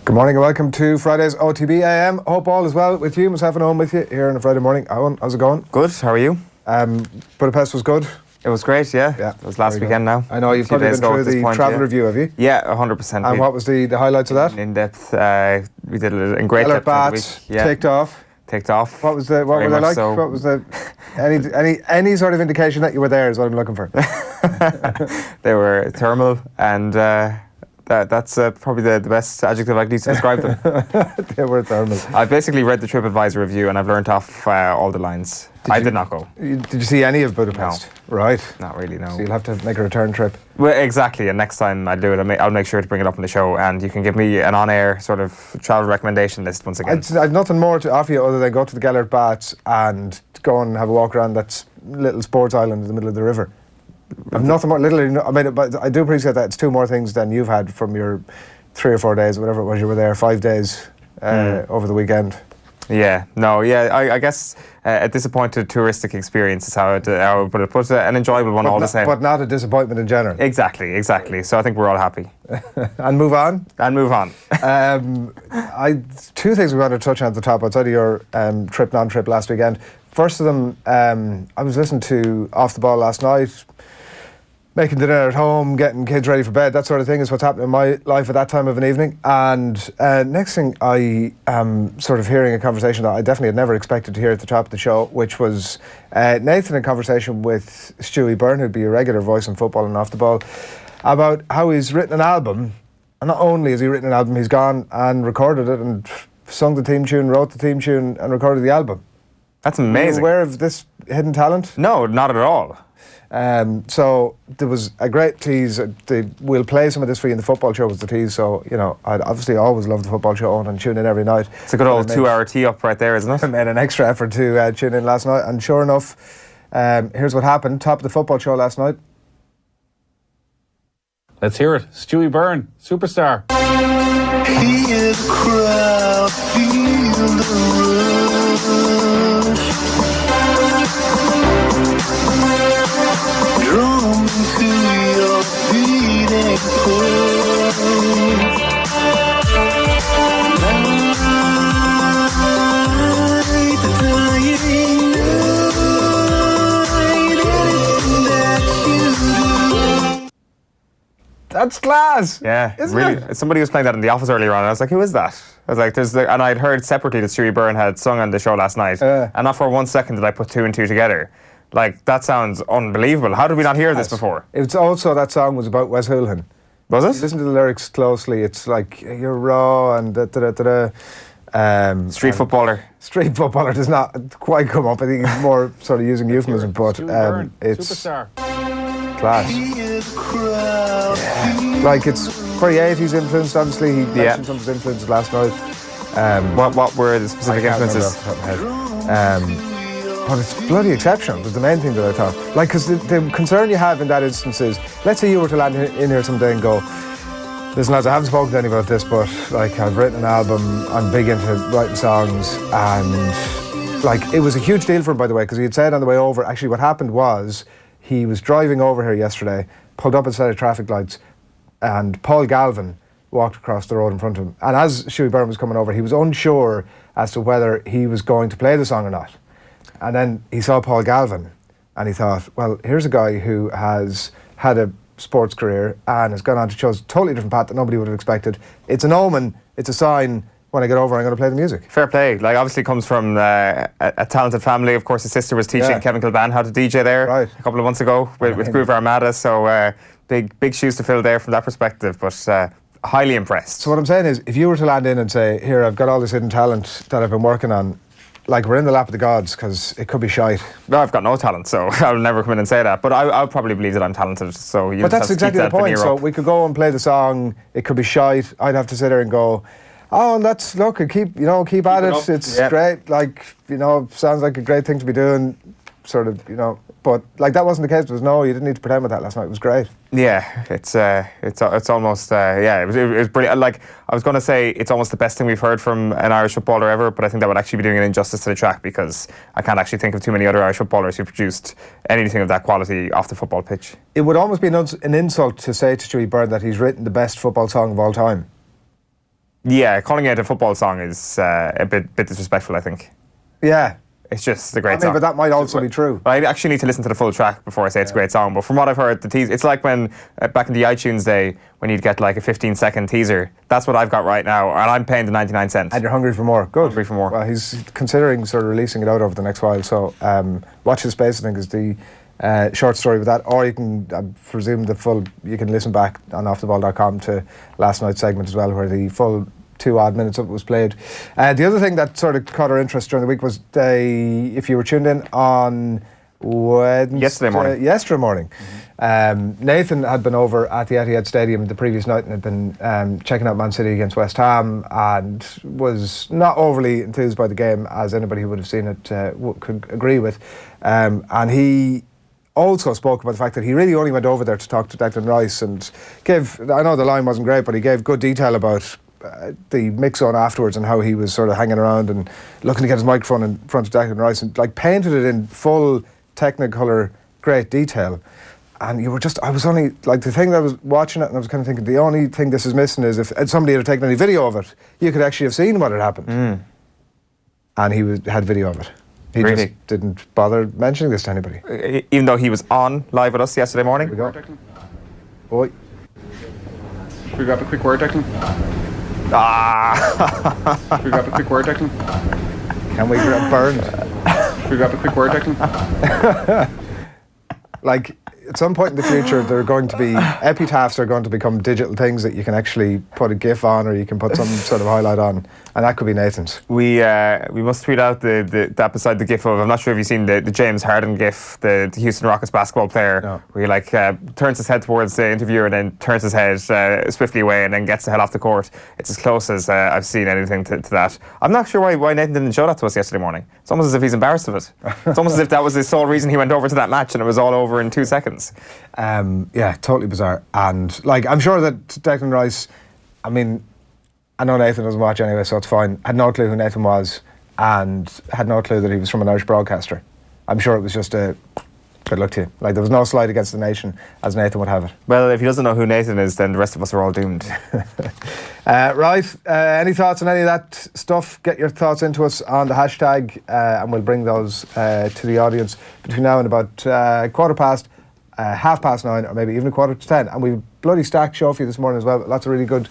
Good morning and welcome to Friday's OTB AM. Hope all is well with you. Myself and Owen with you here on a Friday morning. Owen, how's it going? Good, how are you? Budapest was good. It was great, yeah. It was last weekend now. I know, you've probably been through the travel review, have you? Yeah, 100%. And what was the highlights of that? In depth, we did it in great depth. Bats, ticked off. Ticked off. What were they like? So. What was the any sort of indication that you were there is what I'm looking for. They were thermal and that's probably the best adjective I can use to describe them. They were thermal. I basically read the TripAdvisor review and I've learnt off all the lines. I did not go. Did you see any of Budapest? No. Right. Not really, no. So you'll have to make a return trip. Well, exactly, and next time I do it, I'll make sure to bring it up on the show, and you can give me an on-air sort of travel recommendation list once again. I've nothing more to offer you other than go to the Gellert Bats and go and have a walk around that little sports island in the middle of the river. I've nothing more, literally, but I do appreciate that it's two more things than you've had from your 3 or 4 days, whatever it was you were there, 5 days over the weekend. Yeah, I guess a disappointed touristic experience is how I would put it, but an enjoyable one all the same. But not a disappointment in general. Exactly. So I think we're all happy. And move on? Two things we want to touch on at the top outside of your non-trip last weekend. First of them, I was listening to Off the Ball last night, making dinner at home, getting kids ready for bed, that sort of thing is what's happening in my life at that time of an evening. And next thing, I am sort of hearing a conversation that I definitely had never expected to hear at the top of the show, which was Nathan in conversation with Stewie Byrne, who'd be a regular voice in football and Off the Ball, about how he's written an album. And not only has he written an album, he's gone and recorded it and sung the theme tune, wrote the theme tune and recorded the album. That's amazing. Are you aware of this hidden talent? No, not at all. So there was a great tease. We'll play some of this for you in the football show was the tease. So, you know, I'd obviously always love the football show and tune in every night. It's a good old 2-hour tee up right there, isn't it? I made an extra effort to tune in last night. And sure enough, here's what happened. Top of the football show last night. Let's hear it. Stewie Byrne, superstar. Hear the crowd, feel the rush. Drum to your beating pulse. Night, the dying night, anything that you do. That's class. Yeah, isn't really. it? Somebody was playing that in the office earlier on, and I was like, "Who is that?" I was like, and I'd heard separately that Stewie Byrne had sung on the show last night, and not for 1 second did I put 2 and 2 together. Like, that sounds unbelievable. How did we not hear this before? It's also, that song was about Wes Hoolahan. Was it? If you listen to the lyrics closely, it's like, you're raw and da-da-da-da-da. Street footballer. Street footballer does not quite come up. I think he's more sort of using euphemism, but it's superstar. Class. Yeah. Like, it's very 80s influenced, obviously. He mentioned some of his influences last night. What were the specific influences? Off the top of my head. But it's bloody exceptional, was the main thing that I thought. Like, because the concern you have in that instance is, let's say you were to land in here someday and go, listen lads, I haven't spoken to anybody about this, but like, I've written an album, I'm big into writing songs, and like, it was a huge deal for him, by the way, because he had said on the way over, actually what happened was, he was driving over here yesterday, pulled up at a set of traffic lights, and Paul Galvin walked across the road in front of him. And as Stewie Byrne was coming over, he was unsure as to whether he was going to play the song or not. And then he saw Paul Galvin and he thought, well, here's a guy who has had a sports career and has gone on to choose a totally different path that nobody would have expected. It's an omen, it's a sign. When I get over, I'm going to play the music. Fair play. Like, obviously comes from a talented family. Of course, his sister was teaching Kevin Kilban how to DJ there a couple of months ago with Groove Armada. So big shoes to fill there from that perspective. But highly impressed. So what I'm saying is, if you were to land in and say, here, I've got all this hidden talent that I've been working on, like, we're in the lap of the gods, because it could be shite. No, I've got no talent, so I'll never come in and say that. But I'll probably believe that I'm talented. So you but that's just have to exactly keep the that point. So up. we could go and play the song. It could be shite. I'd have to sit there and go, oh, and that's, look, keep at it. It's great. Like, sounds like a great thing to be doing. Sort of, But like, that wasn't the case. There was you didn't need to pretend with that last night. It was great. Yeah, it's almost it was brilliant. Like, I was going to say it's almost the best thing we've heard from an Irish footballer ever, but I think that would actually be doing an injustice to the track, because I can't actually think of too many other Irish footballers who produced anything of that quality off the football pitch. It would almost be an insult to say to Stewie Byrne that he's written the best football song of all time. Yeah, calling it a football song is a bit disrespectful, I think. Yeah. It's just a great song. But that might also be true. I actually need to listen to the full track before I say it's a great song. But from what I've heard, the teaser, it's like when, back in the iTunes day, when you'd get like a 15-second teaser. That's what I've got right now, and I'm paying the 99 cents. And you're hungry for more. Good. Hungry for more. Well, he's considering sort of releasing it out over the next while, so watch his space, I think, is the short story with that. Or you can, I presume, you can listen back on offtheball.com to last night's segment as well, where the full 2 odd minutes of it was played. The other thing that sort of caught our interest during the week was if you were tuned in on yesterday morning. Nathan had been over at the Etihad Stadium the previous night and had been checking out Man City against West Ham and was not overly enthused by the game, as anybody who would have seen it could agree with. And he also spoke about the fact that he really only went over there to talk to Declan Rice and I know the line wasn't great, but he gave good detail about the mix on afterwards and how he was sort of hanging around and looking to get his microphone in front of Declan Rice and like painted it in full Technicolor great detail. And I was only like, the thing that I was watching it and I was kind of thinking, the only thing this is missing is if somebody had taken any video of it, you could actually have seen what had happened. And he had video of it. He really? Just didn't bother mentioning this to anybody. Even though he was on live with us yesterday morning. Here we go. Boy. Should we grab a quick word, Declan? Should we grab a quick word, Declan? Can we get burned? Should we grab a quick word, Declan? Like, at some point in the future, there are going to be epitaphs are going to become digital things that you can actually put a GIF on, or you can put some sort of highlight on, and that could be Nathan's. We must tweet out that beside the GIF of, I'm not sure if you've seen the James Harden GIF, the Houston Rockets basketball player, where he like turns his head towards the interviewer and then turns his head swiftly away and then gets the hell off the court. It's as close as I've seen anything to that. I'm not sure why Nathan didn't show that to us yesterday morning. It's almost as if he's embarrassed of it. It's almost as if that was the sole reason he went over to that match and it was all over in 2 seconds. Yeah, totally bizarre. And like, I'm sure that Declan Rice, I mean, I know Nathan doesn't watch anyway, so it's fine. Had no clue who Nathan was and had no clue that he was from an Irish broadcaster. I'm sure it was just a good luck to you. Like, there was no slight against the nation, as Nathan would have it. Well, if he doesn't know who Nathan is, then the rest of us are all doomed. Any thoughts on any of that stuff? Get your thoughts into us on the hashtag, and we'll bring those to the audience between now and about 9:15, 9:30, or maybe even 9:45. And we've bloody stacked show for you this morning as well. Lots of really good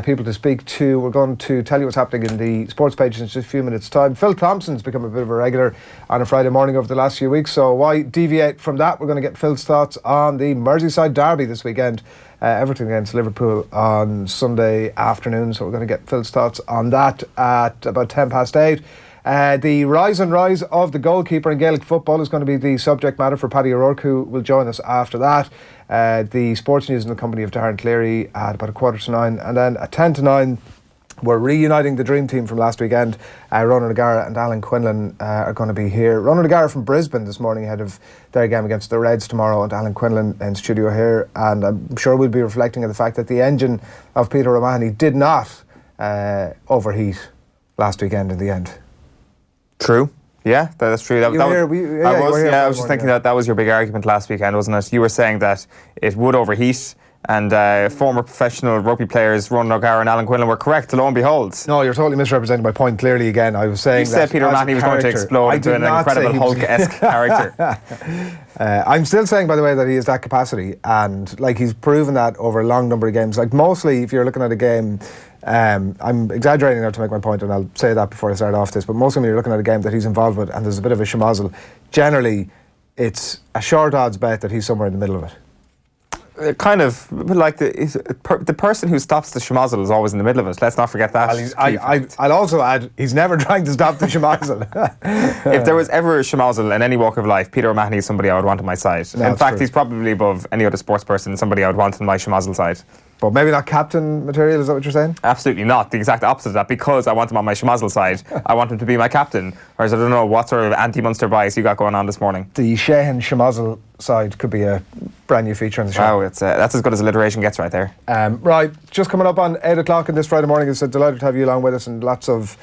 people to speak to. We're going to tell you what's happening in the sports page in just a few minutes' time. Phil Thompson's become a bit of a regular on a Friday morning over the last few weeks, so why deviate from that? We're going to get Phil's thoughts on the Merseyside derby this weekend. Everton against Liverpool on Sunday afternoon, so we're going to get Phil's thoughts on that at about 8:10. The rise of the goalkeeper in Gaelic football is going to be the subject matter for Paddy O'Rourke, who will join us after that. The sports news in the company of Darren Cleary at about 9:15, and then at 9:10 we're reuniting the dream team from last weekend. Ronan O'Gara and Alan Quinlan are going to be here. Ronan O'Gara from Brisbane this morning ahead of their game against the Reds tomorrow, and Alan Quinlan in studio here. And I'm sure we'll be reflecting on the fact that the engine of Peter O'Mahony did not overheat last weekend in the end. True. Yeah, that's true. I was just thinking that was your big argument last weekend, wasn't it? You were saying that it would overheat, and former professional rugby players Ronan O'Gara and Alan Quinlan were correct, lo and behold. No, you're totally misrepresenting my point clearly again. I was saying you said Peter O'Mahony was going to explode into an incredible Hulk-esque character. I'm still saying, by the way, that he has that capacity, and like, he's proven that over a long number of games. Like, mostly if you're looking at a game, I'm exaggerating now to make my point, and I'll say that before I start off this, but mostly when you're looking at a game that he's involved with and there's a bit of a schmozzle, generally it's a short odds bet that he's somewhere in the middle of it. Kind of like the person who stops the schmozzle is always in the middle of it. Let's not forget that. Well, I'll also add, he's never trying to stop the schmozzle. If there was ever a schmozzle in any walk of life, Peter O'Mahony is somebody I would want on my side. No, in fact, true. he's probably above any other sports person, somebody I would want on my schmozzle side. But maybe not captain material, is that what you're saying? Absolutely not. The exact opposite of that, because I want him on my schmozzle side. I want him to be my captain. Whereas I don't know what sort of anti-Munster bias you got going on this morning. The Shehan schmozzle side could be a brand new feature on the show. Wow, that's as good as alliteration gets right there. Right, just coming up on 8 o'clock on this Friday morning. It's delighted to have you along with us, and lots of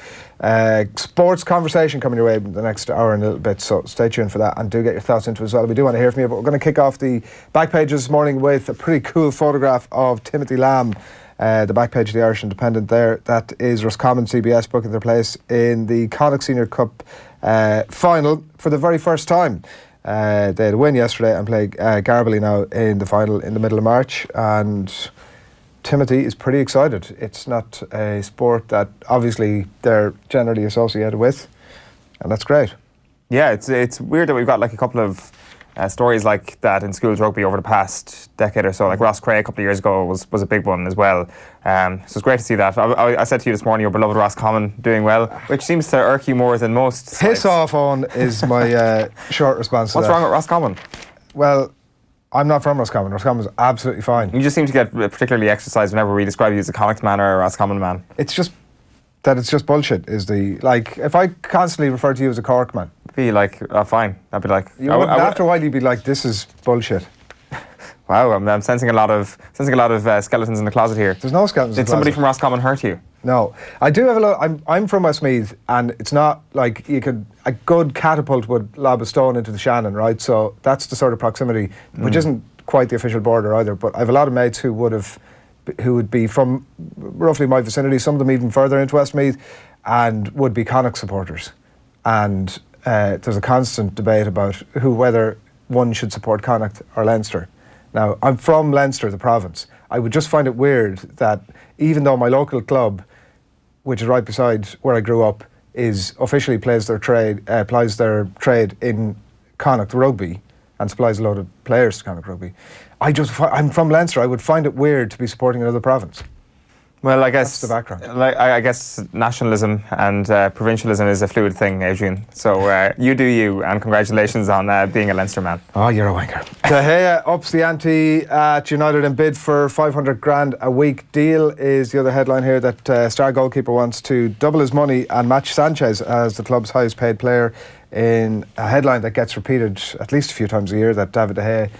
sports conversation coming your way in the next hour and a little bit, so stay tuned for that and do get your thoughts into it as well. We do want to hear from you, but we're going to kick off the back pages this morning with a pretty cool photograph of Timothy Lamb. The back page of the Irish Independent there. That is Roscommon CBS booking their place in the Connacht Senior Cup final for the very first time. They had a win yesterday and play Carbery now in the final in the middle of March, and Timothy is pretty excited. It's not a sport that obviously they're generally associated with, and that's great. Yeah, it's weird that we've got like a couple of stories like that in schools rugby over the past decade or so. Like Ross Cray a couple of years ago was a big one as well. So it's great to see that. I said to you this morning, your beloved Roscommon doing well, which seems to irk you more than most. Piss off, Owen, is my short response to What's that. wrong with Roscommon? Well, I'm not from Roscommon. Roscommon's absolutely fine. You just seem to get particularly exercised whenever we describe you as a Connacht man or a Roscommon man. It's just that it's just bullshit is the, like, if I constantly refer to you as a Cork man, Be like, oh, fine. I'd be like, you would, after a while you'd be like, this is bullshit. Wow, I'm sensing a lot of skeletons in the closet here. There's no skeletons in Did the somebody closet. from Roscommon hurt you? No, I do have a lot. I'm from Westmeath, and it's not like a good catapult would lob a stone into the Shannon, right? So that's the sort of proximity, which isn't quite the official border either. But I have a lot of mates who would be from roughly my vicinity, some of them even further into Westmeath, and would be Connacht supporters. And there's a constant debate about whether one should support Connacht or Leinster. Now, I'm from Leinster, the province. I would just find it weird that even though my local club, which is right beside where I grew up, is officially plies their trade in Connacht Rugby and supplies a load of players to Connacht Rugby, I'm from Leinster. I would find it weird to be supporting another province. Well, I guess That's the background. Like, I guess nationalism and provincialism is a fluid thing, Adrian. So you do you, and congratulations on being a Leinster man. Oh, you're a wanker. De Gea ups the ante at United and bid for 500 grand a week deal is the other headline here, that star goalkeeper wants to double his money and match Sanchez as the club's highest paid player, in a headline that gets repeated at least a few times a year, that David De Gea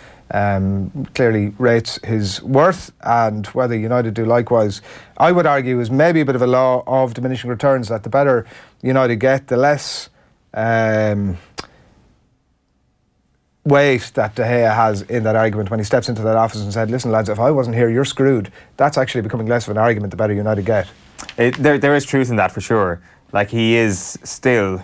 clearly rates his worth, and whether United do likewise, I would argue, is maybe a bit of a law of diminishing returns, that the better United get, the less weight that De Gea has in that argument when he steps into that office and said, listen lads, if I wasn't here you're screwed. That's actually becoming less of an argument the better United get. There is truth in that for sure. Like, he is still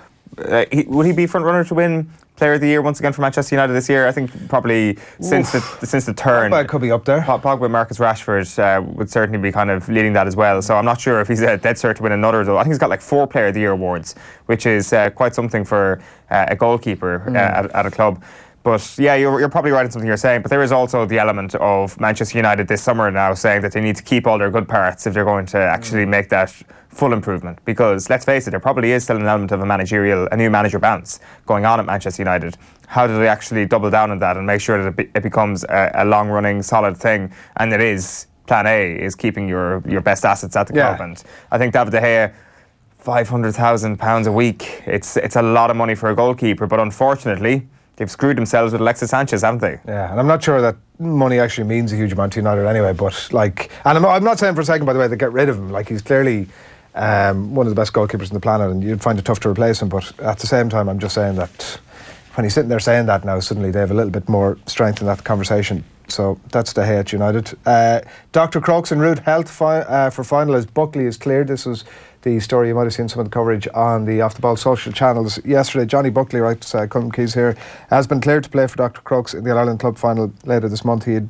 would he be front runner to win Player of the Year once again for Manchester United this year? I think probably since the turn. Pogba could be up there. Pogba, Marcus Rashford would certainly be kind of leading that as well. So I'm not sure if he's a dead cert to win another, though. I think he's got like 4 Player of the Year awards, which is quite something for a goalkeeper at a club. But yeah, you're probably right in something you're saying. But there is also the element of Manchester United this summer now saying that they need to keep all their good parts if they're going to actually make that full improvement. Because let's face it, there probably is still an element of a new manager bounce going on at Manchester United. How do they actually double down on that and make sure that it becomes a long-running, solid thing? And it is, plan A is keeping your best assets at the club. And I think David De Gea, £500,000 a week, it's a lot of money for a goalkeeper. But unfortunately, they've screwed themselves with Alexis Sanchez, haven't they? Yeah, and I'm not sure that money actually means a huge amount to United anyway, but like, and I'm not saying for a second, by the way, they get rid of him. Like, he's clearly one of the best goalkeepers on the planet, and you'd find it tough to replace him, but at the same time, I'm just saying that when he's sitting there saying that now, suddenly they have a little bit more strength in that conversation. So that's De Gea at United. Dr. Crokes en route health for final as Buckley is cleared. This was the story, you might have seen some of the coverage on the Off the Ball social channels yesterday. Johnny Buckley, right, Cullen Keys here, has been cleared to play for Dr. Crokes in the All-Ireland Club final later this month. He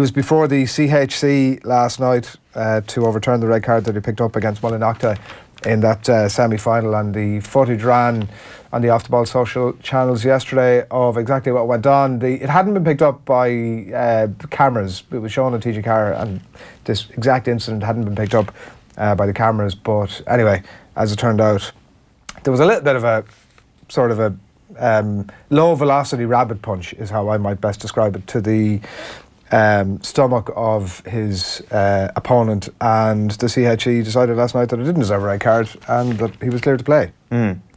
was before the CHC last night to overturn the red card that he picked up against Mullinockta in that semi-final, and the footage ran on the Off the Ball social channels yesterday of exactly what went on. It hadn't been picked up by cameras. It was shown on TG Car, and this exact incident hadn't been picked up by the cameras. But anyway, as it turned out, there was a little bit of a sort of a low velocity rabbit punch, is how I might best describe it, to the stomach of his opponent, and the CHE decided last night that it didn't deserve a red card and that he was cleared to play.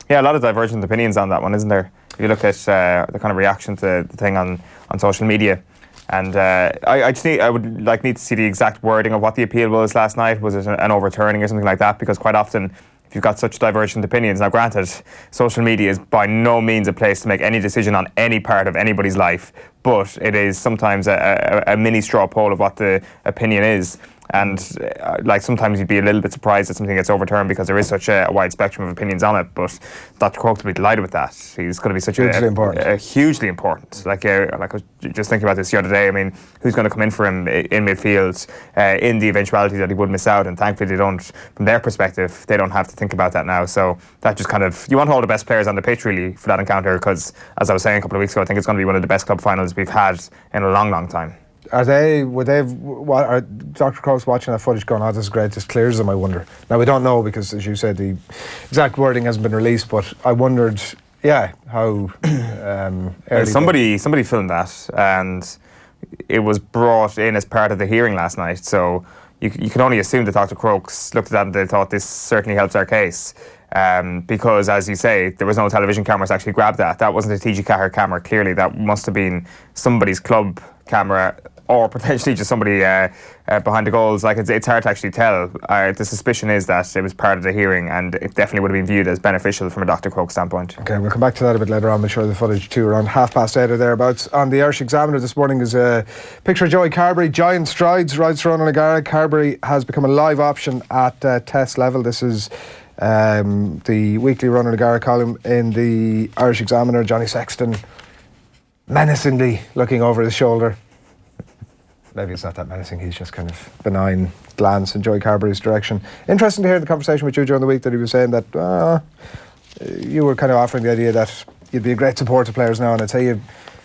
Yeah, a lot of divergent opinions on that one, isn't there? if you look at the kind of reaction to the thing on social media. And I would need to see the exact wording of what the appeal was last night. Was it an overturning or something like that? Because quite often, if you've got such divergent opinions, now granted, social media is by no means a place to make any decision on any part of anybody's life, but it is sometimes a mini straw poll of what the opinion is. And sometimes you'd be a little bit surprised that something gets overturned because there is such a wide spectrum of opinions on it. But Dr. Croak will be delighted with that. He's going to be such hugely important. Like I was just thinking about this the other day. I mean, who's going to come in for him in midfield in the eventuality that he would miss out? And thankfully they don't. From their perspective, they don't have to think about that now. So that just kind of, you want all the best players on the pitch really for that encounter, because as I was saying a couple of weeks ago, I think it's going to be one of the best club finals we've had in a long, long time. Are Dr. Croak's watching that footage going, this is great, this clears them, I wonder? Now, we don't know because, as you said, the exact wording hasn't been released, but I wondered, how early... Somebody filmed that, and it was brought in as part of the hearing last night, so you can only assume that Dr. Croak's looked at that and they thought this certainly helps our case. Because, as you say, there was no television cameras to actually grab that. That wasn't a TG Caher camera, clearly. That must have been somebody's club camera, or potentially just somebody behind the goals. It's hard to actually tell. The suspicion is that it was part of the hearing, and it definitely would have been viewed as beneficial from a Dr. Croak standpoint. Okay, we'll come back to that a bit later on. We'll show the footage too around 8:30 or thereabouts. On the Irish Examiner this morning is a picture of Joey Carbery. Giant strides, rides to Ronan O'Gara. Carbery has become a live option at test level. This is the weekly Ronan O'Gara column in the Irish Examiner. Johnny Sexton menacingly looking over his shoulder. Maybe it's not that menacing, he's just kind of benign glance in Joey Carbery's direction. Interesting to hear the conversation with you during the week that he was saying that you were kind of offering the idea that you'd be a great support to players now, and I'd say you're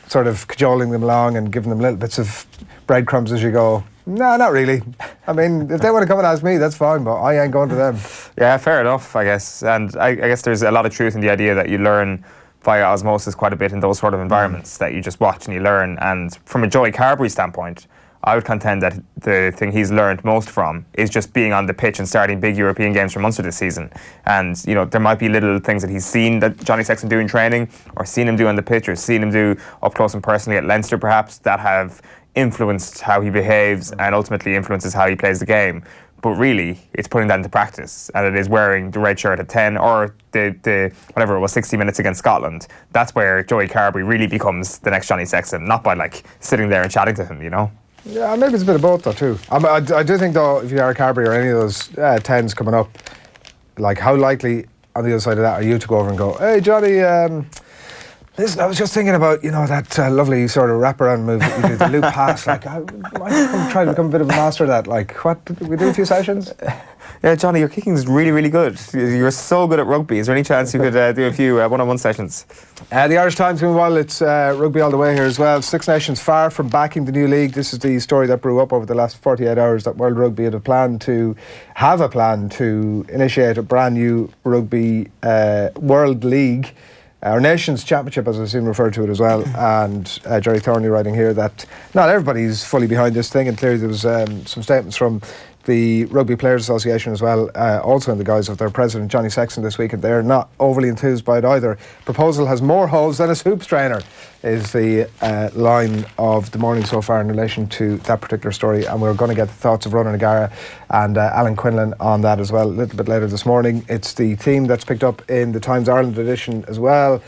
sort of cajoling them along and giving them little bits of breadcrumbs as you go. No, not really. I mean, if they want to come and ask me, that's fine, but I ain't going to them. Yeah, fair enough, I guess. And I guess there's a lot of truth in the idea that you learn via osmosis quite a bit in those sort of environments, that you just watch and you learn. And from a Joey Carbery standpoint, I would contend that the thing he's learned most from is just being on the pitch and starting big European games for Munster this season. And, there might be little things that he's seen that Johnny Sexton do in training, or seen him do on the pitch, or seen him do up close and personally at Leinster perhaps, that have influenced how he behaves and ultimately influences how he plays the game. But really, it's putting that into practice, and it is wearing the red shirt at 10 or the whatever it was, 60 minutes against Scotland. That's where Joey Carbery really becomes the next Johnny Sexton, not by sitting there and chatting to him, Yeah, maybe it's a bit of both though too. I do think though, if you are Carbery or any of those 10s coming up, how likely on the other side of that are you to go over and go, hey Johnny, listen, I was just thinking about, that lovely sort of wraparound move that you do, the loop pass. I might try to become a bit of a master of that. What, did we do a few sessions? Yeah, Johnny, your kicking is really, really good. You're so good at rugby. Is there any chance you could do a few one-on-one sessions? The Irish Times, meanwhile, it's rugby all the way here as well. Six Nations far from backing the new league. This is the story that brew up over the last 48 hours, that World Rugby had a plan to initiate a brand new rugby world league, our Nations Championship, as I've seen referred to it as well. And Jerry Thornley writing here that not everybody's fully behind this thing, and clearly there was some statements from the Rugby Players Association as well, also in the guise of their president Johnny Sexton this week, and they're not overly enthused by it either. Proposal has more holes than a soup strainer is the line of the morning so far in relation to that particular story, and we're going to get the thoughts of Ronan O'Gara and Alan Quinlan on that as well a little bit later this morning. It's the theme that's picked up in the Times Ireland edition as well.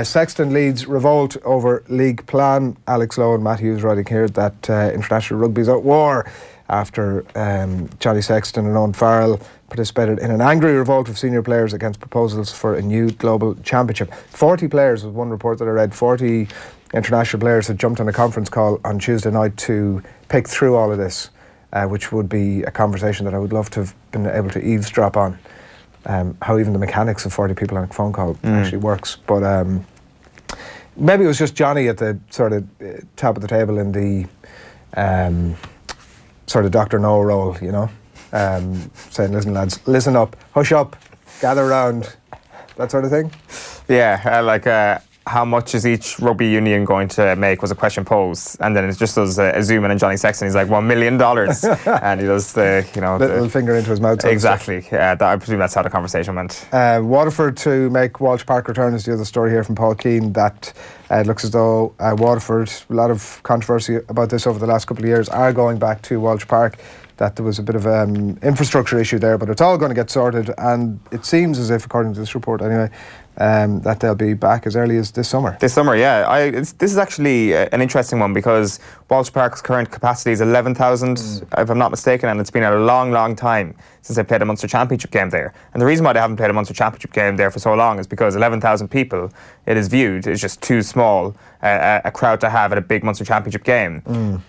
Sexton leads revolt over league plan. Alex Lowe and Matt Hughes writing here that international rugby's at war after Johnny Sexton and Owen Farrell participated in an angry revolt of senior players against proposals for a new global championship. 40 players, was one report that I read, 40 international players had jumped on a conference call on Tuesday night to pick through all of this, which would be a conversation that I would love to have been able to eavesdrop on, how even the mechanics of 40 people on a phone call actually works. But maybe it was just Johnny at the sort of top of the table in the sort of Dr. No role, saying, listen lads, listen up, hush up, gather round, that sort of thing. Yeah, how much is each rugby union going to make was a question posed, and then it just does a zoom in on Johnny Sexton. He's like $1 million, and he does the little finger into his mouth. Exactly. I presume that's how the conversation went. Waterford to make Walsh Park return is the other story here from Paul Keane. That it looks as though Waterford, a lot of controversy about this over the last couple of years, are going back to Walsh Park. That there was a bit of an infrastructure issue there, but it's all going to get sorted, and it seems as if, according to this report anyway, that they'll be back as early as this summer. This summer, yeah. This is actually an interesting one because Walsh Park's current capacity is 11,000, if I'm not mistaken, and it's been a long, long time since they played a Munster Championship game there. And the reason why they haven't played a Munster Championship game there for so long is because 11,000 people, it is viewed as just too small a crowd to have at a big Munster Championship game.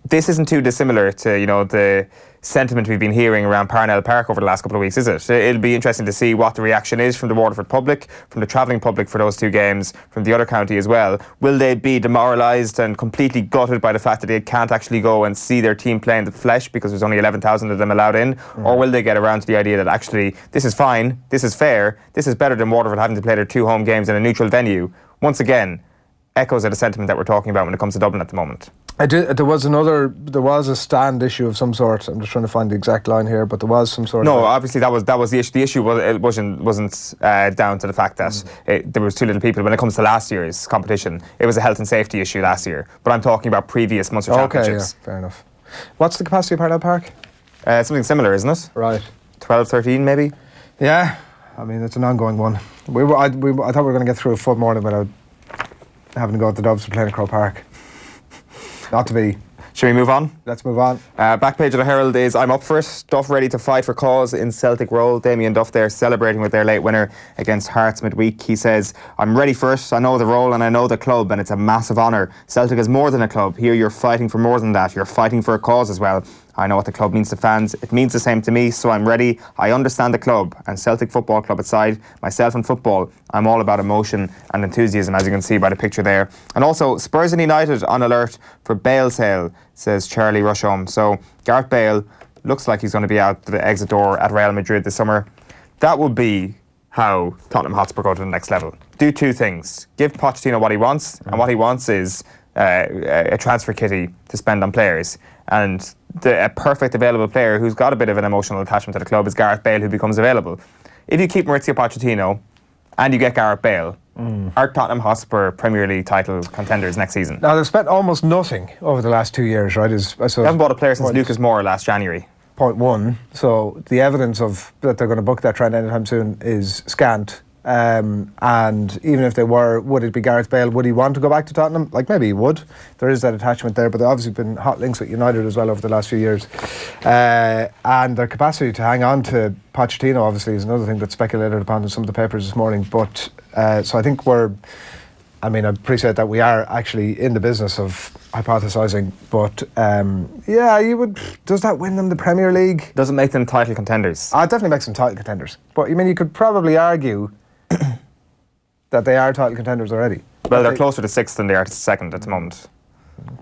This isn't too dissimilar to, the sentiment we've been hearing around Parnell Park over the last couple of weeks, is it? It'll be interesting to see what the reaction is from the Waterford public, from the travelling public for those two games, from the other county as well. Will they be demoralised and completely gutted by the fact that they can't actually go and see their team play in the flesh because there's only 11,000 of them allowed in? Or will they get around to the idea that actually this is fine, this is fair, this is better than Waterford having to play their 2 home games in a neutral venue? Once again, echoes of the sentiment that we're talking about when it comes to Dublin at the moment. There was a stand issue of some sort. I'm just trying to find the exact line here, but there was some sort of... No, obviously that was the issue. The issue wasn't down to the fact that there was too little people. When it comes to last year's competition, it was a health and safety issue last year. But I'm talking about previous Munster Championships. Okay, yeah, fair enough. What's the capacity of Parnell Park? Something similar, isn't it? Right. 12, 13 maybe? Yeah, I mean, it's an ongoing one. I thought we were going to get through a full morning without having to go at the Doves for playing at Crow Park. Not to be. Should we move on? Let's move on. Back page of the Herald is I'm up for it. Duff ready to fight for cause in Celtic role. Damien Duff there celebrating with their late winner against Hearts midweek. He says, I'm ready for it. I know the role and I know the club and it's a massive honour. Celtic is more than a club. Here you're fighting for more than that. You're fighting for a cause as well. I know what the club means to fans. It means the same to me, so I'm ready. I understand the club and Celtic Football Club aside, myself and football, I'm all about emotion and enthusiasm, as you can see by the picture there. And also, Spurs and United on alert for bail sale, says Charlie Rushholm. So Gareth Bale looks like he's going to be out the exit door at Real Madrid this summer. That would be how Tottenham Hotspur go to the next level. Do 2 things. Give Pochettino what he wants, and what he wants is a transfer kitty to spend on players. And a perfect available player who's got a bit of an emotional attachment to the club is Gareth Bale, who becomes available. If you keep Maurizio Pochettino and you get Gareth Bale, are Tottenham Hotspur Premier League title contenders next season? Now, they've spent almost nothing over the last 2 years, right? They haven't bought a player since Lucas Moore last January. Point 1. So the evidence of that they're going to book that trend anytime soon is scant. And even if they were, would it be Gareth Bale? Would he want to go back to Tottenham? Like, maybe he would. There is that attachment there, but there obviously been hot links with United as well over the last few years. And their capacity to hang on to Pochettino obviously is another thing that's speculated upon in some of the papers this morning. But so I think I appreciate that we are actually in the business of hypothesising, but does that win them the Premier League? Doesn't make them title contenders. It definitely makes them title contenders. But you could probably argue that they are title contenders already. Well, they're closer to 6th than they are to 2nd at the moment.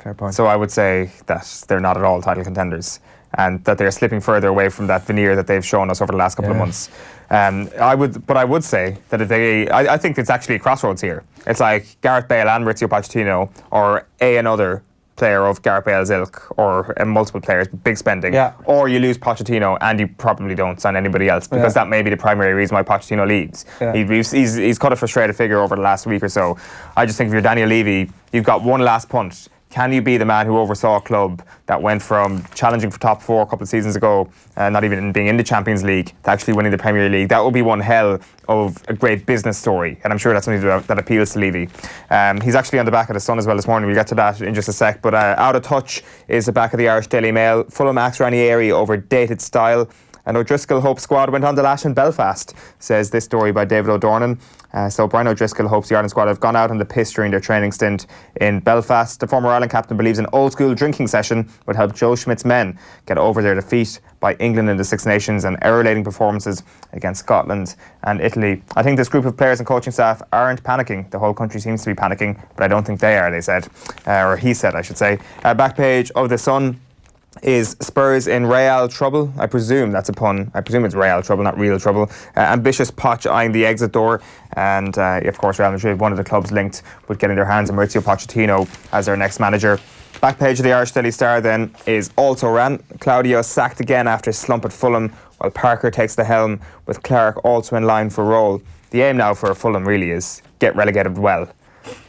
Fair point. So I would say that they're not at all title contenders, and that they're slipping further away from that veneer that they've shown us over the last couple of months. I would say that I think it's actually a crossroads here. It's like Gareth Bale and Maurizio Pochettino, or another player of Gareth Bale's ilk, or multiple players, big spending, or you lose Pochettino and you probably don't sign anybody else, because that may be the primary reason why Pochettino leaves. He's cut a frustrated figure over the last week or so. I just think if you're Daniel Levy, you've got one last punt. Can you be the man who oversaw a club that went from challenging for top 4 a couple of seasons ago, not even being in the Champions League, to actually winning the Premier League? That would be one hell of a great business story, and I'm sure that's something that appeals to Levy. He's actually on the back of the Sun as well this morning. We'll get to that in just a sec. But out of touch is the back of the Irish Daily Mail. Fulham axe Ranieri over dated style. An O'Driscoll Hope squad went on the lash in Belfast, says this story by David O'Dornan. So Brian O'Driscoll hopes the Ireland squad have gone out on the piss during their training stint in Belfast. The former Ireland captain believes an old-school drinking session would help Joe Schmidt's men get over their defeat by England in the Six Nations and error-laden performances against Scotland and Italy. I think this group of players and coaching staff aren't panicking. The whole country seems to be panicking, but I don't think they are, they said. Or he said, I should say. Back page of The Sun. is Spurs in Real trouble. I presume that's a pun. I presume it's Real trouble, not real trouble. Ambitious Poch eyeing the exit door. And of course, Real Madrid, one of the clubs linked with getting their hands on Mauricio Pochettino as their next manager. Back page of the Irish Daily Star then is also ran. Claudio sacked again after a slump at Fulham, while Parker takes the helm with Clark also in line for role. The aim now for Fulham really is get relegated well.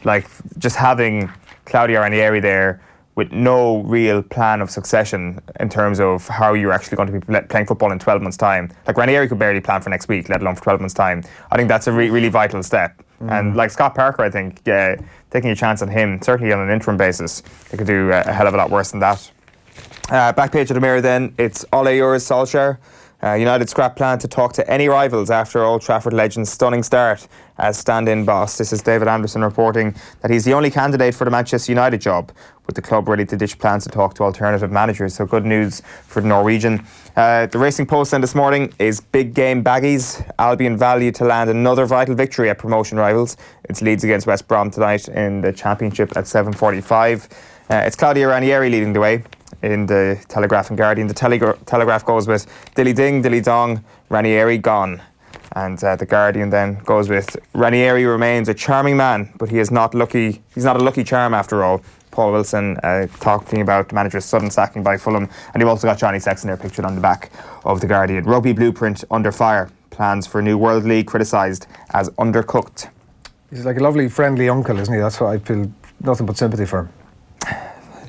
Like, just having Claudio Ranieri there with no real plan of succession in terms of how you're actually going to be playing football in 12 months' time. Like, Ranieri could barely plan for next week, let alone for 12 months' time. I think that's a really vital step. And like Scott Parker, I think, taking a chance on him, certainly on an interim basis, they could do a hell of a lot worse than that. Back page of the Mirror then, it's Ole yours, Solskjaer. United scrap plan to talk to any rivals after Old Trafford legend's stunning start as stand-in boss. This is David Anderson reporting that he's the only candidate for the Manchester United job, with the club ready to ditch plans to talk to alternative managers. So good news for the Norwegian. The Racing Post then this morning is big game baggies. Albion value to land another vital victory at promotion rivals. It's Leeds against West Brom tonight in the Championship at 7:45. It's Claudio Ranieri leading the way in the Telegraph and Guardian. The Telegraph goes with Dilly Ding, Dilly Dong, Ranieri gone. And the Guardian then goes with Ranieri remains a charming man, but he is not lucky. He's not a lucky charm after all. Paul Wilson talking about the manager's sudden sacking by Fulham. And you've also got Johnny Sexton there pictured on the back of the Guardian. Rugby blueprint under fire. Plans for new World League criticised as undercooked. He's like a lovely, friendly uncle, isn't he? That's why I feel nothing but sympathy for him.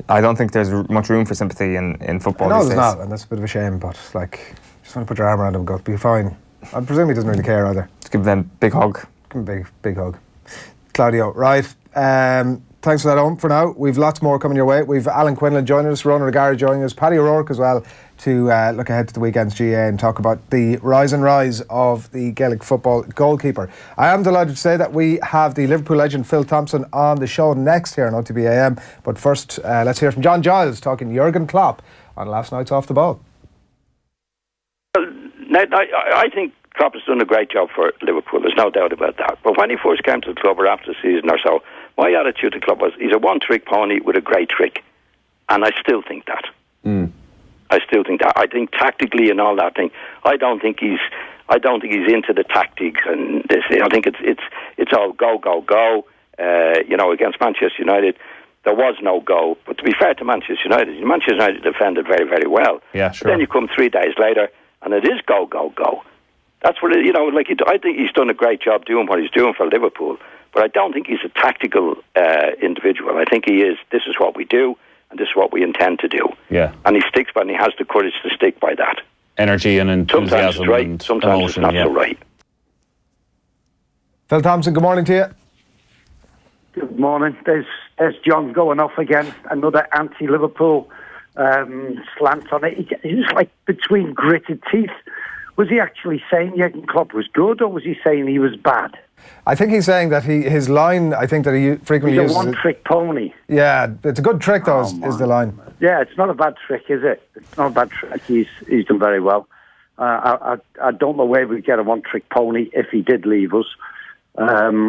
I don't think there's much room for sympathy in football. No, these there's days. not, and that's a bit of a shame, but like, just want to put your arm around him and go, be fine. I presume he doesn't really care either. Just give them a big hug. Give him a big hug. Claudio, right. Thanks for that, Owen, for now. We've lots more coming your way. We've Alan Quinlan joining us, Ronan joining us, Paddy O'Rourke as well, to look ahead to the weekend's GAA and talk about the rise and rise of the Gaelic football goalkeeper. I am delighted to say that we have the Liverpool legend Phil Thompson on the show next here on OTB AM. But first, let's hear from John Giles talking Jurgen Klopp on last night's Off the Ball. Now, I think Klopp has done a great job for Liverpool, there's no doubt about that. But when he first came to the club, or after the season or so, my attitude to the club was he's a one-trick pony with a great trick. And I still think that. I still think that. I think tactically and all that thing, I don't think he's into the tactics and this. I think it's all go. Against Manchester United, there was no go. But to be fair to Manchester United defended very, very well. Yeah, sure. But then you come 3 days later, and it is go. That's what I think he's done a great job doing what he's doing for Liverpool. But I don't think he's a tactical individual. I think he is. This is what we do, and this is what we intend to do. Yeah. And he sticks by it, and he has the courage to stick by that. Energy and enthusiasm. Sometimes it's right, and sometimes emotion, it's not so right. Phil Thompson, good morning to you. Good morning. There's John going off again. Another anti-Liverpool slant on it. He was like between gritted teeth. Was he actually saying Jurgen Klopp was good, or was he saying he was bad? I think he's saying that his line, I think that he frequently He's uses... a one-trick pony. Yeah, it's a good trick though, is the line. Yeah, it's not a bad trick, is it? It's not a bad trick. He's done very well. I don't know where we'd get a one-trick pony if he did leave us. And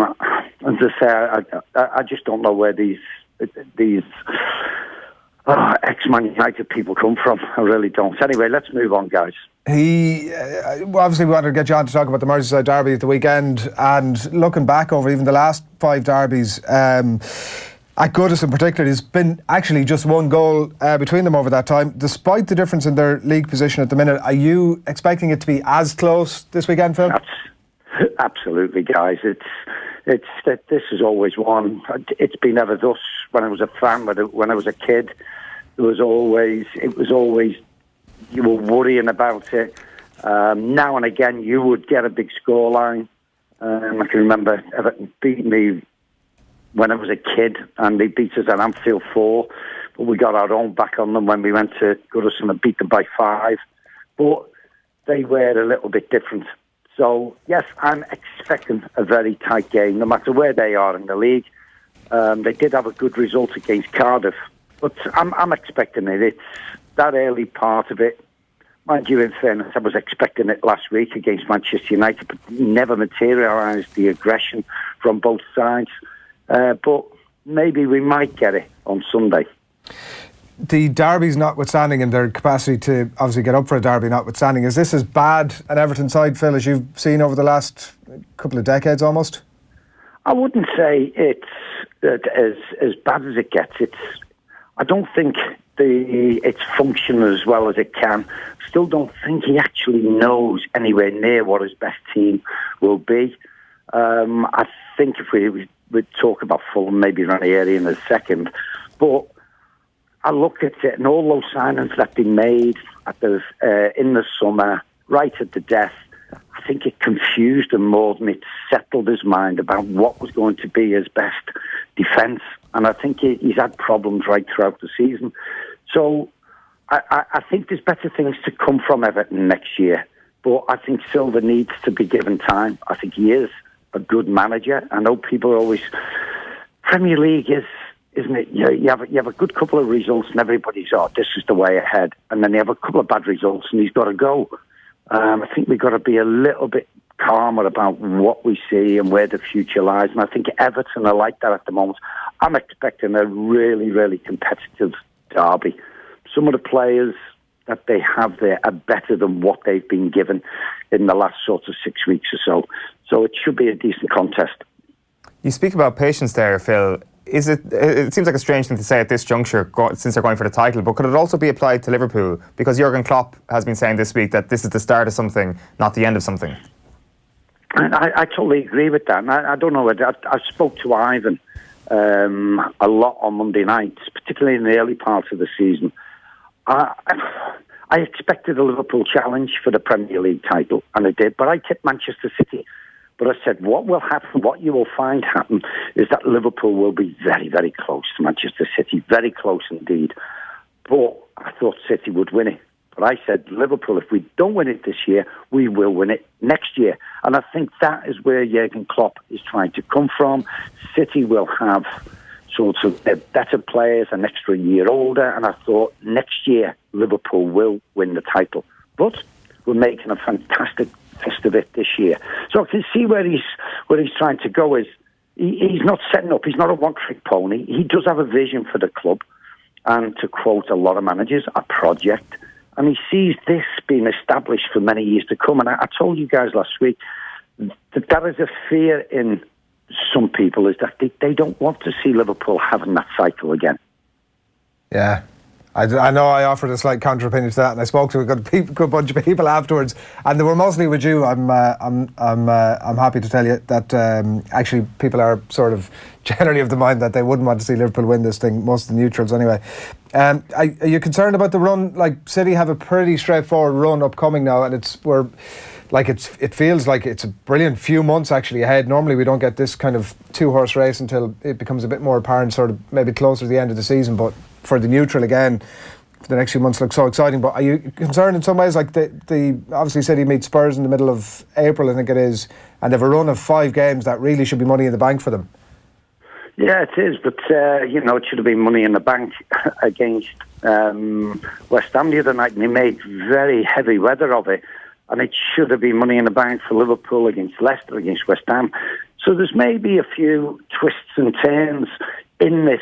to say, I just don't know where these ex-Man United people come from. I really don't. Anyway, let's move on, guys. Obviously we wanted to get you on to talk about the Merseyside derby at the weekend, and looking back over even the last 5 derbies, at Goodison in particular, there's been actually just 1 goal between them over that time. Despite the difference in their league position at the minute, are you expecting it to be as close this weekend, Phil? Absolutely, guys. It's this is always one. It's been ever thus. When I was a fan, when I was a kid, it was always you were worrying about it. Now and again, you would get a big scoreline. I can remember Everton beat me when I was a kid, and they beat us at Anfield 4, but we got our own back on them when we went to Goodison and beat them by 5. But they were a little bit different. So, yes, I'm expecting a very tight game, no matter where they are in the league. They did have a good result against Cardiff, but I'm expecting it. It's that early part of it. Mind you, in fairness, I was expecting it last week against Manchester United, but never materialised the aggression from both sides. But maybe we might get it on Sunday. the derbies notwithstanding and their capacity to obviously get up for a derby notwithstanding, is this as bad an Everton side, Phil, as you've seen over the last couple of decades almost? I wouldn't say it's as bad as it gets. I don't think it's functioning as well as it can. Still don't think he actually knows anywhere near what his best team will be. I think if we talk about Fulham, maybe Ranieri in a second, but I look at it and all those signings that have been made in the summer, right at the death, I think it confused him more than it settled his mind about what was going to be his best defence. And I think he's had problems right throughout the season. So I think there's better things to come from Everton next year. But I think Silva needs to be given time. I think he is a good manager. I know people are always... Premier League is... Isn't it? You have a good couple of results and everybody's, this is the way ahead. And then you have a couple of bad results and he's got to go. I think we've got to be a little bit calmer about what we see and where the future lies. And I think Everton are like that at the moment. I'm expecting a really, really competitive derby. Some of the players that they have there are better than what they've been given in the last sort of 6 weeks or so. So it should be a decent contest. You speak about patience there, Phil. It seems like a strange thing to say at this juncture since they're going for the title, but could it also be applied to Liverpool? Because Jurgen Klopp has been saying this week that this is the start of something, not the end of something. I totally agree with that. And I don't know, I spoke to Ivan a lot on Monday nights, particularly in the early parts of the season. I expected a Liverpool challenge for the Premier League title, and I did, but I tipped Manchester City. But I said, what will happen, what you will find happen, is that Liverpool will be very, very close to Manchester City, very close indeed. But I thought City would win it. But I said, Liverpool, if we don't win it this year, we will win it next year. And I think that is where Jurgen Klopp is trying to come from. City will have sort of better players, an extra year older, and I thought next year Liverpool will win the title. But we're making a fantastic fist of it this year. So I can see where he's trying to go. Is he's not setting up, he's not a one-trick pony. He does have a vision for the club, and to quote a lot of managers, a project. And he sees this being established for many years to come. And I told you guys last week that is a fear in some people, is that they don't want to see Liverpool having that cycle again. Yeah. I know I offered a slight counter opinion to that, and I spoke to a good bunch of people afterwards, and they were mostly with you. I'm happy to tell you that actually people are sort of generally of the mind that they wouldn't want to see Liverpool win this thing. Most of the neutrals, anyway. Are you concerned about the run? Like, City have a pretty straightforward run upcoming now, and it feels like it's a brilliant few months actually ahead. Normally we don't get this kind of two-horse race until it becomes a bit more apparent, sort of maybe closer to the end of the season. But for the neutral again, for the next few months looks so exciting. But are you concerned in some ways? Like the obviously City meet Spurs in the middle of April, I think it is, and they have a run of 5 games that really should be money in the bank for them. Yeah, it is, but it should have been money in the bank against West Ham the other night, and they made very heavy weather of it. And it should have been money in the bank for Liverpool against Leicester, against West Ham. So there's maybe a few twists and turns in this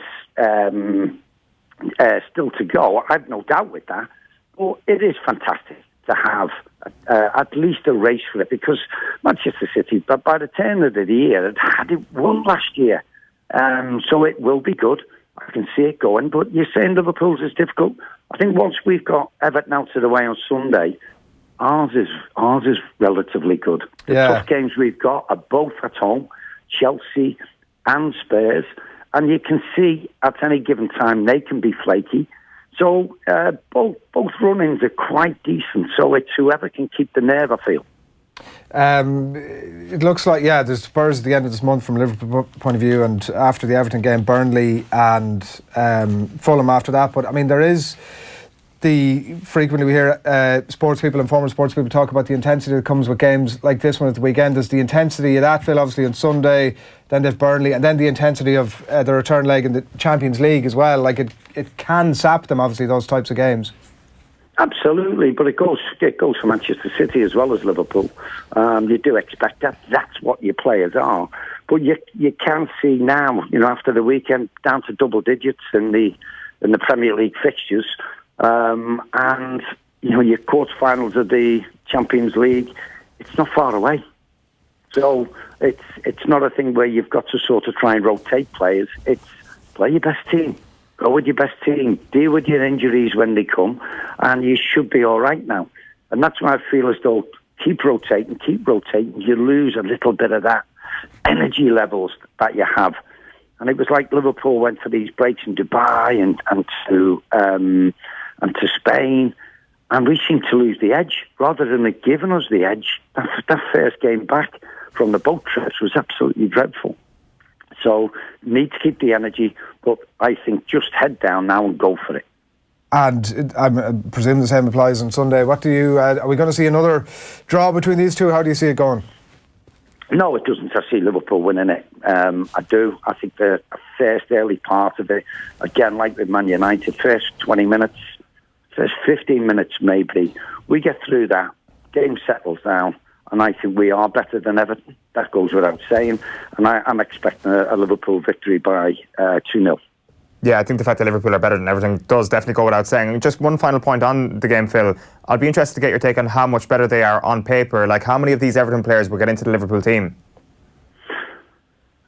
still to go. I've no doubt with that. But it is fantastic to have at least a race for it, because Manchester City, but by the turn of the year, had it won last year. So it will be good. I can see it going. But you're saying Liverpool's is difficult. I think once we've got Everton out of the way on Sunday, ours is relatively good. The tough games we've got are both at home, Chelsea and Spurs, and you can see at any given time they can be flaky. So both run-ins are quite decent. So it's whoever can keep the nerve, I feel. It looks like, there's Spurs at the end of this month from a Liverpool point of view, and after the Everton game, Burnley and Fulham after that. But I mean, there is frequently we hear sports people and former sports people talk about the intensity that comes with games like this one at the weekend. There's the intensity of that, Phil, obviously on Sunday, then there's Burnley, and then the intensity of the return leg in the Champions League as well. Like it can sap them, obviously, those types of games. Absolutely, but it goes for Manchester City as well as Liverpool. You do expect that. That's what your players are. But you can see now, after the weekend, down to double digits in the in the Premier League fixtures, and your quarterfinals of the Champions League, it's not far away. So it's not a thing where you've got to sort of try and rotate players. It's play your best team, go with your best team, deal with your injuries when they come, and you should be all right now. And that's why I feel as though keep rotating, you lose a little bit of that energy levels that you have. And it was like Liverpool went for these breaks in Dubai and to Spain, and we seemed to lose the edge rather than it giving us the edge. That first game back from the boat trips was absolutely dreadful. So need to keep the energy, but I think just head down now and go for it. And I presume the same applies on Sunday. What do you? Are we going to see another draw between these two? How do you see it going? No, it doesn't. I see Liverpool winning it. I do. I think the first early part of it, again, like with Man United, first 20 minutes, first 15 minutes maybe, we get through that, game settles down, and I think we are better than Everton. That goes without saying. And I'm expecting a Liverpool victory by 2-0. Yeah, I think the fact that Liverpool are better than Everton does definitely go without saying. Just one final point on the game, Phil. I'd be interested to get your take on how much better they are on paper. Like, how many of these Everton players will get into the Liverpool team?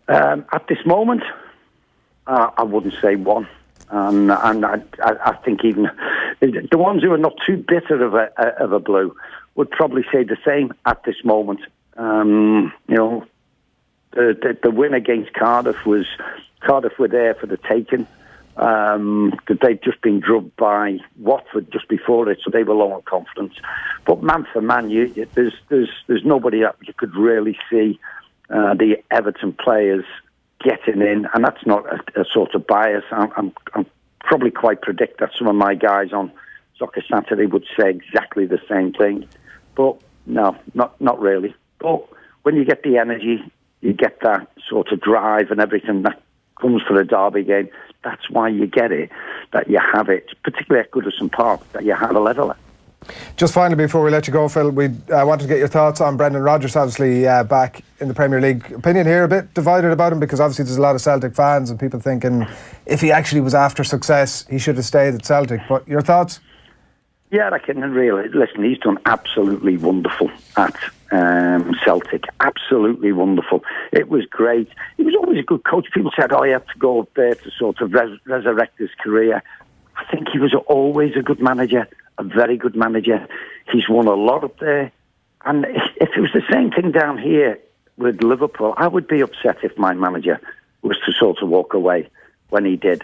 At this moment, I wouldn't say one. And I think even the ones who are not too bitter of a blue would probably say the same at this moment. The win against Cardiff were there for the taking. They'd just been drubbed by Watford just before it, so they were low on confidence. But man for man, there's nobody that you could really see the Everton players getting in, and that's not a sort of bias. I'm probably quite predict that some of my guys on Soccer Saturday would say exactly the same thing. But no, not really. But when you get the energy, you get that sort of drive and everything that comes for a derby game. That's why you get it, that you have it, particularly at Goodison Park, that you have a leveller. Just finally, before we let you go, Phil, we wanted to get your thoughts on Brendan Rodgers, obviously back in the Premier League. Opinion here a bit divided about him, because obviously there's a lot of Celtic fans and people thinking if he actually was after success, he should have stayed at Celtic. But your thoughts? Yeah, I can really listen. He's done absolutely wonderful at Celtic. Absolutely wonderful. It was great. He was always a good coach. People said, he had to go up there to sort of resurrect his career. I think he was always a good manager, a very good manager. He's won a lot up there. And if it was the same thing down here with Liverpool, I would be upset if my manager was to sort of walk away when he did.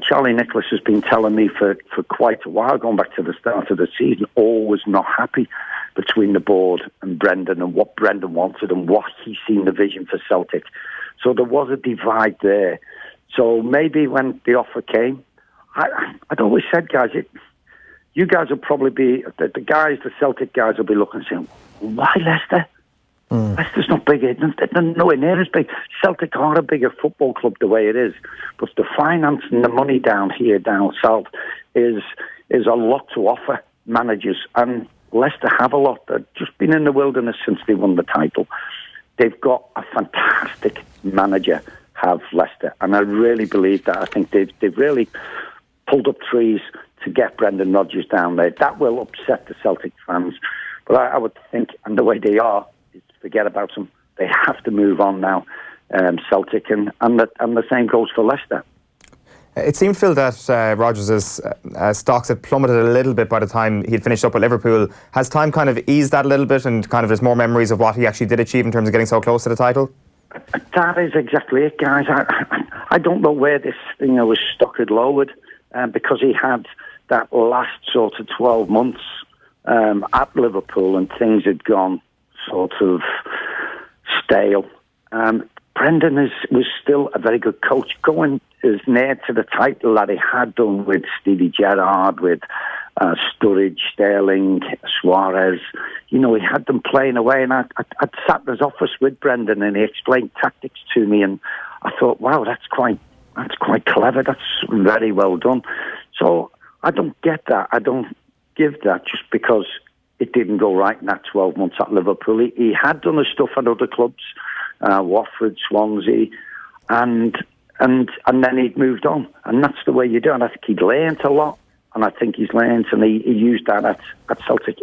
Charlie Nicholas has been telling me for quite a while, going back to the start of the season, always not happy between the board and Brendan and what Brendan wanted and what he's seen the vision for Celtic. So there was a divide there. So maybe when the offer came, I'd always said, guys, you guys will probably be, the Celtic guys will be looking and saying, why Leicester? Leicester's not big. They're nowhere near as big. Celtic are a bigger football club the way it is. But the finance and the money down here, down south, is a lot to offer managers. And Leicester have a lot. They've just been in the wilderness since they won the title. They've got a fantastic manager, have Leicester. And I really believe that. I think they've really pulled up trees to get Brendan Rodgers down there. That will upset the Celtic fans. But I would think, and the way they are, forget about them. They have to move on now, Celtic, and the same goes for Leicester. It seemed, Phil, that Rodgers' stocks had plummeted a little bit by the time he'd finished up with Liverpool. Has time kind of eased that a little bit, and kind of there's more memories of what he actually did achieve in terms of getting so close to the title? That is exactly it, guys. I don't know where this thing was stuck and lowered, because he had that last sort of 12 months at Liverpool and things had gone sort of stale. Brendan was still a very good coach, going as near to the title that he had done with Stevie Gerrard, with Sturridge, Sterling, Suarez. He had them playing away, and I'd sat in his office with Brendan, and he explained tactics to me, and I thought, wow, that's quite clever. That's very well done. So I don't get that. I don't give that just because it didn't go right in that 12 months at Liverpool. He had done his stuff at other clubs, Watford, Swansea, and and then he'd moved on, and that's the way you do it. And I think he'd learned a lot, and I think he's learned, and he used that at Celtic.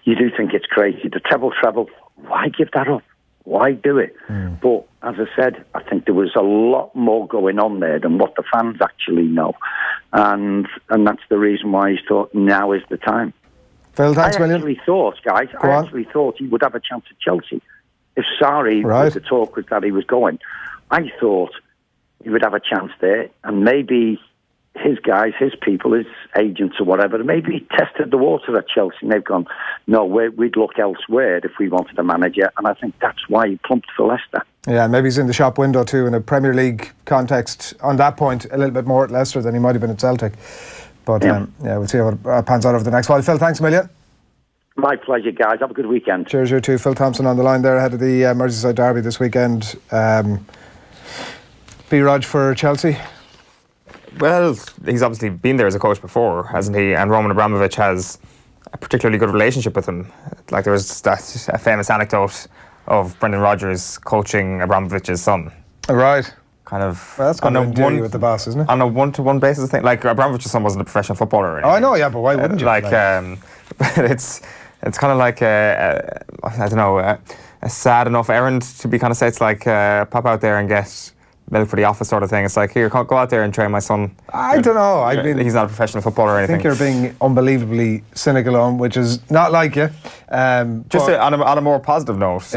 You do think it's crazy. The treble, why give that up? Why do it? But as I said, I think there was a lot more going on there than what the fans actually know, and that's the reason why he thought now is the time. Phil, thanks, I actually thought he would have a chance at Chelsea. If Sarri, the talk was that he was going, I thought he would have a chance there, and maybe his guys, his people, his agents or whatever, maybe he tested the water at Chelsea and they've gone, no, we'd look elsewhere if we wanted a manager, and I think that's why he plumped for Leicester. Yeah, maybe he's in the shop window too in a Premier League context on that point, a little bit more at Leicester than he might have been at Celtic. But we'll see how it pans out over the next while. Phil, thanks a million. My pleasure, guys. Have a good weekend. Cheers, you too. Phil Thompson on the line there ahead of the Merseyside derby this weekend. B-Rog for Chelsea. Well, he's obviously been there as a coach before, hasn't he? And Roman Abramovich has a particularly good relationship with him. Like, there was that famous anecdote of Brendan Rodgers coaching Abramovich's son. Right. Kind of. Well, that's going to endear you with the boss, isn't it? On a one-to-one basis, I think. Like, Abramovich's son wasn't a professional footballer or anything. Oh, I know, yeah, but why wouldn't you? It's kind of like I don't know, a sad enough errand to be kind of say. It's like pop out there and get milk for the office sort of thing. It's like, here, go out there and train my son. I don't know. I mean, he's not a professional footballer or anything. I think you're being unbelievably cynical on, which is not like you. Just on a more positive note,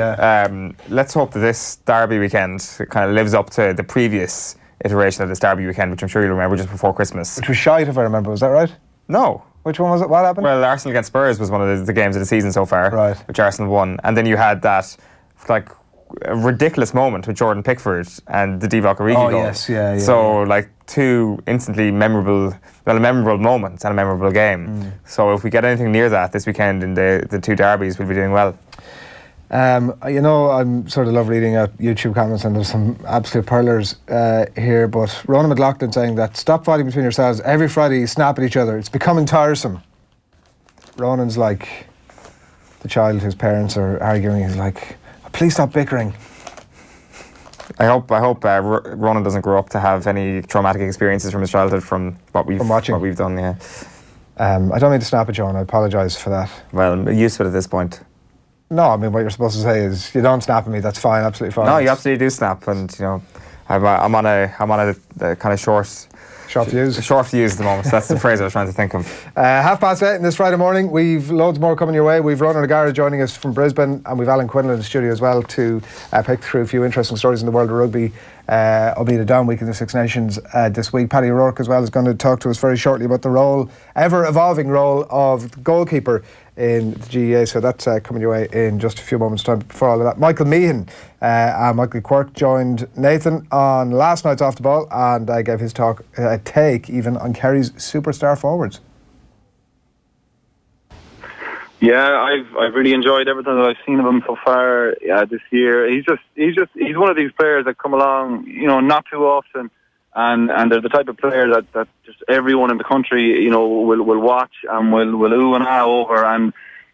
let's hope that this derby weekend kind of lives up to the previous iteration of this derby weekend, which I'm sure you'll remember, just before Christmas. Which was shite, if I remember. Was that right? No. Which one was it? What happened? Well, Arsenal against Spurs was one of the games of the season so far, right, which Arsenal won. And then you had that, like, a ridiculous moment with Jordan Pickford and the Divock Origi goal. Yes, yeah. So, like, two instantly memorable moments and a memorable game. So if we get anything near that this weekend in the two derbies, we'll be doing well. You know, I'm sort of love reading out YouTube comments, and there's some absolute pearlers here, but Ronan McLaughlin saying that stop fighting between yourselves. Every Friday you snap at each other. It's becoming tiresome. Ronan's like the child whose parents are arguing. He's like, please stop bickering. I hope Ronan doesn't grow up to have any traumatic experiences from his childhood from what we've done. Yeah. I don't mean to snap at you, and I apologise for that. Well, I'm used to it at this point. No, I mean, what you're supposed to say is, you don't snap at me, that's fine, absolutely fine. No, you absolutely do snap, and you know, I'm on a kind of short fuse at the moment. That's the phrase I was trying to think of. 8:30 this Friday morning. We've loads more coming your way. We've Ronan O'Gara joining us from Brisbane, and we've Alan Quinlan in the studio as well to pick through a few interesting stories in the world of rugby, albeit a down week in the Six Nations this week. Paddy O'Rourke as well is going to talk to us very shortly about the ever-evolving role of the goalkeeper in the GAA, so that's coming your way in just a few moments' time. Before all of that, Michael Meehan and Michael Quirk joined Nathan on last night's Off the Ball, and gave his take even on Kerry's superstar forwards. Yeah, I've really enjoyed everything that I've seen of him so far this year. He's one of these players that come along, you know, not too often, and they're the type of player that just everyone in the country, you know, will watch and will ooh and ah over. And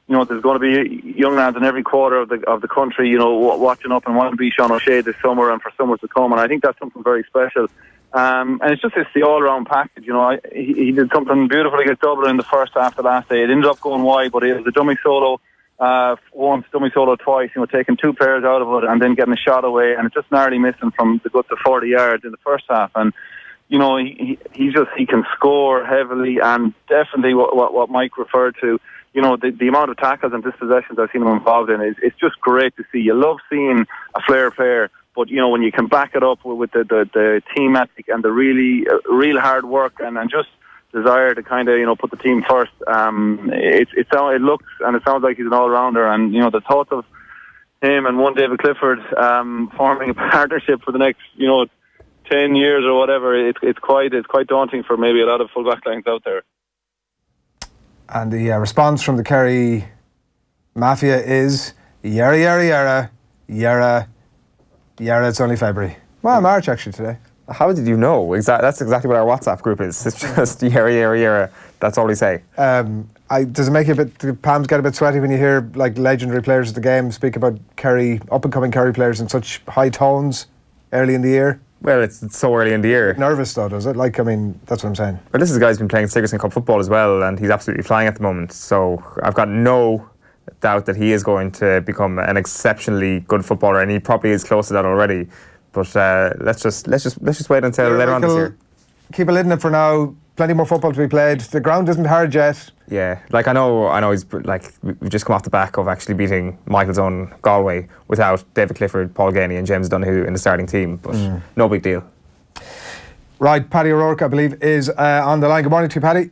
you know, there's going to be young lads in every quarter of the country, you know, watching up and wanting to be Sean O'Shea this summer and for summers to come. And I think that's something very special. And it's the all-round package. You know, he did something beautiful against Dublin in the first half the last day. It ended up going wide, but it was a dummy solo once, dummy solo twice. You know, taking two players out of it and then getting a shot away, and it just narrowly missed him from the guts of 40 yards in the first half. And you know, he can score heavily, and definitely what Mike referred to. You know, the amount of tackles and dispossessions I've seen him involved in it's just great to see. You love seeing a flair player. But, you know, when you can back it up with the team ethic and the real hard work and just desire to kind of, you know, put the team first, it looks and it sounds like he's an all-rounder. And, you know, the thought of him and one David Clifford forming a partnership for the next, you know, 10 years or whatever, it's quite daunting for maybe a lot of full-back lines out there. And the response from the Kerry Mafia is, yara, yara, yara, yara. Yeah, it's only February. Well, March actually today. How did you know? That's exactly what our WhatsApp group is. It's just yara. That's all we say. Does it make you the palms get a bit sweaty when you hear like legendary players of the game speak about Kerry, up and coming Kerry players in such high tones early in the year? Well, it's so early in the year. Nervous though, does it? Like, I mean, that's what I'm saying. But this is a guy who's been playing Sigerson Cup football as well, and he's absolutely flying at the moment. So I've got no doubt that he is going to become an exceptionally good footballer, and he probably is close to that already. But let's just wait until later on this year. Keep a lid on it for now. Plenty more football to be played. The ground isn't hard yet. Yeah, like I know he's like, we've just come off the back of actually beating Michael's own Galway without David Clifford, Paul Ganey and James Donoghue in the starting team, but no big deal. Right, Paddy O'Rourke, I believe, is on the line. Good morning to you, Paddy.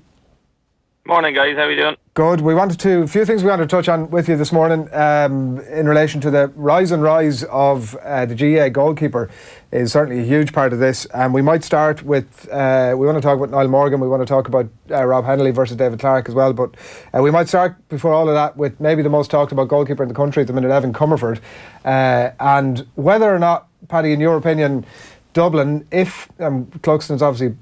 Morning, guys. How are you doing? Good. A few things we wanted to touch on with you this morning in relation to the rise of the GAA goalkeeper is certainly a huge part of this. And we might start with, we want to talk about Niall Morgan, we want to talk about Rob Hennelly versus David Clark as well. But we might start before all of that with maybe the most talked about goalkeeper in the country at the minute, Evan Comerford. And whether or not, Paddy, in your opinion, Dublin, if Cluxton's obviously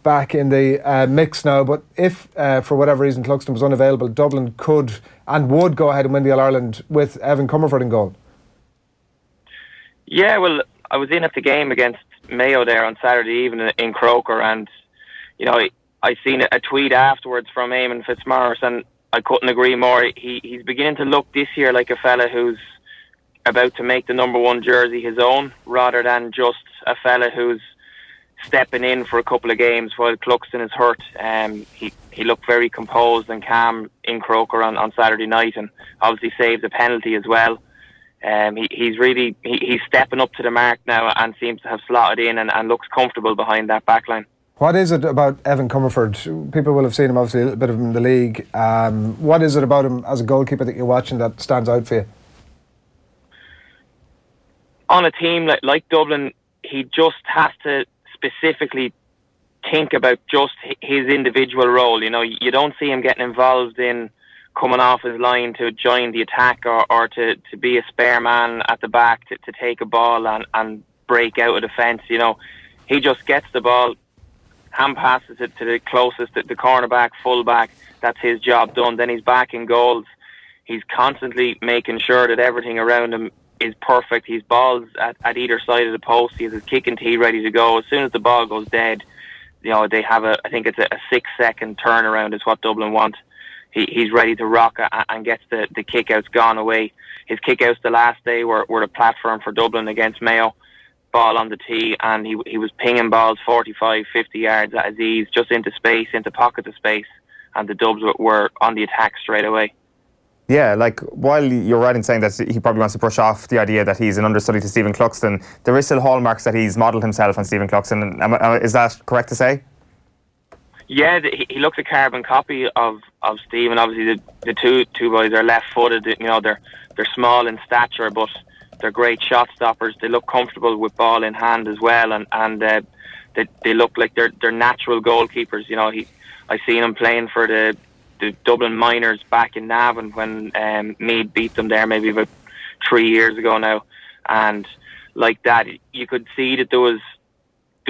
back in the mix now, but if for whatever reason Cluxton was unavailable, Dublin could and would go ahead and win the All-Ireland with Evan Comerford in goal. Yeah, well, I was in at the game against Mayo there on Saturday evening in Croker, and you know, I seen a tweet afterwards from Eamon Fitzmaurice, and I couldn't agree more. He's beginning to look this year like a fella who's about to make the number one jersey his own, rather than just a fella who's stepping in for a couple of games while Cluxton is hurt. He looked very composed and calm in Croker on Saturday night, and obviously saved a penalty as well. He's stepping up to the mark now and seems to have slotted in and looks comfortable behind that backline. What is it about Evan Comerford? People will have seen him, obviously, a little bit of him in the league. What is it about him as a goalkeeper that you're watching that stands out for you? On a team like Dublin, he just has to specifically think about just his individual role. You know, you don't see him getting involved in coming off his line to join the attack or to be a spare man at the back to take a ball and break out of defence. You know, he just gets the ball, hand passes it to the closest, the cornerback, fullback. That's his job done. Then he's back in goals. He's constantly making sure that everything around him is perfect. He's balls at either side of the post. He has his kick and tee ready to go. As soon as the ball goes dead, you know, they have I think it's a 6-second turnaround is what Dublin want. He's ready to rock and gets the kick-outs gone away. His kick-outs the last day were a platform for Dublin against Mayo. Ball on the tee, and he was pinging balls 45, 50 yards at his ease, just into space, into pockets of space, and the Dubs were on the attack straight away. Yeah, like, while you're right in saying that he probably wants to brush off the idea that he's an understudy to Stephen Cluxton, there is still hallmarks that he's modelled himself on Stephen Cluxton. Is that correct to say? Yeah, he looks a carbon copy of Stephen. Obviously, the two boys are left-footed. You know, they're small in stature, but they're great shot stoppers. They look comfortable with ball in hand as well, and they look like they're natural goalkeepers. You know, I seen him playing for the Dublin Miners back in Navan when Meath beat them there maybe about 3 years ago now, and like that, you could see that there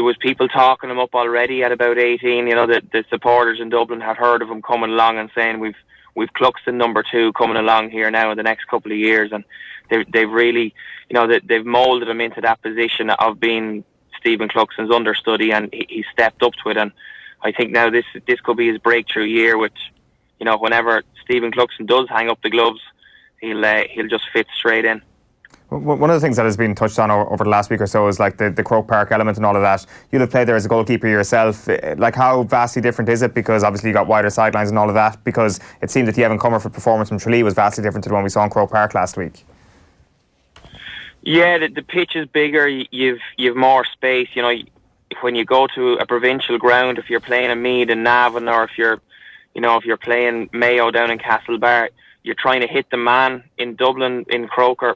was people talking him up already at about 18. You know, the supporters in Dublin had heard of him coming along and saying we've Cluxton number 2 coming along here now in the next couple of years, and they've really, you know, they've moulded him into that position of being Stephen Cluxton's understudy, and he stepped up to it. And I think now this could be his breakthrough year, which, you know, whenever Stephen Cluxton does hang up the gloves, he'll just fit straight in. One of the things that has been touched on over the last week or so is like the Croke Park element and all of that. You'll have played there as a goalkeeper yourself. Like, how vastly different is it? Because obviously you got wider sidelines and all of that. Because it seemed that the Evan Comerford performance from Tralee was vastly different to the one we saw in Croke Park last week. Yeah, the pitch is bigger. You've more space. You know, when you go to a provincial ground, if you're playing a Meath in Navan, or if you're playing Mayo down in Castlebar, you're trying to hit the man. In Dublin, in Croker,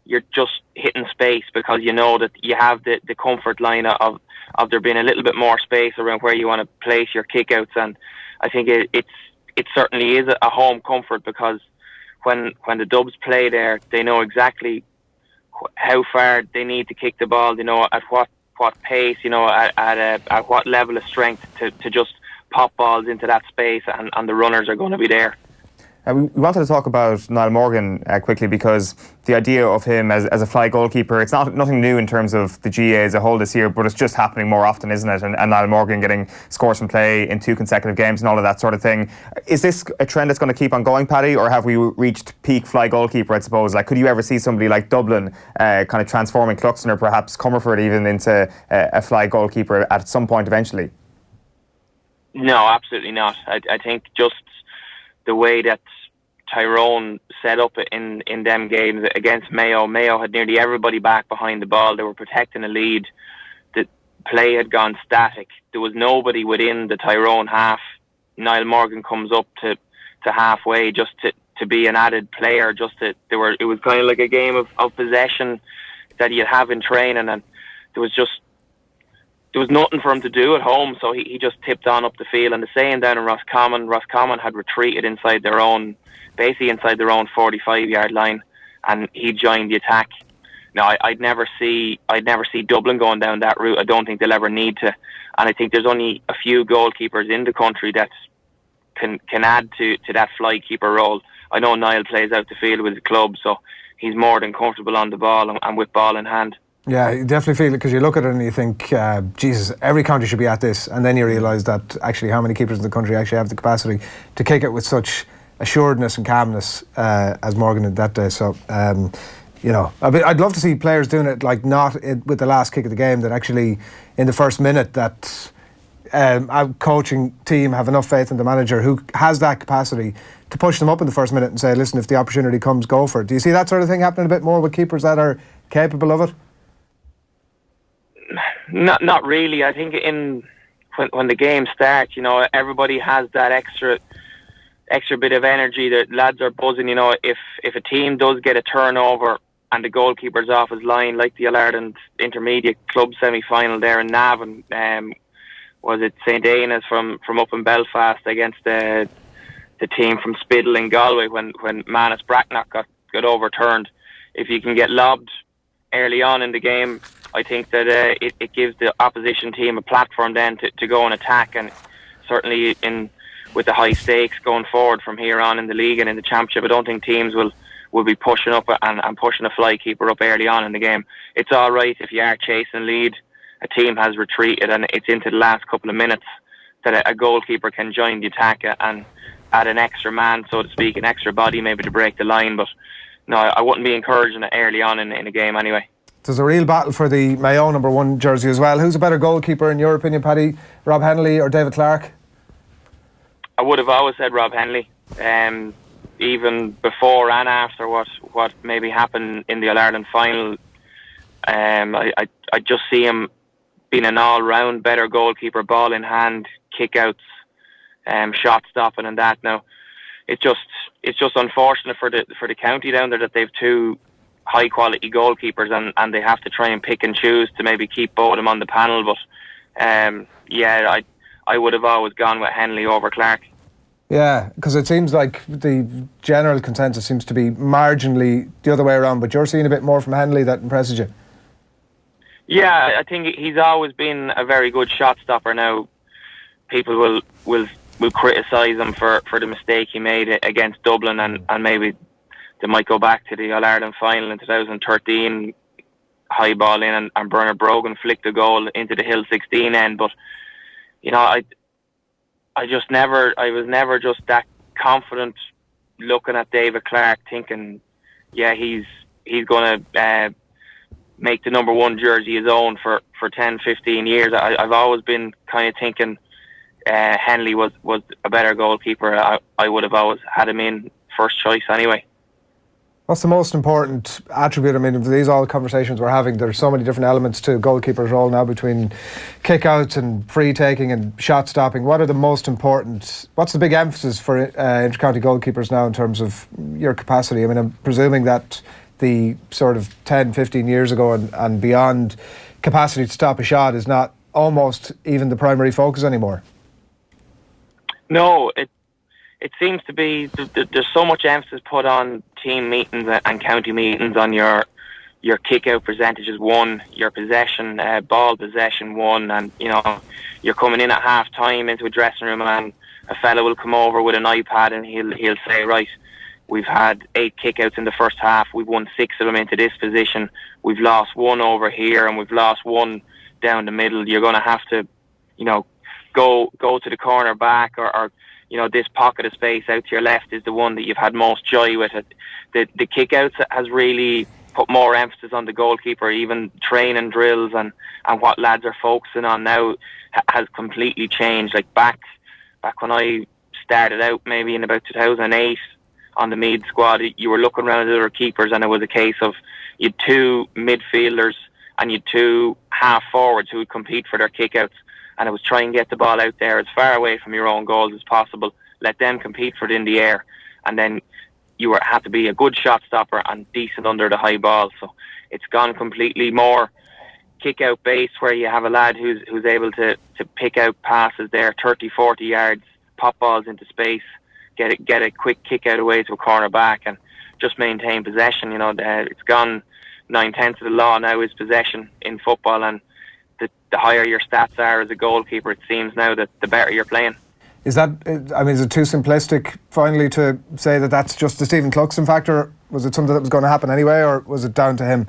you're just hitting space because you know that you have the comfort line of there being a little bit more space around where you want to place your kickouts. And I think it certainly is a home comfort, because when the Dubs play there, they know exactly how far they need to kick the ball. They know at what pace, you know, at what level of strength to just pop balls into that space, and the runners are going to be there. We wanted to talk about Niall Morgan quickly, because the idea of him as a fly goalkeeper, it's nothing new in terms of the GAA as a whole this year, but it's just happening more often, isn't it? And Niall Morgan getting scores from play in 2 consecutive games and all of that sort of thing. Is this a trend that's going to keep on going, Paddy, or have we reached peak fly goalkeeper, I suppose? Like, could you ever see somebody like Dublin kind of transforming Cluxton, or perhaps Comerford even, into a fly goalkeeper at some point eventually? No, absolutely not. I think just the way that Tyrone set up in them games against Mayo had nearly everybody back behind the ball. They were protecting a lead. The play had gone static. There was nobody within the Tyrone half. Niall Morgan comes up to halfway just to be an added player. It was kind of like a game of possession that you'd have in training, and there was nothing for him to do at home, so he just tipped on up the field. And the same down in Roscommon had retreated inside their own 45-yard line, and he joined the attack. Now, I'd never see Dublin going down that route. I don't think they'll ever need to, and I think there's only a few goalkeepers in the country that can add to that fly keeper role. I know Niall plays out the field with the club, so he's more than comfortable on the ball and with ball in hand. Yeah, you definitely feel it, because you look at it and you think, Jesus, every county should be at this, and then you realise that actually how many keepers in the country actually have the capacity to kick it with such assuredness and calmness as Morgan did that day. So, I'd love to see players doing it, like not with the last kick of the game, that actually in the first minute that our coaching team have enough faith in the manager who has that capacity to push them up in the first minute and say, listen, if the opportunity comes, go for it. Do you see that sort of thing happening a bit more with keepers that are capable of it? Not really. I think when the game starts, everybody has that extra bit of energy. The lads are buzzing. If a team does get a turnover and the goalkeeper's off his line, like the All-Ireland Intermediate Club semi-final there in Navan, was it St. Aina's from up in Belfast against the team from Spiddle in Galway when Manus Bracknock got overturned. If you can get lobbed early on in the game, I think that it gives the opposition team a platform then to go and attack, and certainly with the high stakes going forward from here on in the league and in the championship, I don't think teams will be pushing up and pushing a fly keeper up early on in the game. It's all right if you are chasing lead, a team has retreated and it's into the last couple of minutes, that a goalkeeper can join the attack and add an extra man, so to speak, an extra body maybe to break the line. But no, I wouldn't be encouraging it early on in a game anyway. There's a real battle for the Mayo number 1 jersey as well. Who's a better goalkeeper in your opinion, Paddy? Rob Henley or David Clark? I would have always said Rob Henley, even before and after what maybe happened in the All-Ireland final. I just see him being an all-round better goalkeeper, ball in hand, kick-outs, shot stopping and that. Now, it's just unfortunate for the county down there that they've 2 high quality goalkeepers and they have to try and pick and choose to maybe keep both of them on the panel. But I would have always gone with Henley over Clark. Yeah, because it seems like the general consensus seems to be marginally the other way around, but you're seeing a bit more from Henley that impresses you. Yeah, I think he's always been a very good shot stopper. Now, people will criticise him for the mistake he made against Dublin, and maybe they might go back to the All-Ireland final in 2013, high ball in, and Bernard Brogan flicked a goal into the Hill 16 end. But I was never just that confident looking at David Clark, thinking, yeah, he's going to make the number 1 jersey his own for 10, 15 years. I've always been kind of thinking Henley was a better goalkeeper. I would have always had him in first choice anyway. What's the most important attribute? I mean, of these all conversations we're having, there's so many different elements to goalkeeper's role now, between kick-outs and free-taking and shot-stopping. What are the most important? What's the big emphasis for inter-county goalkeepers now in terms of your capacity? I mean, I'm presuming that the sort of 10, 15 years ago and beyond capacity to stop a shot is not almost even the primary focus anymore. No, it seems to be there's so much emphasis put on team meetings and county meetings on your kick-out percentages 1, your possession, ball possession 1, and you're coming in at half-time into a dressing room and a fella will come over with an iPad and he'll say, right, we've had 8 kickouts in the first half. We've won 6 of them into this position. We've lost 1 over here, and we've lost 1 down the middle. You're going to have to, go to the corner back, or this pocket of space out to your left is the one that you've had most joy with. The kickouts has really put more emphasis on the goalkeeper. Even training drills and what lads are focusing on now has completely changed. Like back when I started out, maybe in about 2008, on the Meath squad, you were looking around at other keepers, and it was a case of you'd 2 midfielders and you'd 2 half forwards who would compete for their kickouts, and it was try and get the ball out there as far away from your own goals as possible, let them compete for it in the air, and then you had to be a good shot stopper and decent under the high ball. So it's gone completely more kick out based, where you have a lad who's able to pick out passes there 30-40 yards, pop balls into space, get a quick kick out away to a corner back, and just maintain possession. It's gone 9/10 of the law now is possession in football, and the higher your stats are as a goalkeeper, it seems now that the better you're playing. Is that, is it too simplistic finally to say that that's just the Stephen Cluxton factor? Was it something that was going to happen anyway, or was it down to him?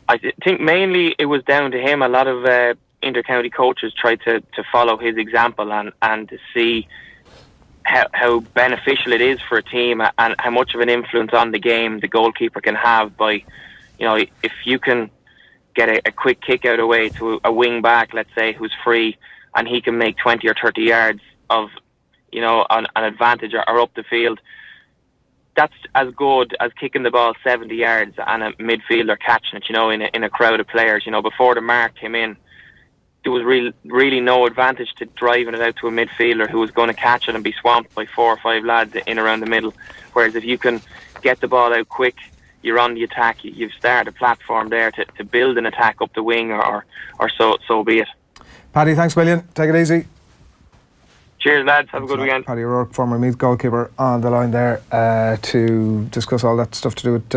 I think mainly it was down to him. A lot of inter-county coaches tried to follow his example and to see how beneficial it is for a team and how much of an influence on the game the goalkeeper can have by, if you can get a quick kick out away to a wing back, let's say, who's free, and he can make 20 or 30 yards of, an advantage or up the field. That's as good as kicking the ball 70 yards and a midfielder catching it, in a crowd of players. Before the mark came in, there was really no advantage to driving it out to a midfielder who was going to catch it and be swamped by 4 or 5 lads in around the middle. Whereas if you can get the ball out quick, you're on the attack. You've started a platform there to build an attack up the wing, or so be it. Paddy, thanks a million. Take it easy. Cheers, lads. Have a good weekend. Paddy O'Rourke, former Meath goalkeeper, on the line there to discuss all that stuff to do with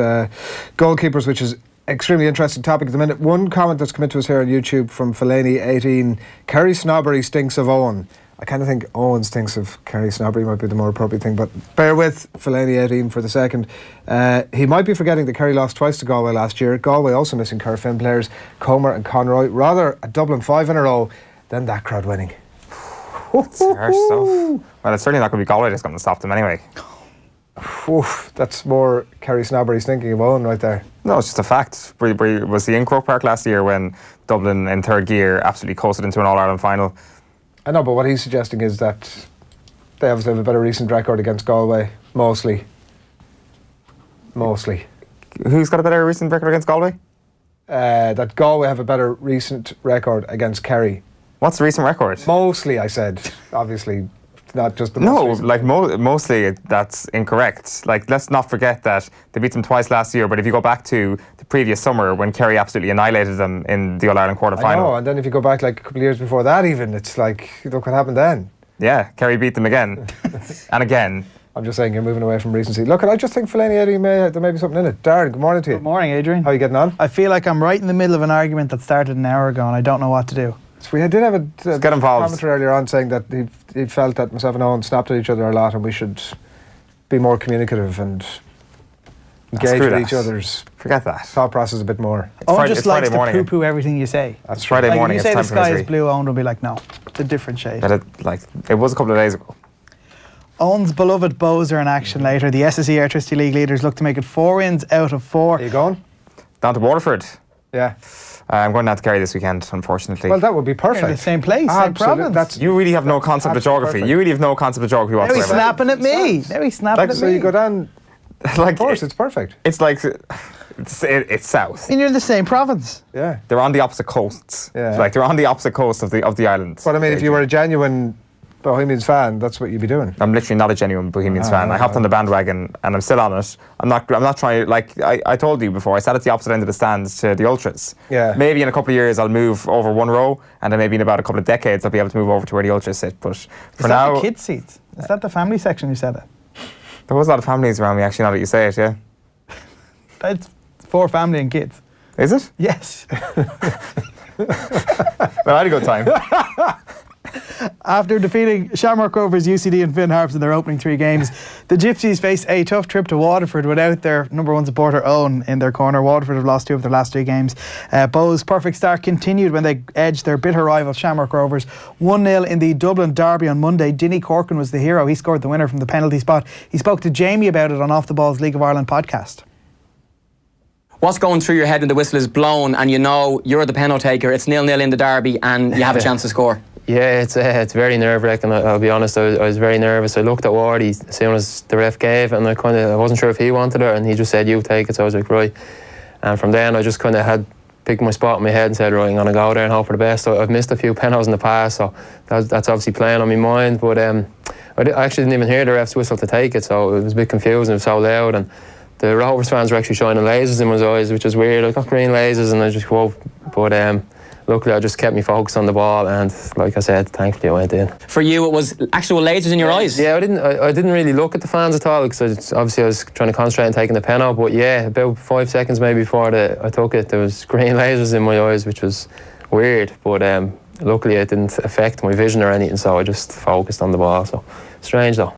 goalkeepers, which is extremely interesting topic at the minute. One comment that's come into us here on YouTube from Fellaini18: Kerry Snobbery stinks of Owen. I kind of think Owen stinks of Kerry Snobbery might be the more appropriate thing, but bear with Fellaini18 for the second. He might be forgetting that Kerry lost twice to Galway last year. Galway also missing Kerfin players Comer and Conroy. Rather a Dublin 5 in a row than that crowd winning. It's harsh stuff. Well, it's certainly not going to be Galway that's going to stop them anyway. Oof, that's more Kerry Snobbery stinking of Owen right there. No, it's just a fact. Was he in Croke Park last year when Dublin in third gear absolutely coasted into an All-Ireland final? I know, but what he's suggesting is that they obviously have a better recent record against Galway, mostly. Who's got a better recent record against Galway? That Galway have a better recent record against Kerry. What's the recent record? Mostly, I said. Obviously, not just the most recent. Mostly that's incorrect. Let's not forget that they beat them twice last year, but if you go back to the previous summer when Kerry absolutely annihilated them in the All-Ireland quarter-final. I know, and then if you go back a couple of years before that even, it's look what happened then. Yeah, Kerry beat them again. And again. I'm just saying, you're moving away from recency. Look, I just think Fellaini, there may be something in it. Darren, good morning to you. Good morning, Adrian. How are you getting on? I feel like I'm right in the middle of an argument that started an hour ago and I don't know what to do. So we did have a get involved. commentary earlier on saying that he felt that myself and Owen snapped at each other a lot and we should be more communicative and engage with each other's thought process a bit more. Owen just likes to poo-poo everything you say. That's Friday morning. If you say the sky is blue, Owen will be like, no, it's a different shade. But it was a couple of days ago. Owen's beloved Bows are in action later. The SSE Electricity League leaders look to make it 4 wins out of 4. Are you going? Down to Waterford. Yeah. I'm going down to Kerry this weekend, unfortunately. Well, that would be perfect. You're in the same place, same province. You really have no concept of geography. Perfect. You really have no concept of geography whatsoever. Now he's snapping at me. So you go down. Of course, it's perfect. It's it's south. And you're in the same province. Yeah. They're on the opposite coasts. Yeah. They're on the opposite coast of the island. But I mean, if you were a genuine Bohemians fan, that's what you'd be doing. I'm literally not a genuine Bohemians fan. I hopped on the bandwagon and I'm still on it. I'm not trying, I told you before, I sat at the opposite end of the stands to the Ultras. Yeah. Maybe in a couple of years I'll move over one row, and then maybe in about a couple of decades I'll be able to move over to where the Ultras sit. But for now... Is that the kids' seats? Is that the family section you said it? There was a lot of families around me actually, now that you say it, yeah. It's for family and kids. Is it? Yes. Well, I had a good time. After defeating Shamrock Rovers, UCD and Finn Harps in their opening 3 games, the Gypsies face a tough trip to Waterford without their number 1 supporter Eoin in their corner. Waterford have lost 2 of their last 3 games. Bo's perfect start continued when they edged their bitter rival Shamrock Rovers 1-0 in the Dublin derby on Monday. Dinny Corkin was the hero. He scored the winner from the penalty spot. He spoke to Jamie about it on Off the Ball's League of Ireland podcast. What's going through your head when the whistle is blown and you know you're the penalty taker, it's 0-0 in the derby and you have a chance to score? Yeah, it's very nerve-wracking. I'll be honest, I was very nervous. I looked at Wardy as soon as the ref gave, and I wasn't sure if he wanted it, and he just said, "You take it." So I was like, right. And from then I just kind of had picked my spot in my head and said, right, I'm going to go there and hope for the best. So I've missed a few penalties in the past, so that's obviously playing on my mind. But I actually didn't even hear the ref's whistle to take it, so it was a bit confusing. It was so loud, and the Rovers fans were actually shining lasers in my eyes, which was weird. I got green lasers, and I just whoa. But luckily, I just kept me focused on the ball, and like I said, thankfully I went in. For you, it was actual lasers in your eyes? Yeah, I didn't really look at the fans at all, because obviously I was trying to concentrate on taking the pen out. But yeah, about 5 seconds maybe before I took it, there was green lasers in my eyes, which was weird. But luckily it didn't affect my vision or anything, so I just focused on the ball. So strange though.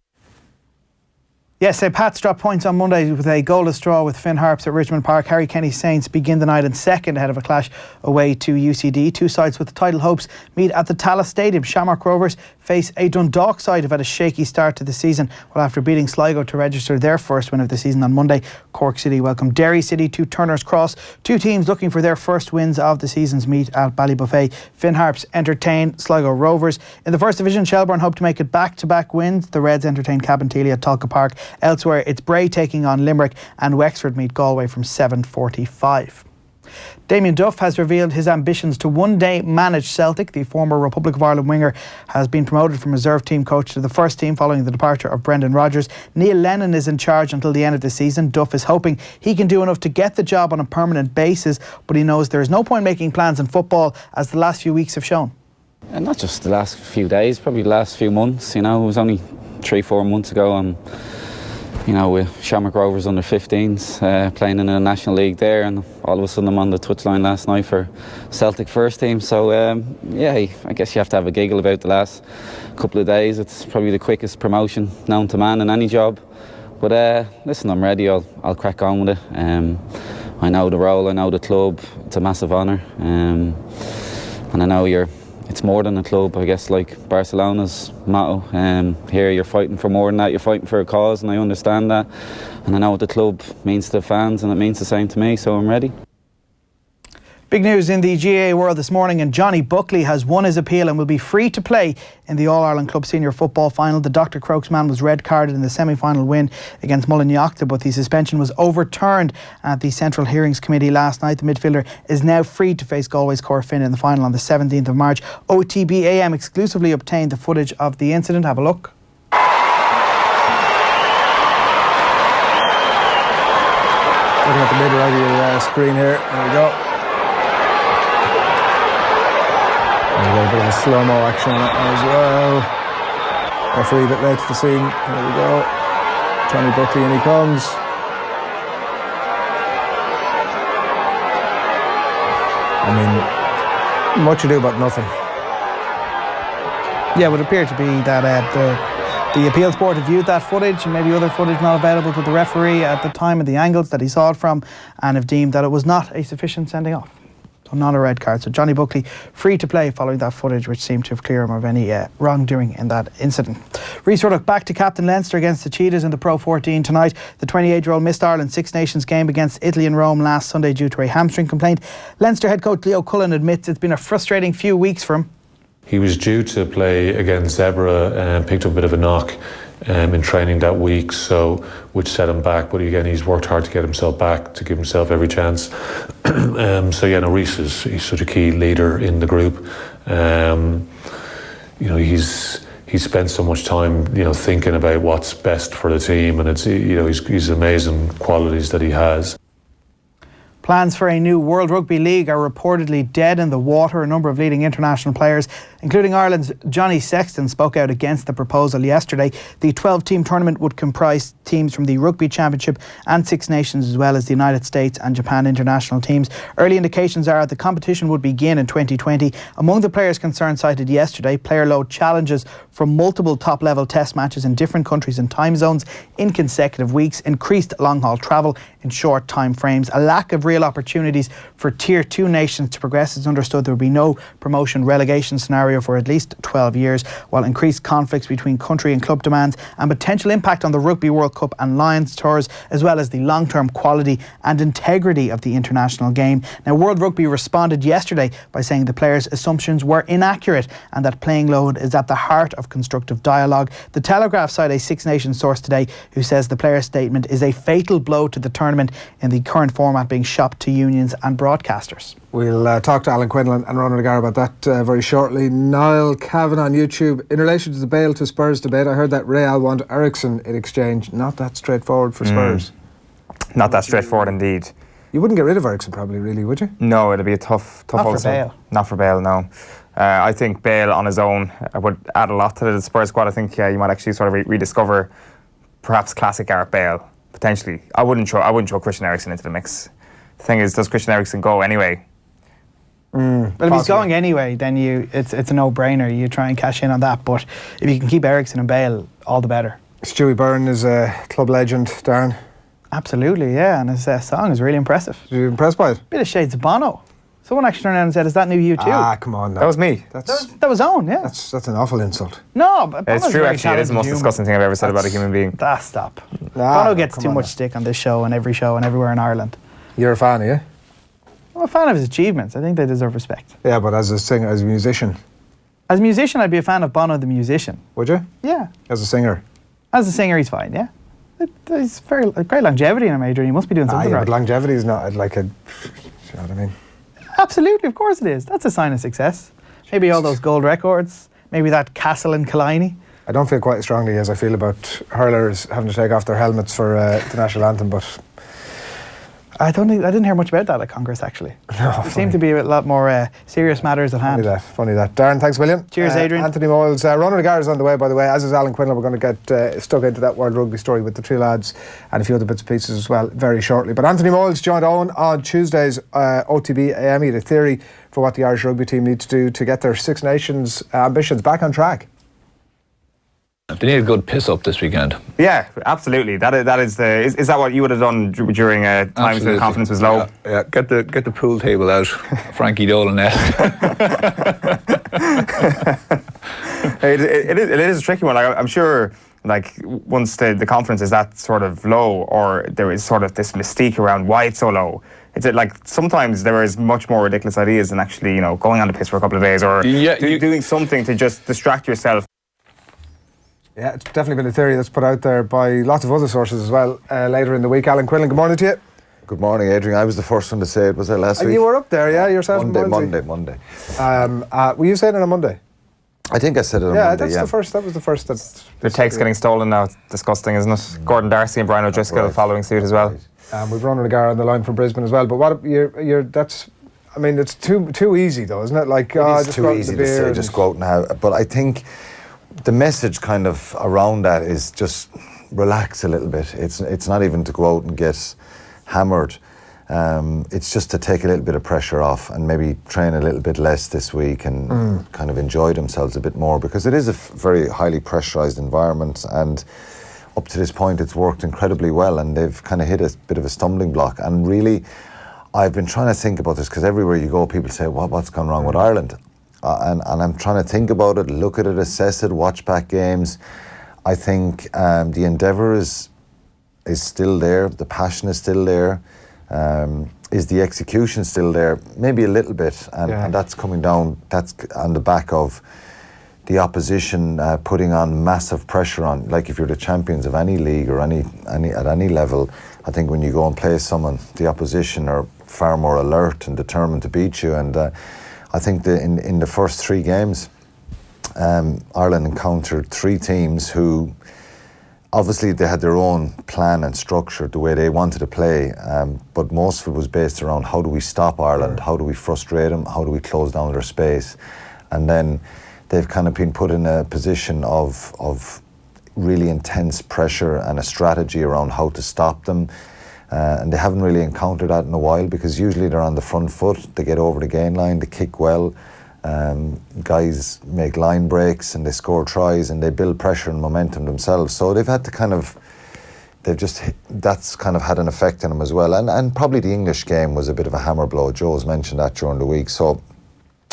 Yes, Pats dropped points on Monday with a goalless draw with Finn Harps at Richmond Park. Harry Kenny Saints begin the night in second ahead of a clash away to UCD. 2 sides with title hopes meet at the Tallaght Stadium. Shamrock Rovers face a Dundalk side who've had a shaky start to the season. Well, after beating Sligo to register their first win of the season on Monday, Cork City welcomed Derry City to Turner's Cross. 2 teams looking for their first wins of the season's meet at Ballybuffet. Finn Harps entertain Sligo Rovers. In the First Division, Shelbourne hope to make it back-to-back wins. The Reds entertain Cabinteely at Tulka Park. Elsewhere, it's Bray taking on Limerick, and Wexford meet Galway from 7:45. Damien Duff has revealed his ambitions to one day manage Celtic. The former Republic of Ireland winger has been promoted from reserve team coach to the first team following the departure of Brendan Rodgers. Neil Lennon is in charge until the end of the season. Duff is hoping he can do enough to get the job on a permanent basis, but he knows there is no point making plans in football, as the last few weeks have shown. And not just the last few days, probably the last few months. You know, it was only 3-4 months ago, and you know, with Shamrock Rovers under 15s playing in the National League there, and all of a sudden I'm on the touchline last night for Celtic first team. So yeah, I guess you have to have a giggle about the last couple of days. It's probably the quickest promotion known to man in any job. But listen, I'm ready. I'll crack on with it. I know the role, I know the club. It's a massive honour, and I know it's more than a club, I guess, like Barcelona's motto. Here you're fighting for more than that, you're fighting for a cause, and I understand that. And I know what the club means to the fans, and it means the same to me, so I'm ready. Big news in the GAA world this morning, and Johnny Buckley has won his appeal and will be free to play in the All-Ireland Club Senior Football Final. The Dr. Croaks man was red-carded in the semi-final win against Mullinachta, but the suspension was overturned at the Central Hearings Committee last night. The midfielder is now free to face Galway's Cor Finn in the final on the 17th of March. OTB AM exclusively obtained the footage of the incident. Have a look. Looking at the mid-right of your screen here. There we go. And we got a bit of a slow-mo action on that as well. Referee a bit late to the scene. There we go. Johnny Buckley, in he comes. I mean, much ado about nothing. Yeah, it would appear to be that the appeals board have viewed that footage, and maybe other footage not available to the referee at the time and the angles that he saw it from, and have deemed that it was not a sufficient sending off. So not a red card. So Johnny Buckley free to play following that footage, which seemed to have cleared him of any wrongdoing in that incident. Rhys Ruddock back to captain Leinster against the Cheetahs in the Pro 14 tonight. The 28-year-old missed Ireland's Six Nations game against Italy in Rome last Sunday due to a hamstring complaint. Leinster head coach Leo Cullen admits it's been a frustrating few weeks for him. He was due to play against Zebra and picked up a bit of a knock in training that week, which set him back. But again, he's worked hard to get himself back, to give himself every chance. Rhys he's such a key leader in the group. He's spent so much time, thinking about what's best for the team, and it's he's amazing qualities that he has. Plans for a new World Rugby League are reportedly dead in the water. A number of leading international players, including Ireland's Johnny Sexton, spoke out against the proposal yesterday. The 12-team tournament would comprise teams from the Rugby Championship and Six Nations, as well as the United States and Japan international teams. Early indications are the competition would begin in 2020. Among the players concerned cited yesterday, player load challenges from multiple top-level test matches in different countries and time zones in consecutive weeks, increased long-haul travel in short time frames, a lack of real opportunities for Tier 2 nations to progress. It's understood there will be no promotion relegation scenario for at least 12 years, while increased conflicts between country and club demands and potential impact on the Rugby World Cup and Lions tours, as well as the long-term quality and integrity of the international game. Now, World Rugby responded yesterday by saying the players' assumptions were inaccurate and that playing load is at the heart of constructive dialogue. The Telegraph cited a Six Nations source today who says the players' statement is a fatal blow to the tournament in the current format being shopped to unions and broadcasters. We'll talk to Alan Quinlan and Ronan about that very shortly. Niall Cavan on YouTube. In relation to the Bale to Spurs debate, I heard that Real want Ericsson in exchange. Not that straightforward for Spurs. Not that straightforward indeed. You wouldn't get rid of Ericsson probably, really, would you? No, it'd be a tough Not for also. Bale. Not for Bale, no. I think Bale on his own would add a lot to the Spurs squad. I think you might actually sort of rediscover perhaps classic Gareth Bale, potentially. I wouldn't throw Christian Eriksen into the mix. The thing is, does Christian Eriksen go anyway? Well, if he's going anyway, then it's a no-brainer. You try and cash in on that. But if you can keep Eriksen and Bale, all the better. Stewie Byrne is a club legend, Darren. Absolutely, yeah, and his song is really impressive. Are you impressed by it? Bit of shades of Bono. Someone actually turned around and said, "Is that new you too?" Ah, come on now. That was me. That was Owen, yeah. That's an awful insult. No, but It's Bono's true, very actually. It is the most talented disgusting thing I've ever said about a human being. Stop. Bono gets come too on much now. stick on this show and every show and everywhere in Ireland. You're a fan, are you? I'm a fan of his achievements. I think they deserve respect. Yeah, but as a singer, as a musician. As a musician, I'd be a fan of Bono the musician. Would you? Yeah. As a singer? As a singer, he's fine, yeah. There's great longevity in him, Adrian. He must be doing something Yeah, right. but longevity is not like a... You know what I mean? Absolutely, of course it is. That's a sign of success. Maybe all those gold records. Maybe that castle in Killiney. I don't feel quite as strongly as I feel about hurlers having to take off their helmets for the national anthem, but... I didn't hear much about that at Congress, actually. No, There seemed to be a lot more serious matters at hand. Funny that. Darren, thanks a million. Cheers, Adrian. Anthony Moyles. Ronan is on the way, by the way, as is Alan Quinlan. We're going to get stuck into that World Rugby story with the three lads and a few other bits and pieces as well very shortly. But Anthony Moyles joined Owen on Tuesday's OTB AM. He had a theory for what the Irish rugby team need to do to get their Six Nations ambitions back on track. They need a good piss up this weekend. Yeah, absolutely. That is that what you would have done during times when the confidence was low? Yeah. Get the pool table out, Frankie Dolan-esque. It is a tricky one. Like, I'm sure, like, once the confidence is that sort of low, or there is sort of this mystique around why it's so low. It's like sometimes there is much more ridiculous ideas than actually, going on the piss for a couple of days or doing something to just distract yourself. Yeah, it's definitely been a theory that's put out there by lots of other sources as well later in the week. Alan Quinlan, good morning to you. Good morning, Adrian. I was the first one to say it. Was I last week? You were up there, yeah, yourself. Monday. Were you saying it on Monday? I think I said it on Monday. That was the first. The text getting stolen now. It's disgusting, isn't it? Gordon Darcy and Brian O'Driscoll following suit as well. We've Ronan O'Gara on the line from Brisbane as well. But what that's... I mean, it's too easy though, isn't it? Like, it's too easy to say, just go out and have... But I think the message kind of around that is just relax a little bit. It's not even to go out and get hammered. It's just to take a little bit of pressure off and maybe train a little bit less this week and kind of enjoy themselves a bit more, because it is a very highly pressurised environment, and up to this point it's worked incredibly well, and they've kind of hit a bit of a stumbling block. And really, I've been trying to think about this, because everywhere you go people say, what's gone wrong with Ireland? And I'm trying to think about it, look at it, assess it, watch back games. I think the endeavour is still there, the passion is still there. Is the execution still there? Maybe a little bit, and that's coming down. That's on the back of the opposition putting on massive pressure on. Like, if you're the champions of any league or any at any level, I think when you go and play someone, the opposition are far more alert and determined to beat you. And I think that in the first three games, Ireland encountered three teams who obviously they had their own plan and structure, the way they wanted to play, but most of it was based around how do we stop Ireland, how do we frustrate them, how do we close down their space. And then they've kind of been put in a position of really intense pressure and a strategy around how to stop them. And they haven't really encountered that in a while, because usually they're on the front foot, they get over the gain line, they kick well, guys make line breaks and they score tries and they build pressure and momentum themselves. So they've had to that's kind of had an effect on them as well. And probably the English game was a bit of a hammer blow. Joe's mentioned that during the week. So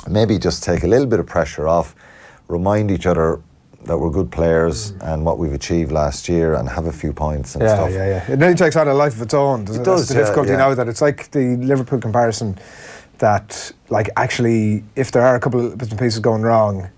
maybe just take a little bit of pressure off, remind each other that we're good players and what we've achieved last year, and have a few points and stuff. Yeah. It nearly takes on a life of its own. It does. That's the difficulty now, that it's like the Liverpool comparison, that like actually if there are a couple of bits and pieces going wrong,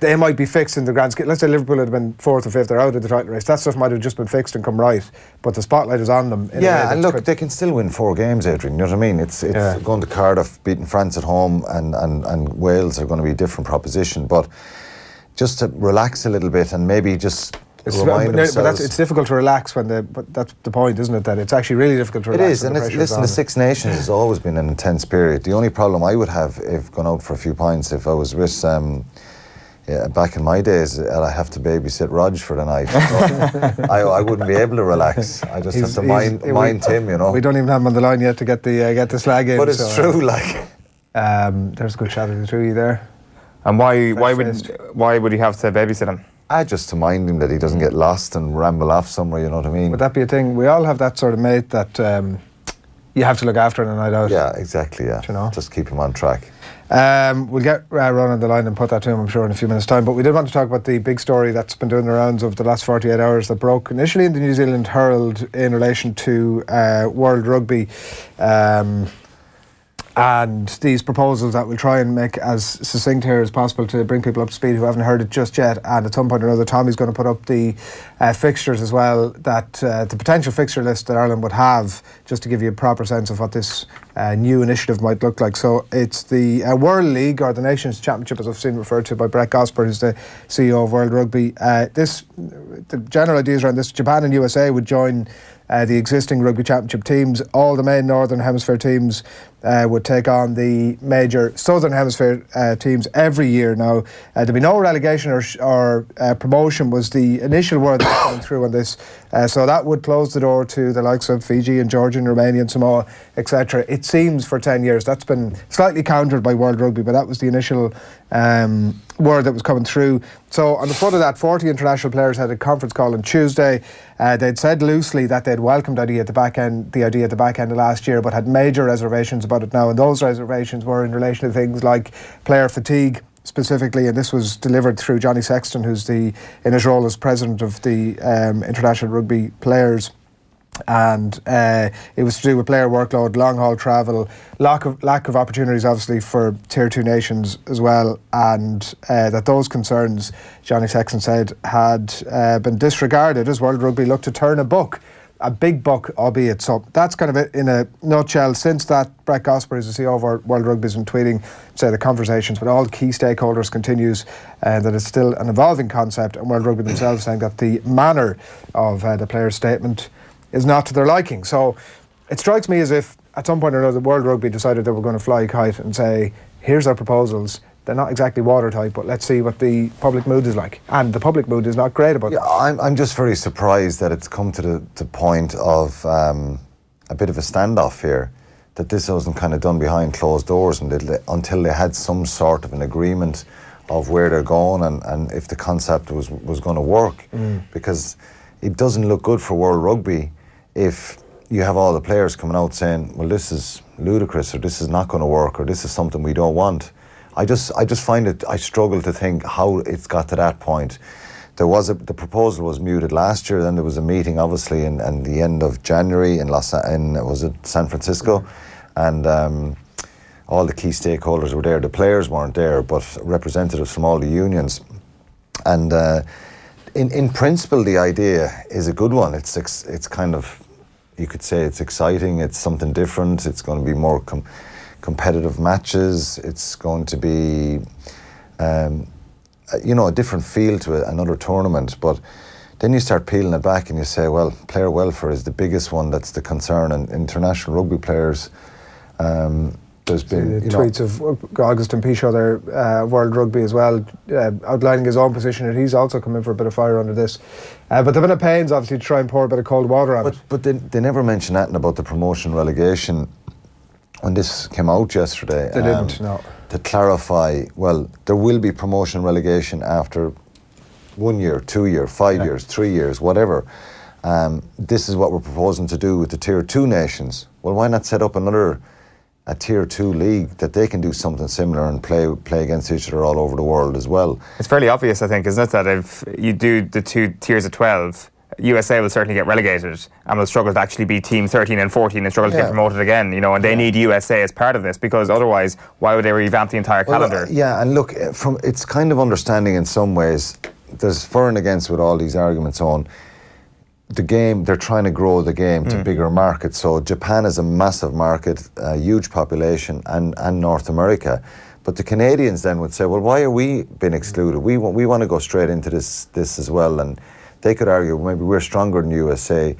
they might be fixed in the grand scheme. Let's say Liverpool had been 4th or 5th, they're out of the title race. That stuff might have just been fixed and come right, but the spotlight is on them. And look, they can still win 4 games, Adrian. You know what I mean? It's going to Cardiff, beating France at home, and Wales are going to be a different proposition. But just to relax a little bit and maybe just remind themselves. But it's difficult to relax but that's the point, isn't it? That it's actually really difficult to relax. It is, and listen, the Six Nations has always been an intense period. The only problem I would have if gone out for a few pints, if I was with back in my days, I have to babysit ROG for the night. So I wouldn't be able to relax. I just have to mind Tim, you know. We don't even have him on the line yet to get the slag in. But it's true, like. There's a good shot of the two there. And why would he have to babysit him? Just to mind him that he doesn't get lost and ramble off somewhere, you know what I mean? Would that be a thing? We all have that sort of mate that you have to look after on a night out. Yeah, exactly, yeah. You know? Just keep him on track. We'll get Ronan on the line and put that to him, I'm sure, in a few minutes' time. But we did want to talk about the big story that's been doing the rounds of the last 48 hours that broke initially in the New Zealand Herald in relation to World Rugby. And these proposals that we'll try and make as succinct here as possible to bring people up to speed who haven't heard it just yet. And at some point or another, Tommy's going to put up the fixtures as well, that the potential fixture list that Ireland would have, just to give you a proper sense of what this new initiative might look like. So it's the World League, or the Nations Championship, as I've seen referred to by Brett Gosper, who's the CEO of World Rugby. The general ideas around this: Japan and USA would join the existing rugby championship teams. All the main Northern Hemisphere teams would take on the major Southern Hemisphere teams every year now. There'd be no relegation or promotion was the initial word that was coming through on this. So that would close the door to the likes of Fiji and Georgia and Romania and Samoa, etc. It seems for 10 years. That's been slightly countered by World Rugby, but that was the initial word that was coming through. So on the foot of that, 40 international players had a conference call on Tuesday. They'd said loosely that they'd welcomed the idea at the back end of last year, but had major reservations about it now. And those reservations were in relation to things like player fatigue specifically, and this was delivered through Johnny Sexton, who's in his role as president of the International Rugby Players. And it was to do with player workload, long haul travel, lack of opportunities obviously for tier 2 nations as well, and that those concerns, Johnny Sexton said, had been disregarded as World Rugby looked to turn a big buck, albeit. So that's kind of it in a nutshell. Since that, Brett Gosper, who's the CEO of World Rugby, has been tweeting, say the conversations with all key stakeholders continues, that it's still an evolving concept, and World Rugby themselves saying that the manner of the player's statement is not to their liking. So it strikes me as if at some point or another World Rugby decided they were going to fly a kite and say, here's our proposals. They're not exactly watertight, but let's see what the public mood is like. And the public mood is not great about it. I'm just very surprised that it's come to the point of a bit of a standoff here, that this wasn't kind of done behind closed doors until they had some sort of an agreement of where they're going and if the concept was going to work. Because it doesn't look good for World Rugby if you have all the players coming out saying, well, this is ludicrous, or this is not going to work, or this is something we don't want. I just find it, I struggle to think how it's got to that point. The proposal was muted last year, then there was a meeting obviously in the end of January in San Francisco, and all the key stakeholders were there. The players weren't there, but representatives from all the unions. And in principle, the idea is a good one. It's kind of, you could say it's exciting, it's something different, it's going to be more competitive matches, it's going to be a different feel to another tournament. But then you start peeling it back and you say, well, player welfare is the biggest one that's the concern, and international rugby players, there's been tweets of Augustin Pichot there, World Rugby as well, outlining his own position, and he's also come in for a bit of fire under this. But they've been at pains, obviously, to try and pour a bit of cold water on it. But they never mentioned anything about the promotion relegation when this came out yesterday. They didn't, no. To clarify, well, there will be promotion relegation after 1 year, 2 year, 5 years, 3 years, whatever. This is what we're proposing to do with the Tier 2 nations. Well, why not set up a Tier 2 league that they can do something similar and play against each other all over the world as well? It's fairly obvious, I think, isn't it, that if you do the 2 tiers of 12, USA will certainly get relegated and will struggle to actually be team 13 and 14 and struggle to get promoted again, and they need USA as part of this, because otherwise, why would they revamp the entire calendar? And look, it's kind of understanding in some ways. There's for and against with all these arguments on the game. They're trying to grow the game to bigger markets. So Japan is a massive market, a huge population, and North America. But the Canadians then would say, well, why are we being excluded? We want to go straight into this as well. And they could argue maybe we're stronger than USA.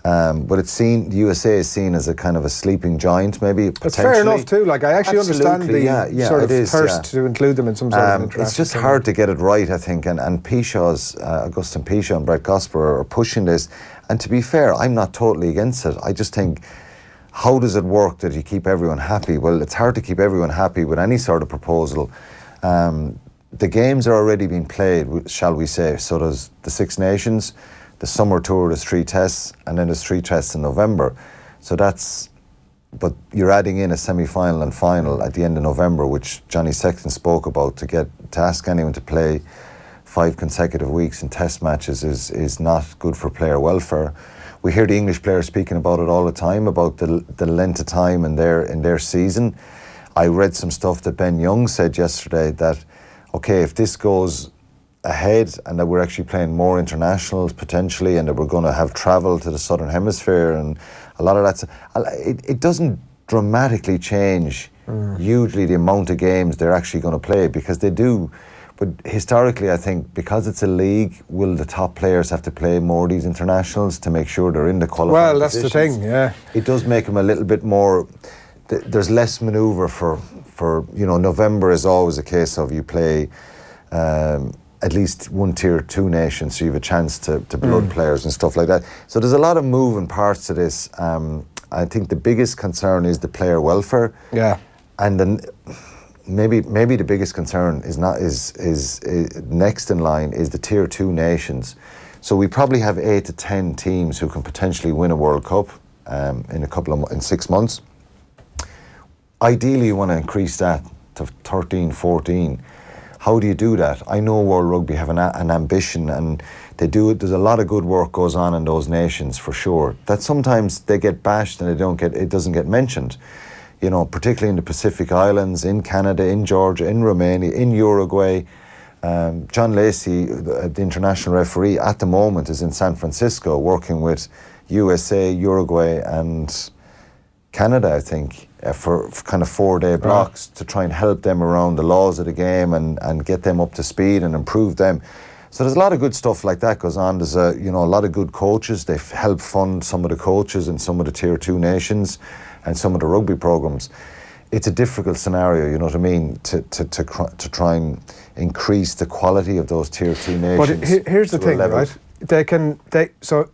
But the USA is seen as a kind of a sleeping giant, maybe potentially. It's fair enough too. Like, I actually understand the sort of thirst to include them in some sort of interaction. It's just hard to get it right, I think. And Pichot's, Augustin Pichot and Brett Gosper are pushing this. And to be fair, I'm not totally against it. I just think, how does it work that you keep everyone happy? Well, it's hard to keep everyone happy with any sort of proposal. The games are already being played, shall we say. So there's the Six Nations. The summer tour, there's 3 tests, and then there's 3 tests in November. So but you're adding in a semi-final and final at the end of November, which Johnny Sexton spoke about, to ask anyone to play 5 consecutive weeks in test matches is not good for player welfare. We hear the English players speaking about it all the time, about the length of time in their season. I read some stuff that Ben Young said yesterday that, okay, if this goes ahead and that we're actually playing more internationals potentially, and that we're going to have travel to the Southern Hemisphere, and a lot of that, it doesn't dramatically change hugely the amount of games they're actually going to play, because they do. But historically, I think because it's a league, will the top players have to play more of these internationals to make sure they're in the qualifying positions? Well, that's the thing, yeah. It does make them a little bit more. There's less manoeuvre for November is always a case of you play at least 1 Tier 2 nation, so you have a chance to blood players and stuff like that. So there's a lot of moving parts to this. I think the biggest concern is the player welfare. Yeah. And then maybe the biggest concern is next in line is the Tier 2 nations. So we probably have 8 to 10 teams who can potentially win a World Cup in 6 months. Ideally, you want to increase that to 13, 14. How do you do that? I know World Rugby have an ambition, and they do it. There's a lot of good work goes on in those nations for sure. That sometimes they get bashed and it doesn't get mentioned. Particularly in the Pacific Islands, in Canada, in Georgia, in Romania, in Uruguay. John Lacey, the international referee at the moment, is in San Francisco working with USA, Uruguay, and Canada, I think, for kind of 4-day blocks to try and help them around the laws of the game and get them up to speed and improve them. So there's a lot of good stuff like that goes on. There's a lot of good coaches. They help fund some of the coaches in some of the Tier 2 nations and some of the rugby programs. It's a difficult scenario, you know what I mean, to try and increase the quality of those Tier 2 nations. But here's the thing, right? So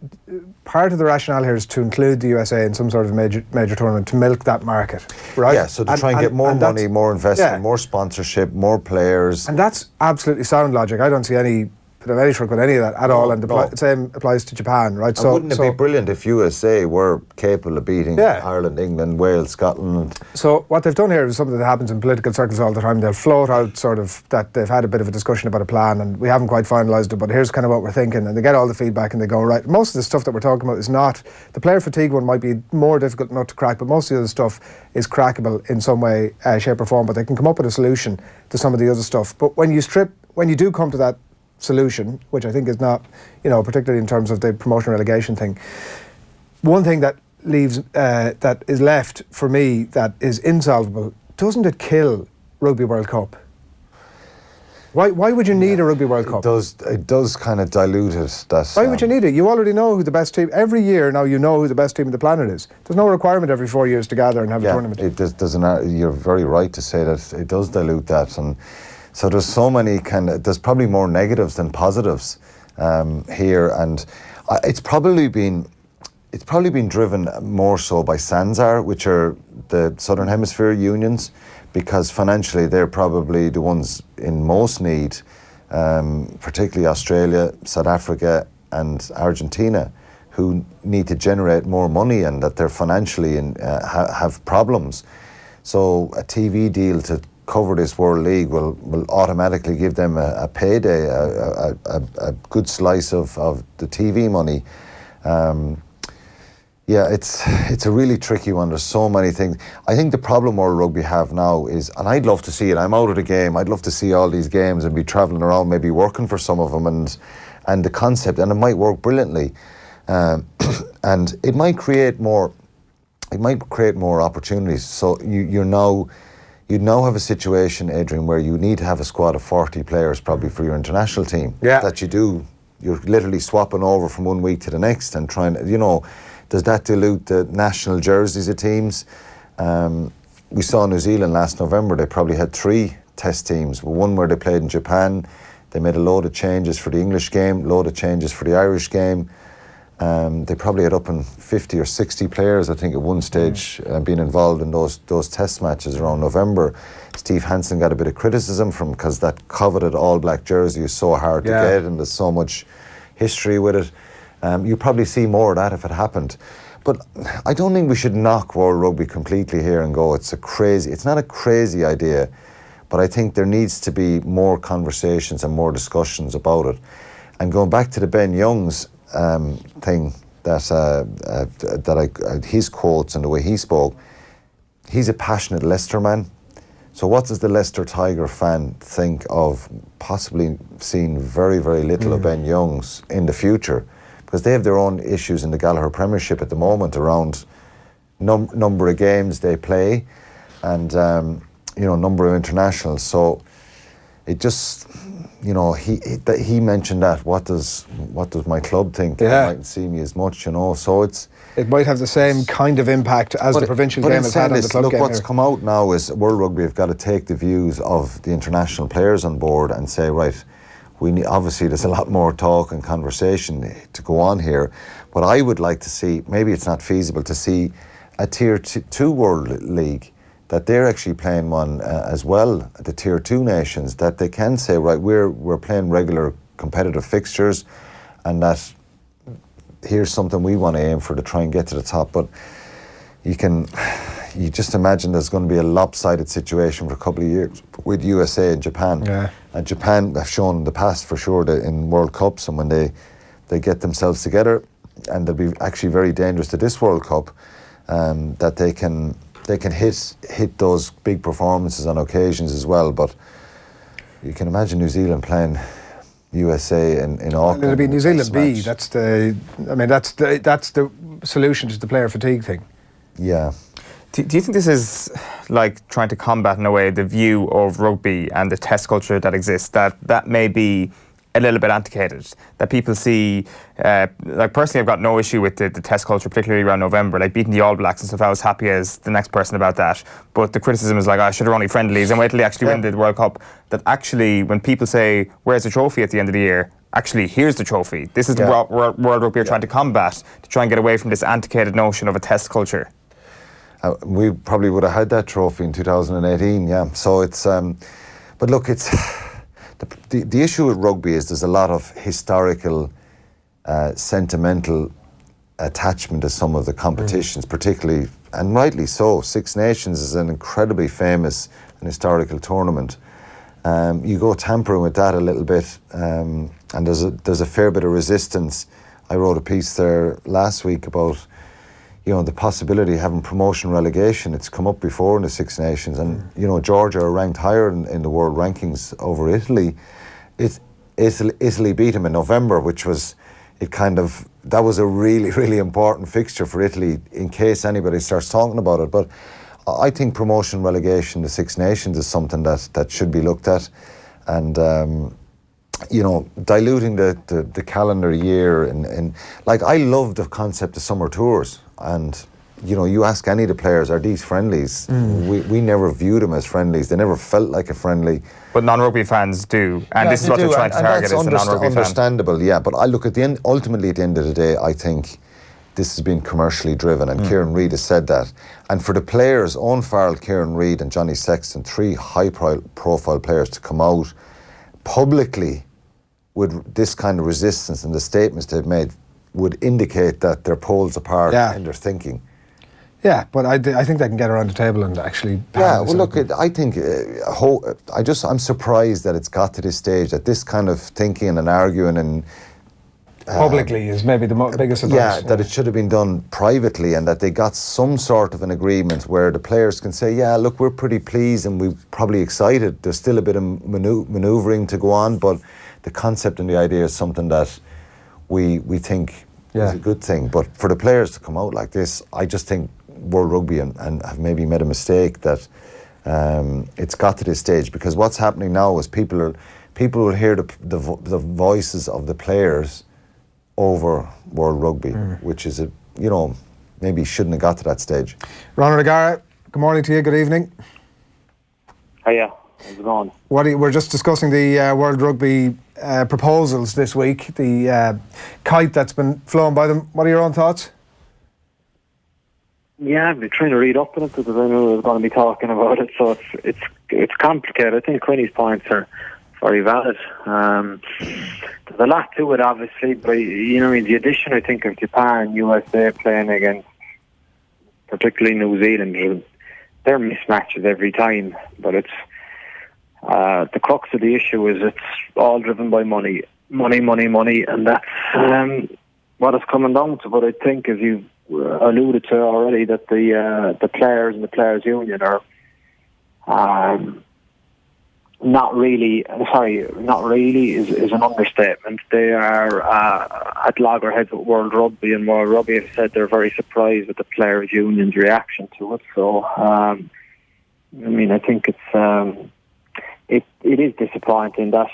part of the rationale here is to include the USA in some sort of major tournament to milk that market, right? Yeah, so to try and get more money, more investment, more sponsorship, more players. And that's absolutely sound logic. I don't see any truck with any of that at all, and the same applies to Japan, right? So wouldn't it be brilliant if USA were capable of beating Ireland, England, Wales, Scotland? So what they've done here is something that happens in political circles all the time. They'll float out sort of that they've had a bit of a discussion about a plan, and we haven't quite finalised it, but here's kind of what we're thinking, and they get all the feedback and they go, right, most of the stuff that we're talking about is not, the player fatigue one might be more difficult not to crack, but most of the other stuff is crackable in some way, shape or form, but they can come up with a solution to some of the other stuff. But when you do come to that solution, which I think is not, particularly in terms of the promotion relegation thing, one thing that is left for me that is insolvable, doesn't it kill Rugby World Cup? Why would you need a Rugby World Cup? It does kind of dilute it. Why would you need it? You already know who the best team. Every year now, you know who the best team on the planet is. There's no requirement every 4 years to gather and have a tournament. It doesn't. You're very right to say that it does dilute that, and so there's so many there's probably more negatives than positives here, and it's probably been driven more so by SANZAR, which are the Southern Hemisphere unions, because financially they're probably the ones in most need, particularly Australia, South Africa and Argentina, who need to generate more money and that they're financially have problems. So a TV deal to cover this World League will automatically give them a payday, a good slice of the TV money. Yeah, it's a really tricky one. There's so many things. I think the problem World Rugby have now is, and I'd love to see it, I'm out of the game, I'd love to see all these games and be travelling around, maybe working for some of them, and the concept, and it might work brilliantly. And it might create more opportunities. So you'd now have a situation, Adrian, where you need to have a squad of 40 players probably for your international team. Yeah. That you're literally swapping over from one week to the next and trying, does that dilute the national jerseys of teams? We saw New Zealand last November, they probably had 3 test teams. One where they played in Japan, they made a load of changes for the English game, load of changes for the Irish game. They probably had up in 50 or 60 players, I think, at one stage being involved in those test matches around November. Steve Hansen got a bit of criticism because that coveted All Black jersey is so hard to get, and there's so much history with it. You probably see more of that if it happened. But I don't think we should knock World Rugby completely here and go, it's not a crazy idea, but I think there needs to be more conversations and more discussions about it. And going back to the Ben Youngs thing, his quotes and the way he spoke, he's a passionate Leicester man. So what does the Leicester Tiger fan think of possibly seeing very, very little of Ben Youngs in the future? Because they have their own issues in the Gallagher Premiership at the moment around number of games they play and number of internationals. So it just, he mentioned that. What does my club think? They mightn't see me as much, So it might have the same kind of impact as the provincial game has had on the club game. What's come out now is World Rugby have got to take the views of the international players on board and say, right, obviously there's a lot more talk and conversation to go on here, but I would like to see, maybe it's not feasible to see a Tier 2 World League, that they're actually playing one as well, the Tier 2 nations, that they can say, right, we're playing regular competitive fixtures, and that here's something we want to aim for to try and get to the top. But you just imagine there's going to be a lopsided situation for a couple of years with USA and Japan. Yeah. And Japan have shown in the past for sure that in World Cups, and when they get themselves together, and they'll be actually very dangerous to this World Cup, that they can hit those big performances on occasions as well. But you can imagine New Zealand playing USA in Auckland. It'll be New Zealand B. That's the solution to the player fatigue thing. Yeah. Do you think this is like trying to combat in a way the view of rugby and the test culture that exists, that may be a little bit antiquated, that people see, like personally I've got no issue with the test culture, particularly around November, like beating the All Blacks and stuff, I was happy as the next person about that, but the criticism is like, I should have only friendlies and wait till they actually win the World Cup, that actually when people say, where's the trophy at the end of the year, actually here's the trophy. This is the World Rugby are trying to combat, to try and get away from this antiquated notion of a test culture. We probably would have had that trophy in 2018, yeah. So it's, but look, it's, the issue with rugby is there's a lot of historical, sentimental attachment to some of the competitions, particularly, and rightly so. Six Nations is an incredibly famous and historical tournament. You go tampering with that a little bit, and there's a fair bit of resistance. I wrote a piece there last week about, the possibility of having promotion relegation. It's come up before in the Six Nations, and Georgia are ranked higher in the world rankings over Italy. Italy beat them in November, which was that was a really, really important fixture for Italy in case anybody starts talking about it. But I think promotion relegation, the Six Nations, is something that should be looked at. and diluting the calendar year, and like, I love the concept of summer tours, and you ask any of the players, are these friendlies? We never viewed them as friendlies. They never felt like a friendly. But non-rugby fans do, and this is what they're trying to target, is the non-rugby fan. Understandable, yeah. But I look at the end. Ultimately, at the end of the day, I think this has been commercially driven, and Kieran Reid has said that. And for the players, Owen Farrell, Kieran Reid, and Johnny Sexton, 3 high-profile players, to come out publicly with this kind of resistance, and the statements they've made would indicate that they're poles apart in their thinking. Yeah, but I think they can get around the table and actually. Yeah, well, look, I think I'm surprised that it's got to this stage, that this kind of thinking and arguing and publicly is maybe the biggest surprise. Yeah, that it should have been done privately, and that they got some sort of an agreement where the players can say, yeah, look, we're pretty pleased and we're probably excited. There's still a bit of manoeuvring to go on, but the concept and the idea is something that we think is a good thing. But for the players to come out like this, I just think World Rugby and have maybe made a mistake that it's got to this stage, because what's happening now is people will hear the voices of the players over World Rugby, which is maybe shouldn't have got to that stage. Ronan O'Gara, good morning to you. Good evening. Hiya. How's it going? We're just discussing the World Rugby proposals this week. The kite that's been flown by them. What are your own thoughts? Yeah, I've been trying to read up on it because I knew I was going to be talking about it. So it's complicated. I think Quinny's points are very valid. There's a lot to it, obviously, but the addition, I think, of Japan, USA playing against, particularly New Zealand, they're mismatches every time. But it's the crux of the issue is it's all driven by money, and that's what it's coming down to. But I think, as you alluded to already, that the players and the players' union are not really is an understatement. They are at loggerheads with World Rugby, and World Rugby have said they're very surprised at the players' union's reaction to it. So I think it is disappointing that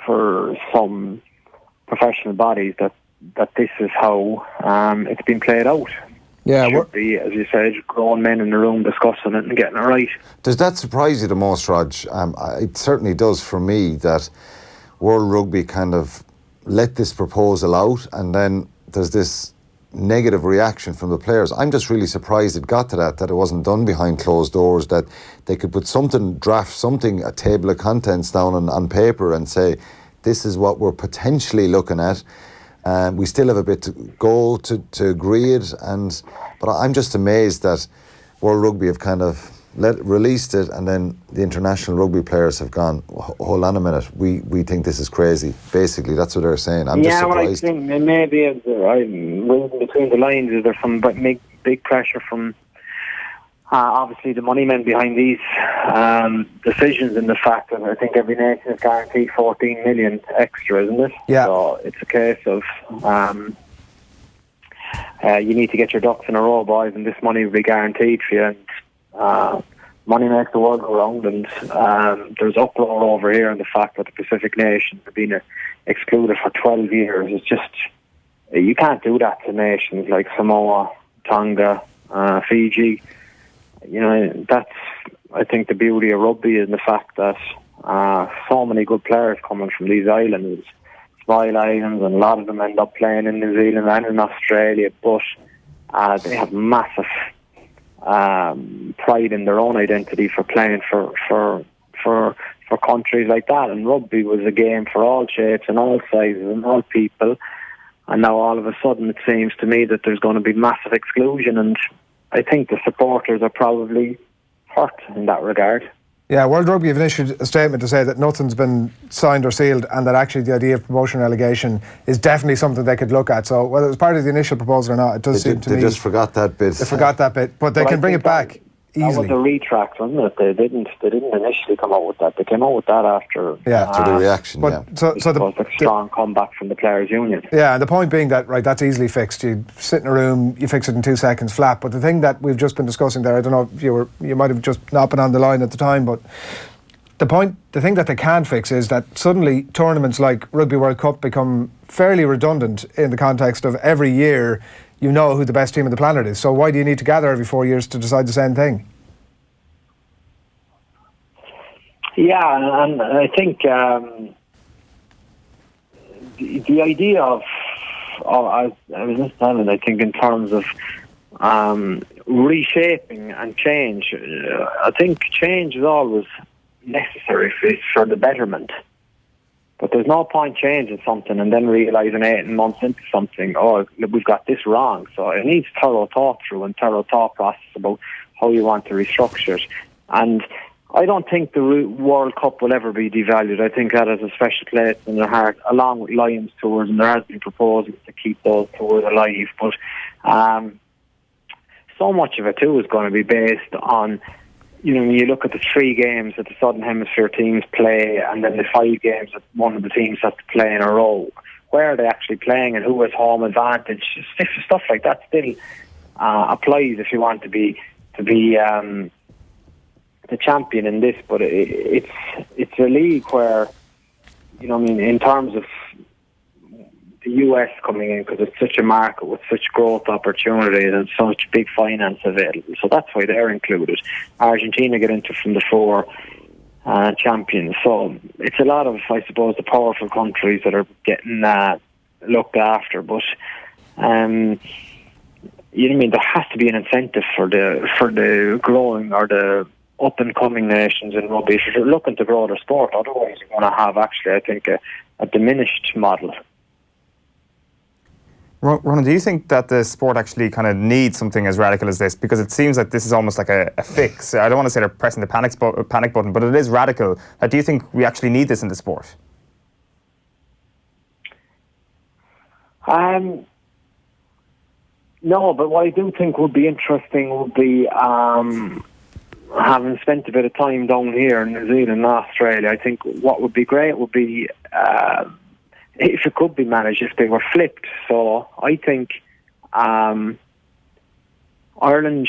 for some professional bodies that this is how it's been played out. Yeah, it should be, as you said, grown men in the room discussing it and getting it right. Does that surprise you the most, Rog? It certainly does for me, that World Rugby kind of let this proposal out, and then there's this negative reaction from the players. I'm just really surprised it got to that it wasn't done behind closed doors, that they could put a table of contents down on paper and say, this is what we're potentially looking at. We still have a bit to go to agree it, but I'm just amazed that World Rugby have kind of released it, and then the international rugby players have gone, hold on a minute, we think this is crazy. Basically, that's what they're saying. I'm just surprised. Well, I think maybe I'm reading between the lines, is there some big pressure from obviously the money men behind these decisions, in the fact that I think every nation is guaranteed 14 million extra, isn't it? Yeah. So it's a case of you need to get your ducks in a row, boys, and this money will be guaranteed for you. And money makes the world go round, and there's uproar over here on the fact that the Pacific nations have been excluded for 12 years. It's just, you can't do that to nations like Samoa, Tonga, Fiji. That's, I think, the beauty of rugby, is the fact that so many good players coming from these islands, small islands, and a lot of them end up playing in New Zealand and in Australia, but they have massive pride in their own identity for playing for countries like that. And rugby was a game for all shapes and all sizes and all people, and now all of a sudden it seems to me that there's going to be massive exclusion, and I think the supporters are probably hurt in that regard. Yeah, World Rugby have issued a statement to say that nothing's been signed or sealed, and that actually the idea of promotion relegation is definitely something they could look at. So whether it was part of the initial proposal or not, it does seem to me... They just forgot that bit. They forgot that bit, but they can bring it back easily. That was a retract, wasn't it? They didn't initially come out with that. They came out with that after... Yeah, after the reaction, So the strong comeback from the players' union. Yeah, and the point being that, right, that's easily fixed. You sit in a room, you fix it in 2 seconds flat. But the thing that we've just been discussing there, I don't know if you might have just not been on the line at the time, but the thing that they can't fix is that suddenly tournaments like Rugby World Cup become fairly redundant in the context of every year you know who the best team on the planet is. So why do you need to gather every 4 years to decide the same thing? Yeah, and I think the idea of I was just telling, I think in terms of reshaping and change, I think change is always necessary for the betterment. But there's no point changing something and then realising 18 months into something, oh, we've got this wrong. So it needs thorough thought through and thorough thought process about how you want to restructure it. And I don't think the World Cup will ever be devalued. I think that has a special place in their heart, along with Lions tours, and there has been proposals to keep those tours alive. But so much of it too is going to be based on, when you look at the 3 games that the Southern Hemisphere teams play, and then the 5 games that one of the teams has to play in a row. Where are they actually playing, and who has home advantage? Stuff like that still applies if you want to be the champion in this, but it's a league where, in terms of the US coming in, because it's such a market with such growth opportunities and such big finance available, so that's why they're included. Argentina get into from the 4 champions, so it's a lot of, I suppose, the powerful countries that are getting looked after, but there has to be an incentive for the growing or the up and coming nations in rugby if you're looking to grow their sport. Otherwise you're going to have actually, I think, a diminished model. Ronan, do you think that the sport actually kind of needs something as radical as this? Because it seems like this is almost like a fix. I don't want to say they're pressing the panic button, but it is radical. Do you think we actually need this in the sport? No, but what I do think would be interesting would be having spent a bit of time down here in New Zealand and Australia. I think what would be great would be if it could be managed, if they were flipped. So I think Ireland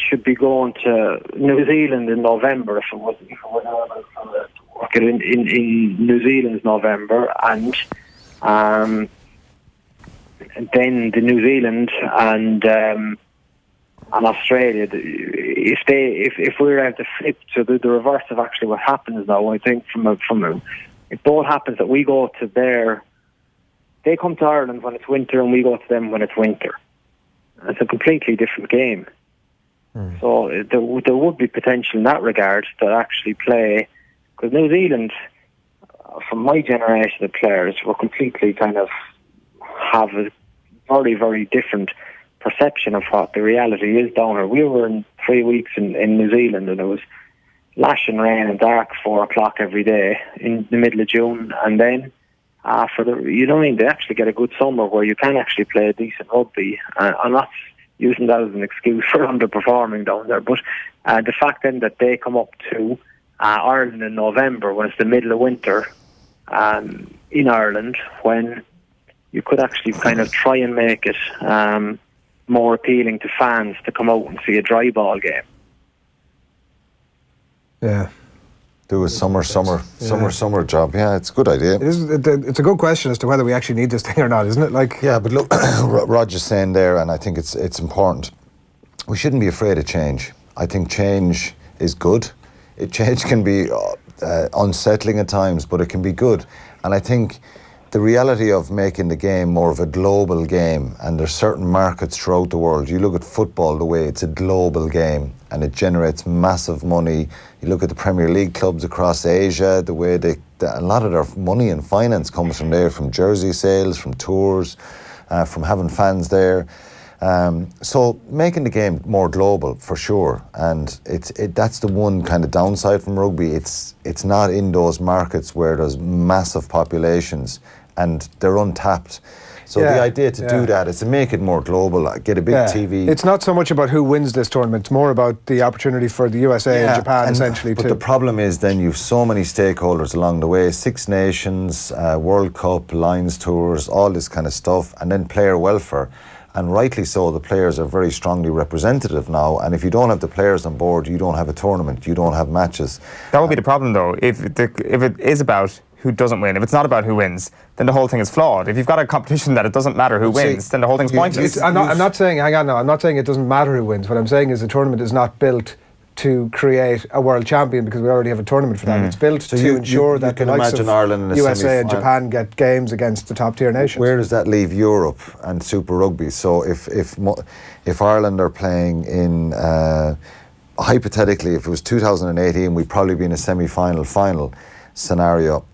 should be going to New Zealand in November if it was working in New Zealand's November, and then the New Zealand and Australia, if we were able to flip to the reverse of actually what happens now, I think it both happens that we go to they come to Ireland when it's winter and we go to them when it's winter. It's a completely different game. So there would be potential in that regard to actually play, because New Zealand, from my generation of players, were completely kind of have a very, very different perception of what the reality is down here. We were in 3 weeks in New Zealand, and it was lashing rain and dark 4 o'clock every day in the middle of June, and then they actually get a good summer where you can actually play a decent rugby. I'm not using that as an excuse for underperforming down there, but the fact then that they come up to Ireland in November when it's the middle of winter in Ireland, when you could actually kind of try and make it more appealing to fans to come out and see a dry ball game. Yeah. Do a summer job. Yeah, it's a good idea. It's a good question as to whether we actually need this thing or not, isn't it? Yeah, but look, Roger's saying there, and I think it's important. We shouldn't be afraid of change. I think change is good. Change can be unsettling at times, but it can be good. And I think the reality of making the game more of a global game, and there's certain markets throughout the world. You look at football, the way it's a global game and it generates massive money. You look at the Premier League clubs across Asia, the way a lot of their money and finance comes from there, from jersey sales, from tours, from having fans there. So making the game more global for sure, and that's the one kind of downside from rugby. It's not in those markets where there's massive populations and they're untapped. So the idea to do that is to make it more global, get a big TV. It's not so much about who wins this tournament, it's more about the opportunity for the USA and Japan essentially. But the problem is then you've so many stakeholders along the way, 6 Nations, World Cup, Lions tours, all this kind of stuff, and then player welfare. and rightly so. The players are very strongly representative now, and if you don't have the players on board, you don't have a tournament, you don't have matches. That would be the problem, though. If it is about who doesn't win, if it's not about who wins, then the whole thing is flawed. If you've got a competition that it doesn't matter who wins, then the whole thing's pointless. I'm not saying, hang on now, I'm not saying it doesn't matter who wins. What I'm saying is the tournament is not built to create a world champion because we already have a tournament for that. It's built to ensure that the likes of USA and Japan get games against the top tier nations. Where does that leave Europe and Super Rugby? So if Ireland are playing in, hypothetically, if it was 2018, we'd probably be in a semi-final scenario.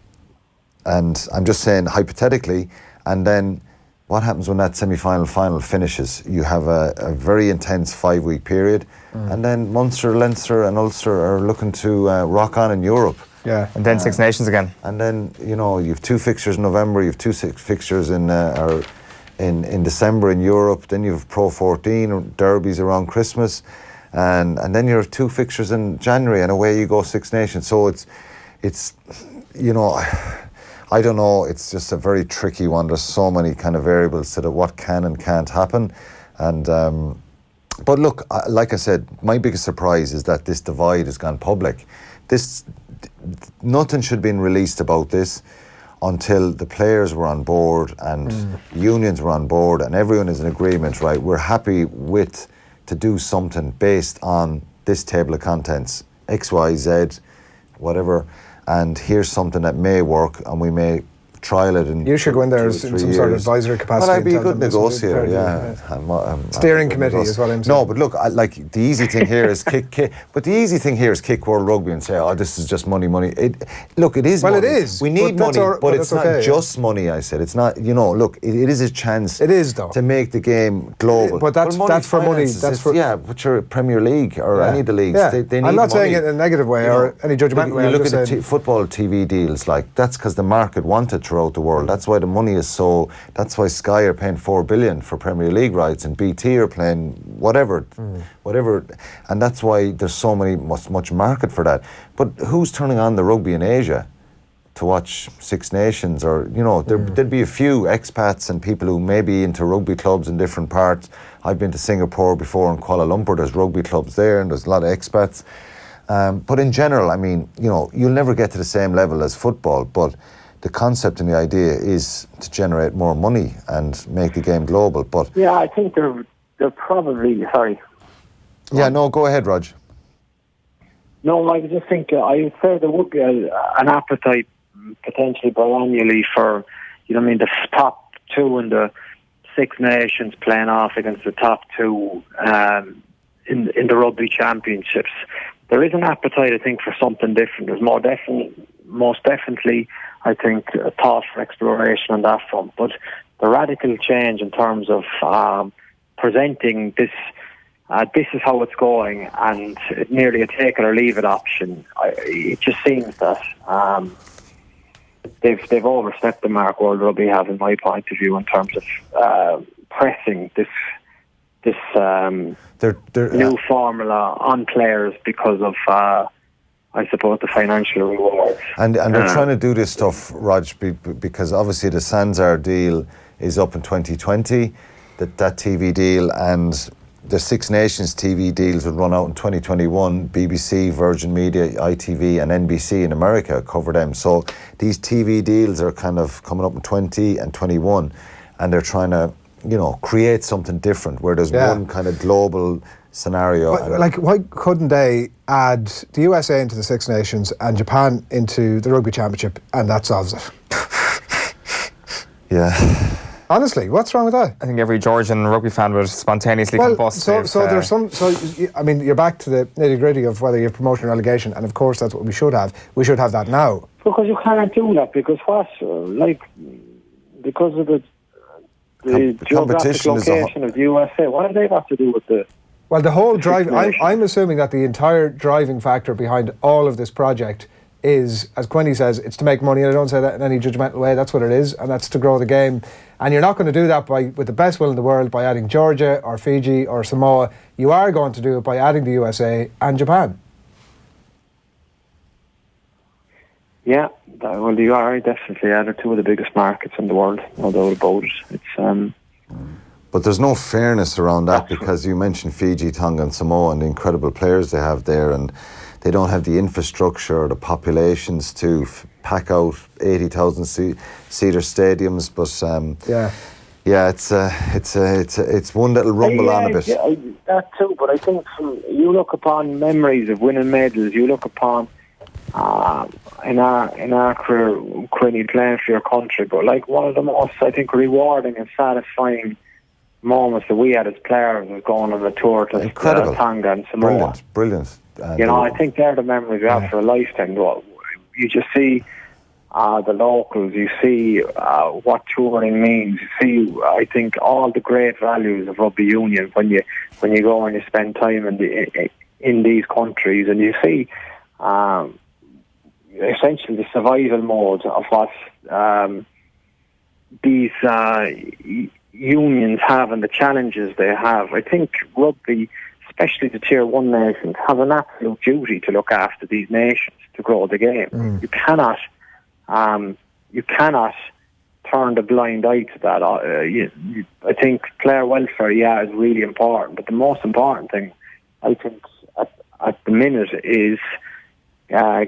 And I'm just saying hypothetically, and then what happens when that semi-final finishes? You have a very intense 5-week period, and then Munster, Leinster and Ulster are looking to rock on in Europe. Yeah, and then Six Nations again. And then, you know, you've 2 fixtures in November, you've 2 fixtures in December in Europe, then you've Pro 14 derbies around Christmas, and then you have 2 fixtures in January, and away you go, Six Nations. So it's you know, I don't know, it's just a very tricky one. There's so many kind of variables to what can and can't happen. And but look, like I said, my biggest surprise is that this divide has gone public. Nothing should have been released about this until the players were on board and unions were on board and everyone is in agreement, right? We're happy to do something based on this table of contents, X, Y, Z, whatever. And here's something that may work, and we may trial it in. You should go in there in some sort of advisory capacity. Well, I'd be a good negotiator, yeah. Steering committee is what I'm saying. No, but look, the easy thing here is kick World Rugby and say, oh, this is just money. It is money. Well, it is. We need money, but it's not just money, I said. It's not, you know, look, it is a chance. It is, though, to make the game global. But that's for money. But your Premier League or any of the leagues, they need money. I'm not saying it in a negative way or any judgmental way. You look at the football TV deals, like, that's because the market wanted throughout the world. That's why the money is so. That's why Sky are paying $4 billion for Premier League rights, and BT are playing whatever, and that's why there's so much market for that. But who's turning on the rugby in Asia to watch Six Nations? Or, you know, there'd be a few expats and people who may be into rugby clubs in different parts. I've been to Singapore before, and Kuala Lumpur. There's rugby clubs there, and there's a lot of expats. But in general, I mean, you know, you'll never get to the same level as football, but the concept and the idea is to generate more money and make the game global. But yeah, I think they're probably sorry. Yeah, no, go ahead, Rog. No, I just think I would say there would be an appetite potentially biannually for, you know, I mean, the top 2 in the Six Nations playing off against the top 2 in the rugby championships. There is an appetite, I think, for something different. There's most definitely, I think, a thought for exploration on that front. But the radical change in terms of presenting this is how it's going, and nearly a take it or leave it option, it just seems that they've overstepped the mark World Rugby have, in my point of view, in terms of pressing this new formula on players because of I suppose the financial rewards. And they're trying to do this stuff, Rog, because obviously the Sanzar deal is up in 2020, that TV deal, and the Six Nations TV deals would run out in 2021. BBC, Virgin Media, ITV and NBC in America cover them. So these TV deals are kind of coming up in 20 and 21, and they're trying to, you know, create something different where there's one kind of global scenario. Like, why couldn't they add the USA into the Six Nations and Japan into the Rugby Championship, and that solves it? Yeah. Honestly, what's wrong with that? I think every Georgian rugby fan would spontaneously combust. So there's some. So I mean, you're back to the nitty gritty of whether you have promotion or relegation, and of course that's what we should have. We should have that now. Because you can't do that because because of the geographic location of the USA. What have they got to do with the? Well, the whole drive. I'm assuming that the entire driving factor behind all of this project is, as Quinny says, it's to make money, and I don't say that in any judgmental way. That's what it is, and that's to grow the game. And you're not going to do that with the best will in the world by adding Georgia or Fiji or Samoa. You are going to do it by adding the USA and Japan. Yeah, well, you are definitely. They're two of the biggest markets in the world, no doubt about it. It's But there's no fairness around that because you mentioned Fiji, Tonga and Samoa and the incredible players they have there, and they don't have the infrastructure or the populations to pack out 80,000 seater stadiums. But it's one that'll rumble on a bit. Yeah, that too. But I think you look upon memories of winning medals. You look upon in our career, Quinny, playing for your country. But like one of the most, I think, rewarding and satisfying moments that we had as players was going on the tour to Tonga and Samoa. Brilliant. I think they're the memories we have for a lifetime. You just see the locals, you see what touring means, you see, I think, all the great values of rugby union when you go and you spend time in these countries, and you see essentially the survival mode of what these unions have and the challenges they have. I think rugby, especially the Tier 1 nations, have an absolute duty to look after these nations, to grow the game. You cannot turn the blind eye to that. I think player welfare, is really important, but the most important thing, I think, at the minute is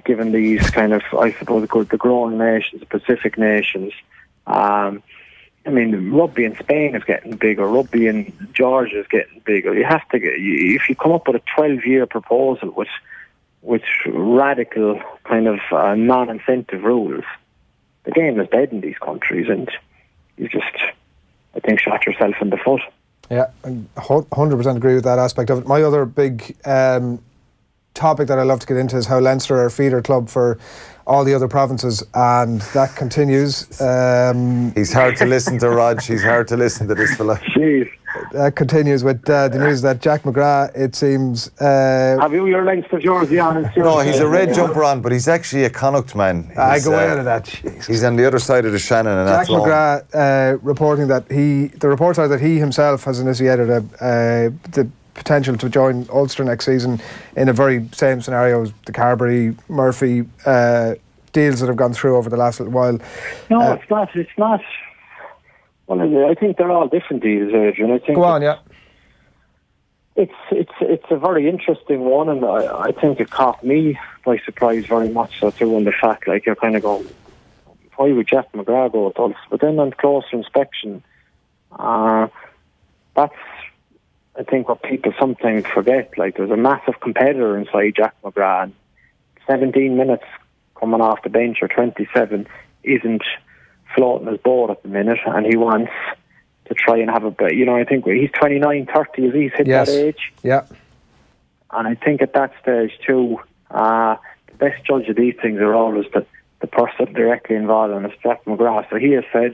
given these kind of, I suppose, the growing nations, the Pacific nations. Rugby in Spain is getting bigger. Rugby in Georgia is getting bigger. You have to if you come up with a 12-year proposal with radical kind of non-incentive rules, the game is dead in these countries, and you just, I think, shot yourself in the foot. Yeah, I 100% agree with that aspect of it. My other big topic that I love to get into is how Leinster are a feeder club for all the other provinces, and that continues. He's hard to listen to, Rog. He's hard to listen to this fella. Jeez. That continues with the news that Jack McGrath, it seems... have you your Leinster jersey on? No, he's a red jumper on, but he's actually a Connacht man. I go into that. Jesus. He's on the other side of the Shannon. And Jack McGrath reporting that the reports are that he himself has initiated the potential to join Ulster next season in a very same scenario as the Carbery, Murphy deals that have gone through over the last little while. No, it's not. Well, I think they're all different deals, Adrian. I think. Go on, yeah. It's a very interesting one, and I think it caught me by surprise very much so too. On the fact, like, you're kind of going, why would Jack McGrath go with Ulster? But then on closer inspection, that's, I think, what people sometimes forget. Like, there's a massive competitor inside Jack McGrath. 17 minutes coming off the bench, or 27, isn't floating his boat at the minute, and he wants to try and have a bit. I think he's 29, 30 as he's hit that age. Yeah. And I think at that stage too, the best judge of these things are always the person directly involved, and it's Jack McGrath. So he has said,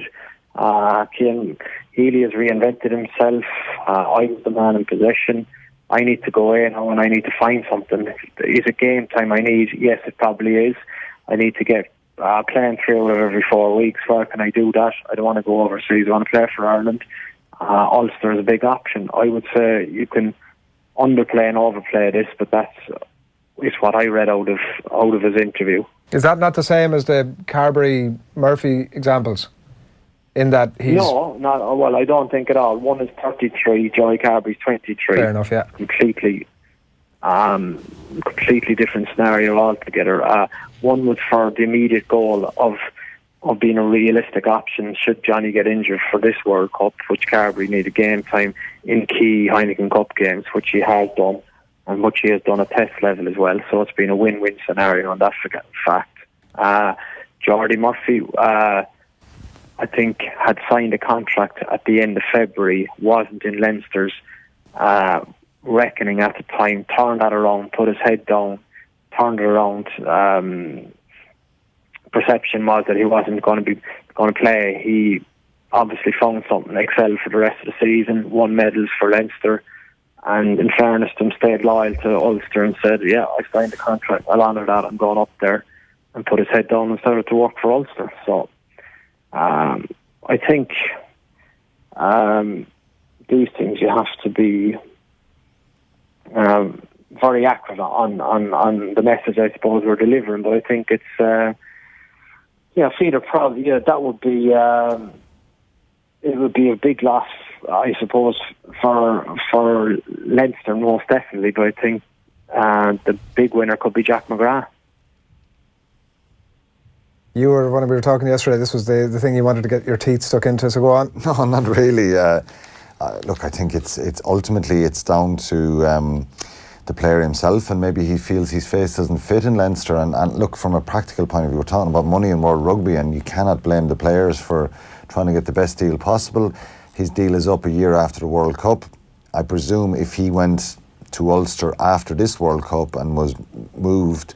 Cian Healy has reinvented himself. I was the man in possession. I need to go in now and I need to find something. Is it game time I need? Yes, it probably is. I need to get playing 3 out of every 4 weeks. Where can I do that? I don't want to go overseas. I want to play for Ireland. Ulster is a big option. I would say you can underplay and overplay this, but that's what I read out of his interview. Is that not the same as the Carbery Murphy examples? In that he's... No, well, I don't think at all. One is 33, Joey Carbery's 23. Fair enough, yeah. Completely different scenario altogether. One was for the immediate goal of being a realistic option should Johnny get injured for this World Cup, which Carbery needed game time in key Heineken Cup games, which he has done, and which he has done at test level as well. So it's been a win-win scenario on that fact. Jordy Murphy, I think, had signed a contract at the end of February, wasn't in Leinster's reckoning at the time, turned that around, put his head down, turned it around. Perception was that he wasn't going to play. He obviously found something, excelled for the rest of the season, won medals for Leinster, and in fairness to him, stayed loyal to Ulster and said, yeah, I signed the contract, I'll honour that, I'm going up there, and put his head down and started to work for Ulster. So I think these things you have to be very accurate on the message, I suppose, we're delivering. But I think it's feeder probably, that would be it would be a big loss I suppose for Leinster most definitely, but I think the big winner could be Jack McGrath. You were, when we were talking yesterday, this was the thing you wanted to get your teeth stuck into, so go on. No, not really. Look, I think it's ultimately it's down to the player himself, and maybe he feels his face doesn't fit in Leinster. And look, from a practical point of view, we're talking about money in World Rugby, and you cannot blame the players for trying to get the best deal possible. His deal is up a year after the World Cup. I presume if he went to Ulster after this World Cup and was moved,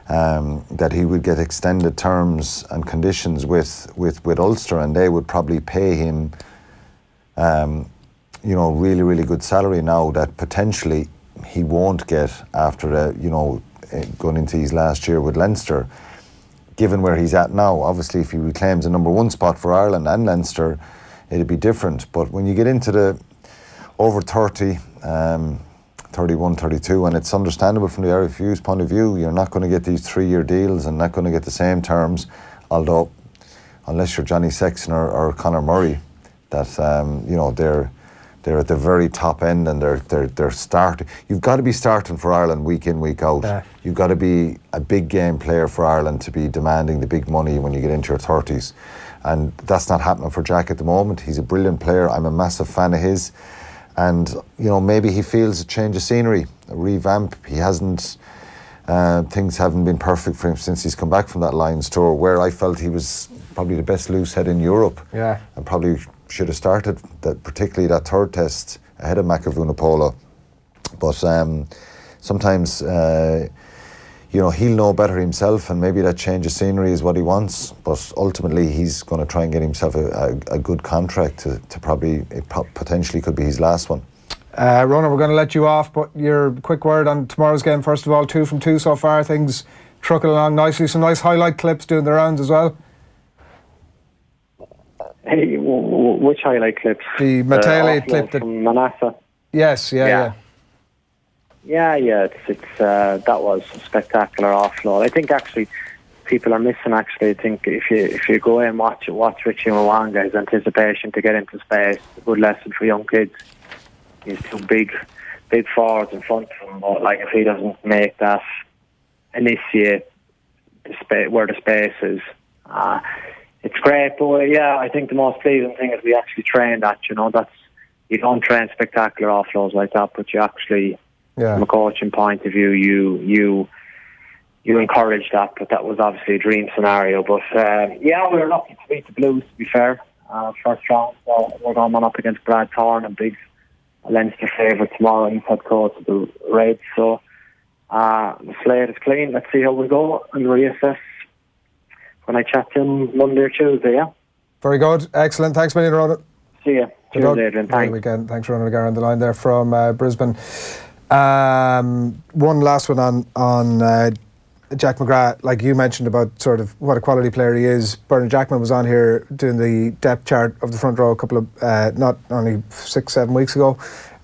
that he would get extended terms and conditions with Ulster, and they would probably pay him really, really good salary now that potentially he won't get after going into his last year with Leinster. Given where he's at now, obviously if he reclaims a number one spot for Ireland and Leinster, it'd be different. But when you get into the over 30, 31, 32, and it's understandable from the RFU's point of view, you're not going to get these 3-year deals and not going to get the same terms, although unless you're Johnny Sexton or Conor Murray, that they're at the very top end, and they're starting. You've got to be starting for Ireland week in, week out. Yeah. You've got to be a big game player for Ireland to be demanding the big money when you get into your 30s. And that's not happening for Jack at the moment. He's a brilliant player. I'm a massive fan of his. And, maybe he feels a change of scenery, a revamp. He hasn't, things haven't been perfect for him since he's come back from that Lions tour, where I felt he was probably the best loose head in Europe. Yeah. And probably should have started particularly that third test ahead of Makavunapolo. But sometimes, he'll know better himself, and maybe that change of scenery is what he wants. But ultimately, he's going to try and get himself a good contract to probably, it potentially could be his last one. Ronan, we're going to let you off, but your quick word on tomorrow's game. First of all, 2 from 2 so far. Things trucking along nicely. Some nice highlight clips doing the rounds as well. Hey, which highlight clips? The Matele clip from Manasseh. Yes, yeah. It's that was a spectacular offload. I think actually people are missing. Actually, I think if you go and watch Richie Mwanga's anticipation to get into space, a good lesson for young kids. He's two big forwards in front of him, but if he doesn't make that initiate where the space is, it's great. But I think the most pleasing thing is we actually train that. That's, you don't train spectacular offloads like that, but you actually, from a coaching point of view, you encourage that. But that was obviously a dream scenario. But we were lucky to beat the Blues, to be fair, first round. So we're going up against Brad Thorne, a big Leinster favourite tomorrow. He's head coach of the Reds. So the slate is clean. Let's see how we go and reassess when I chat to him Monday or Tuesday. Yeah. Very good. Excellent. Thanks, million, Ronan. See you. Cheers, Adrian. Thanks. Weekend. Thanks, Ronan McGarry on the line there from Brisbane. One last one on Jack McGrath. Like you mentioned about sort of what a quality player he is. Bernard Jackman was on here doing the depth chart of the front row a couple of, not only 6-7 weeks ago,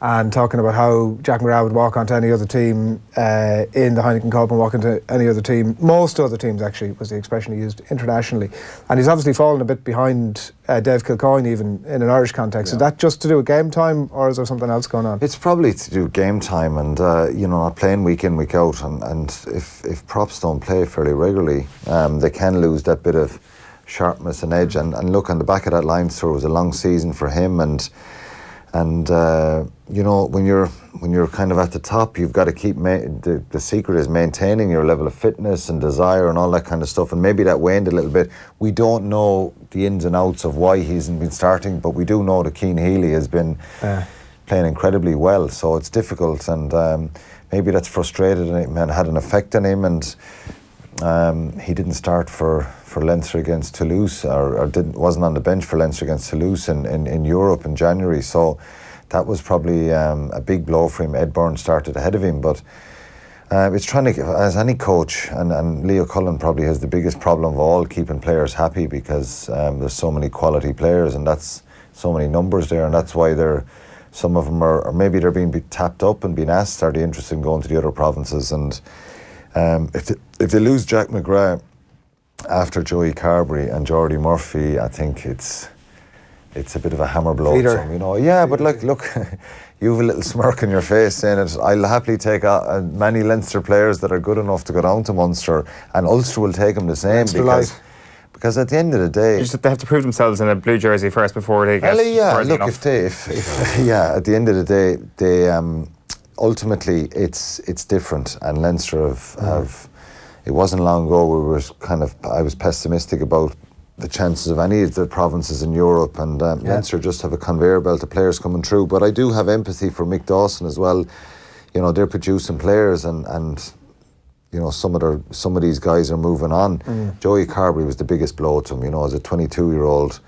and talking about how Jack McGrath would walk onto any other team in the Heineken Cup and walk into any other team. Most other teams, actually, was the expression he used internationally. And he's obviously fallen a bit behind Dave Kilcoyne, even in an Irish context. Is that just to do with game time, or is there something else going on? It's probably to do with game time and, not playing week in, week out. And if props don't play fairly regularly, they can lose that bit of sharpness and edge. And look, on the back of that Lions tour was a long season for him, and when you're kind of at the top, you've got to keep the secret is maintaining your level of fitness and desire and all that kind of stuff. And maybe that waned a little bit. We don't know the ins and outs of why he hasn't been starting, but we do know that Cian Healy has been playing incredibly well. So it's difficult, and maybe that's frustrated him and had an effect on him. And he didn't start for Leinster against Toulouse, or wasn't on the bench for Leinster against Toulouse in Europe in January. So that was probably a big blow for him. Ed Byrne started ahead of him, but it's trying to, as any coach, and Leo Cullen probably has the biggest problem of all, keeping players happy, because there's so many quality players, and that's so many numbers there, and that's why some of them are, or maybe they're being tapped up and being asked, are they interested in going to the other provinces? And if they lose Jack McGrath after Joey Carbery and Jordy Murphy, I think it's a bit of a hammer blow Feeder. to him, you know. Yeah, but look, you have a little smirk on your face saying it. I'll happily take many Leinster players that are good enough to go down to Munster, and Ulster will take them the same because at the end of the day, they have to prove themselves in a blue jersey first before they get. Look, if at the end of the day, they ultimately it's different, and Leinster have. It wasn't long ago I was pessimistic about the chances of any of the provinces in Europe, and Leinster just have a conveyor belt of players coming through. But I do have empathy for Mick Dawson as well. You know, they're producing players, and you know, some of these guys are moving on. Joey Carbery was the biggest blow to him. You know, as a 22-year-old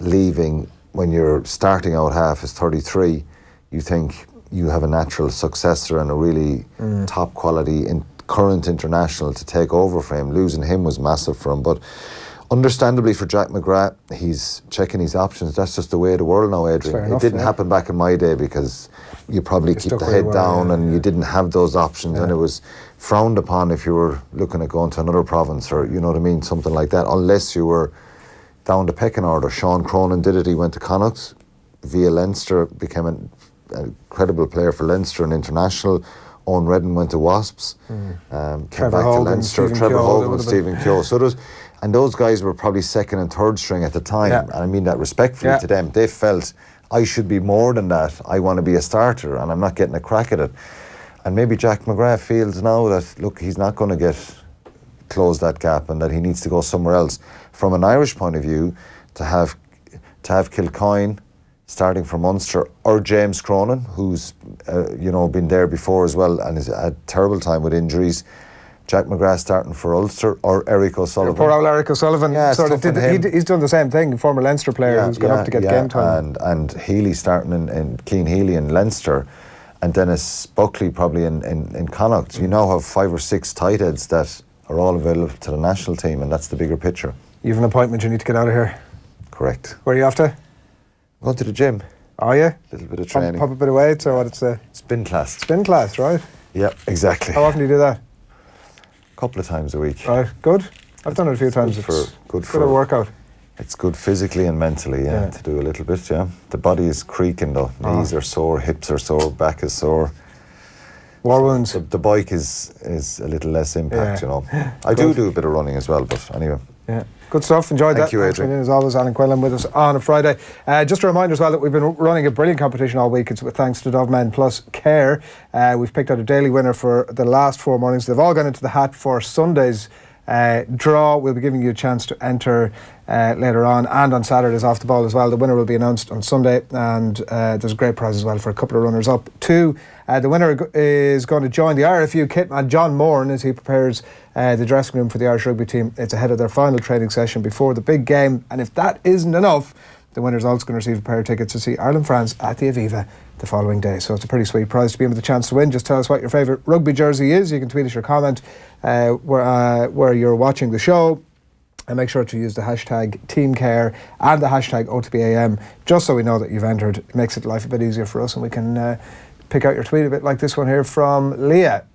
leaving when you're starting out half as 33, you think you have a natural successor and a really top quality current international to take over for him. Losing him was massive for him, but understandably for Jack McGrath, he's checking his options. That's just the way of the world now, Adrian. It didn't happen back in my day because you probably keep the head down and you didn't have those options, and it was frowned upon if you were looking at going to another province or, you know what I mean, something like that, unless you were down the pecking order. Sean Cronin did it. He went to Connacht via Leinster, became an incredible player for Leinster and international. Owen Redden went to Wasps, came back to Leinster. Trevor Hogan, Stephen Keogh. So those guys were probably second and third string at the time, and I mean that respectfully to them. They felt, I should be more than that. I want to be a starter, and I'm not getting a crack at it. And maybe Jack McGrath feels now that, look, he's not going to close that gap, and that he needs to go somewhere else. From an Irish point of view, to have Kilcoyne starting for Munster, or James Cronin, who's been there before as well and has had a terrible time with injuries. Jack McGrath starting for Ulster, or Eric O'Sullivan. Poor old Eric O'Sullivan. Yeah, he's done the same thing. Former Leinster player who's gone up to get game time. And Healy starting in Keane Healy in Leinster, and Dennis Buckley probably in Connacht. You now have 5 or 6 tight heads that are all available to the national team, and that's the bigger picture. You have an appointment. You need to get out of here. Correct. Where are you off to? Going to the gym. Are you? A little bit of training. Pop a bit of weight, or what it's spin class. Spin class, right? Yeah, exactly. How often do you do that? A couple of times a week. Right, good. I've done it a few times. Good for a workout. It's good physically and mentally, to do a little bit, The body is creaking though. Knees are sore, hips are sore, back is sore. War wounds. The bike is a little less impact, you know. I do a bit of running as well, but anyway. Yeah. Good stuff. Enjoyed that. Thank you, Adrian. As always, Alan Quinlan with us on a Friday. Just a reminder as well that we've been running a brilliant competition all week. It's with thanks to Dove Men Plus Care. We've picked out a daily winner for the last 4 mornings. They've all gone into the hat for Sunday's draw. We'll be giving you a chance to enter later on, and on Saturday's Off the Ball as well. The winner will be announced on Sunday, and there's a great prize as well for a couple of runners up too. The winner is going to join the RFU kitman John Moran as he prepares the dressing room for the Irish rugby team. It's ahead of their final training session before the big game, and if that isn't enough, the winner is also going to receive a pair of tickets to see Ireland-France at the Aviva the following day. So it's a pretty sweet prize to be in with a chance to win. Just tell us what your favourite rugby jersey is. You can tweet us your comment where you're watching the show, and make sure to use the hashtag TeamCare and the hashtag OTBAM, just so we know that you've entered. It makes life a bit easier for us, and we can pick out your tweet a bit like this one here from Leah,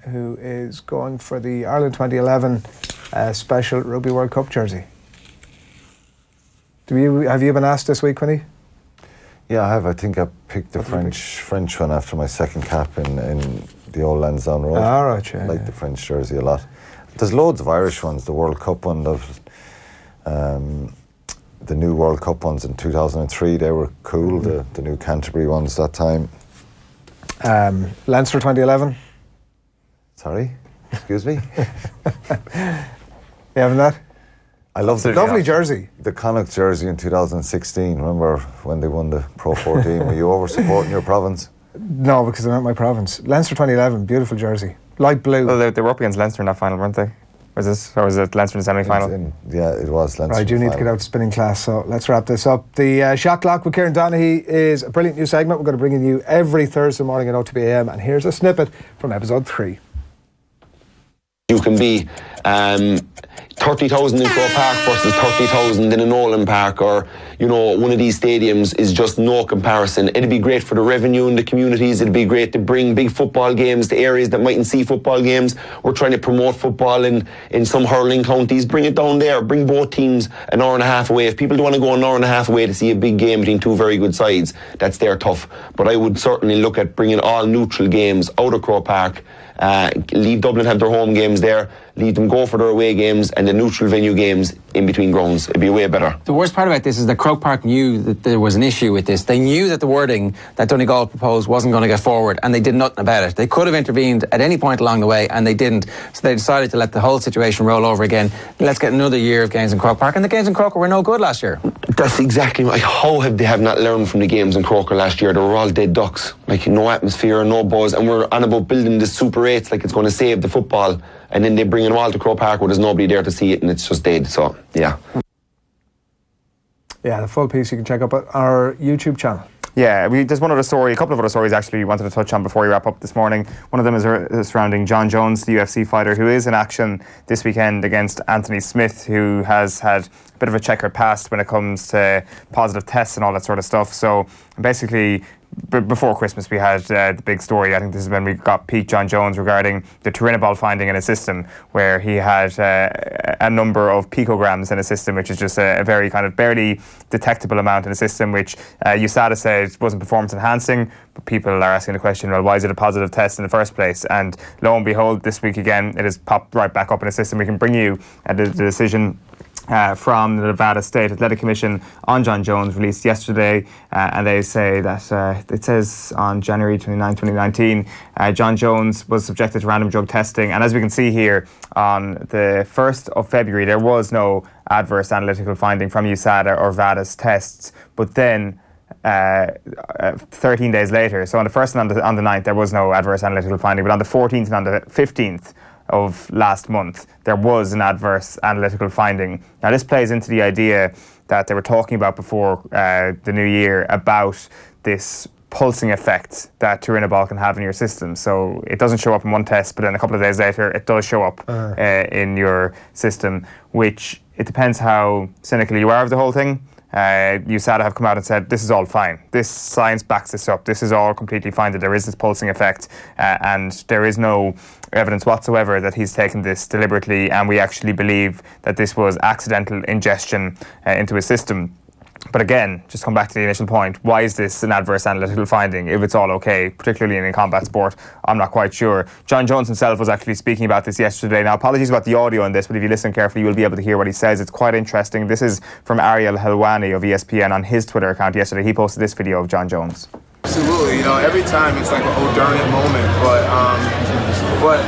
who is going for the Ireland 2011 special Rugby World Cup jersey. Have you been asked this week, Quinny? Yeah, I have. I think I picked the French one after my second cap in the old Lansdowne Road. Right, yeah. I like the French jersey a lot. There's loads of Irish ones. The World Cup one, the new World Cup ones in 2003, they were cool. The new Canterbury ones that time. Leinster 2011. Sorry, excuse me. You having that? I love the lovely jersey. The Connacht jersey in 2016. Remember when they won the Pro 14? Were you over supporting your province? No, because they're not my province. Leinster 2011, beautiful jersey, light blue. Well, they were up against Leinster in that final, weren't they? Was it Leinster in the semi-final? Yeah, it was Leinster. Right, you need to get out to spinning class, so let's wrap this up. The Shot Clock with Kieran Donaghy is a brilliant new segment. We're going to bring in you every Thursday morning at OTB AM, and here's a snippet from episode 3. You can be 30,000 in Croke Park versus 30,000 in a Nolan Park, or one of these stadiums is just no comparison. It'd be great for the revenue in the communities. It'd be great to bring big football games to areas that mightn't see football games. We're trying to promote football in some hurling counties. Bring it down there. Bring both teams an hour and a half away. If people don't want to go an hour and a half away to see a big game between two very good sides, that's their tough. But I would certainly look at bringing all neutral games out of Croke Park. Leave Dublin have their home games there, leave them go for their away games, and the neutral venue games in between grounds. It'd be way better. The worst part about this is that Croke Park knew that there was an issue with this. They knew that the wording that Donegal proposed wasn't going to get forward, and they did nothing about it. They could have intervened at any point along the way, and they didn't. So they decided to let the whole situation roll over again. Let's get another year of games in Croke Park, and the games in Croker were no good last year. That's exactly right. How have they not learned from the games in Croker last year? They were all dead ducks. No atmosphere, no buzz, and we're on about building this Super 8s like it's going to save the football, and then they bring it all to Croke Park where there's nobody there to see it and it's just dead. So, yeah. Yeah, the full piece you can check up at our YouTube channel. Yeah, there's one other story, a couple of other stories actually we wanted to touch on before we wrap up this morning. One of them is surrounding John Jones, the UFC fighter, who is in action this weekend against Anthony Smith, who has had a bit of a checkered past when it comes to positive tests and all that sort of stuff. So basically, before Christmas we had the big story. I think this is when we got Pete John Jones regarding the turinabol finding in his system, where he had a number of picograms in his system, which is just a very kind of barely detectable amount in the system, which USADA said wasn't performance enhancing, but people are asking the question, well, why is it a positive test in the first place? And lo and behold, this week again it has popped right back up in the system. We can bring you the decision from the Nevada State Athletic Commission on John Jones, released yesterday, and they say that it says on January 29, 2019, John Jones was subjected to random drug testing, and as we can see here, on the 1st of February there was no adverse analytical finding from USADA or VADA's tests, but then 13 days later, so on the 1st and on the 9th there was no adverse analytical finding, but on the 14th and on the 15th of last month there was an adverse analytical finding. Now this plays into the idea that they were talking about before the new year about this pulsing effect that turinabol can have in your system. So it doesn't show up in one test, but then a couple of days later it does show up in your system, which it depends how cynical you are of the whole thing. USADA have come out and said this is all fine. This science backs this up. This is all completely fine, that there is this pulsing effect, and there is no evidence whatsoever that he's taken this deliberately, and we actually believe that this was accidental ingestion into his system. But again, just come back to the initial point, why is this an adverse analytical finding if it's all okay, particularly in a combat sport? I'm not quite sure. John Jones himself was actually speaking about this yesterday. Now, apologies about the audio on this, but if you listen carefully, you'll be able to hear what he says. It's quite interesting. This is from Ariel Helwani of ESPN on his Twitter account yesterday. He posted this video of John Jones. Absolutely. Every time it's like an oh darn it moment, but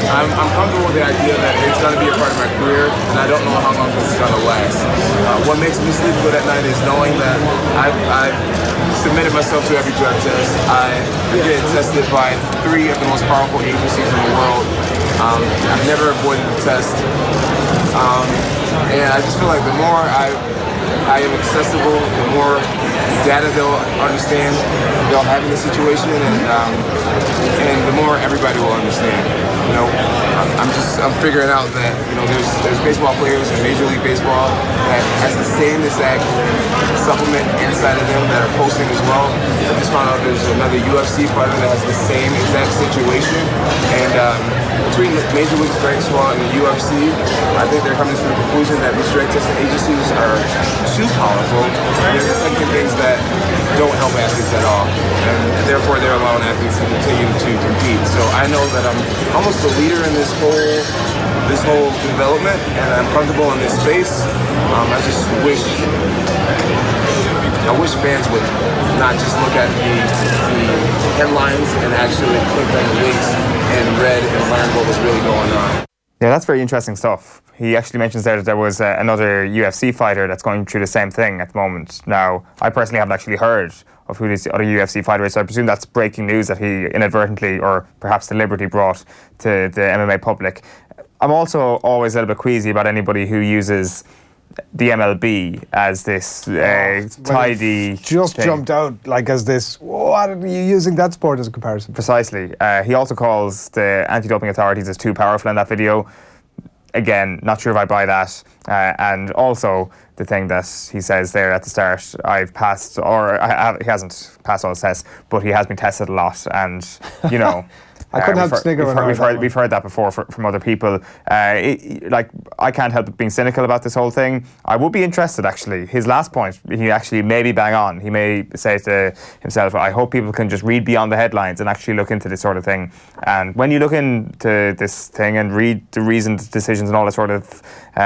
I'm comfortable with the idea that it's going to be a part of my career, and I don't know how long this is going to last. What makes me sleep good at night is knowing that I've submitted myself to every drug test. I get tested by 3 of the most powerful agencies in the world. I've never avoided a test. And I just feel like the more I am accessible, the more data they'll understand, they'll have in the situation, and the more everybody will understand. I'm figuring out that there's baseball players in Major League Baseball that has the same exact supplement inside of them that are posting as well. I just found out there's another UFC fighter that has the same exact situation, and between Major League Baseball and the UFC, I think they're coming to the conclusion that these drug testing agencies are too powerful. They're detecting things that don't help athletes at all, and therefore they're allowing athletes to continue to compete. So I know that I'm almost the leader in this whole development, and I'm comfortable in this space. I just wish fans would not just look at the headlines and actually click on the links and read and learn what was really going on. Yeah, that's very interesting stuff. He actually mentions there that there was another UFC fighter that's going through the same thing at the moment. Now, I personally haven't actually heard of who this other UFC fighter is, so I presume that's breaking news that he inadvertently or perhaps deliberately brought to the MMA public. I'm also always a little bit queasy about anybody who uses the MLB as this tidy just thing. Jumped out like as this, what are you using that sport as a comparison? Precisely. He also calls the anti-doping authorities as too powerful in that video. again, not sure if I buy that. And also the thing that he says there at the start, I've passed, or he hasn't passed all his tests, but he has been tested a lot, and you know. I couldn't help snigger when I heard that. We've heard that before from other people. Like, I can't help being cynical about this whole thing. I would be interested, actually. His last point, he actually may be bang on. He may say to himself, I hope people can just read beyond the headlines and actually look into this sort of thing. And when you look into this thing and read the reasoned decisions and all that sort of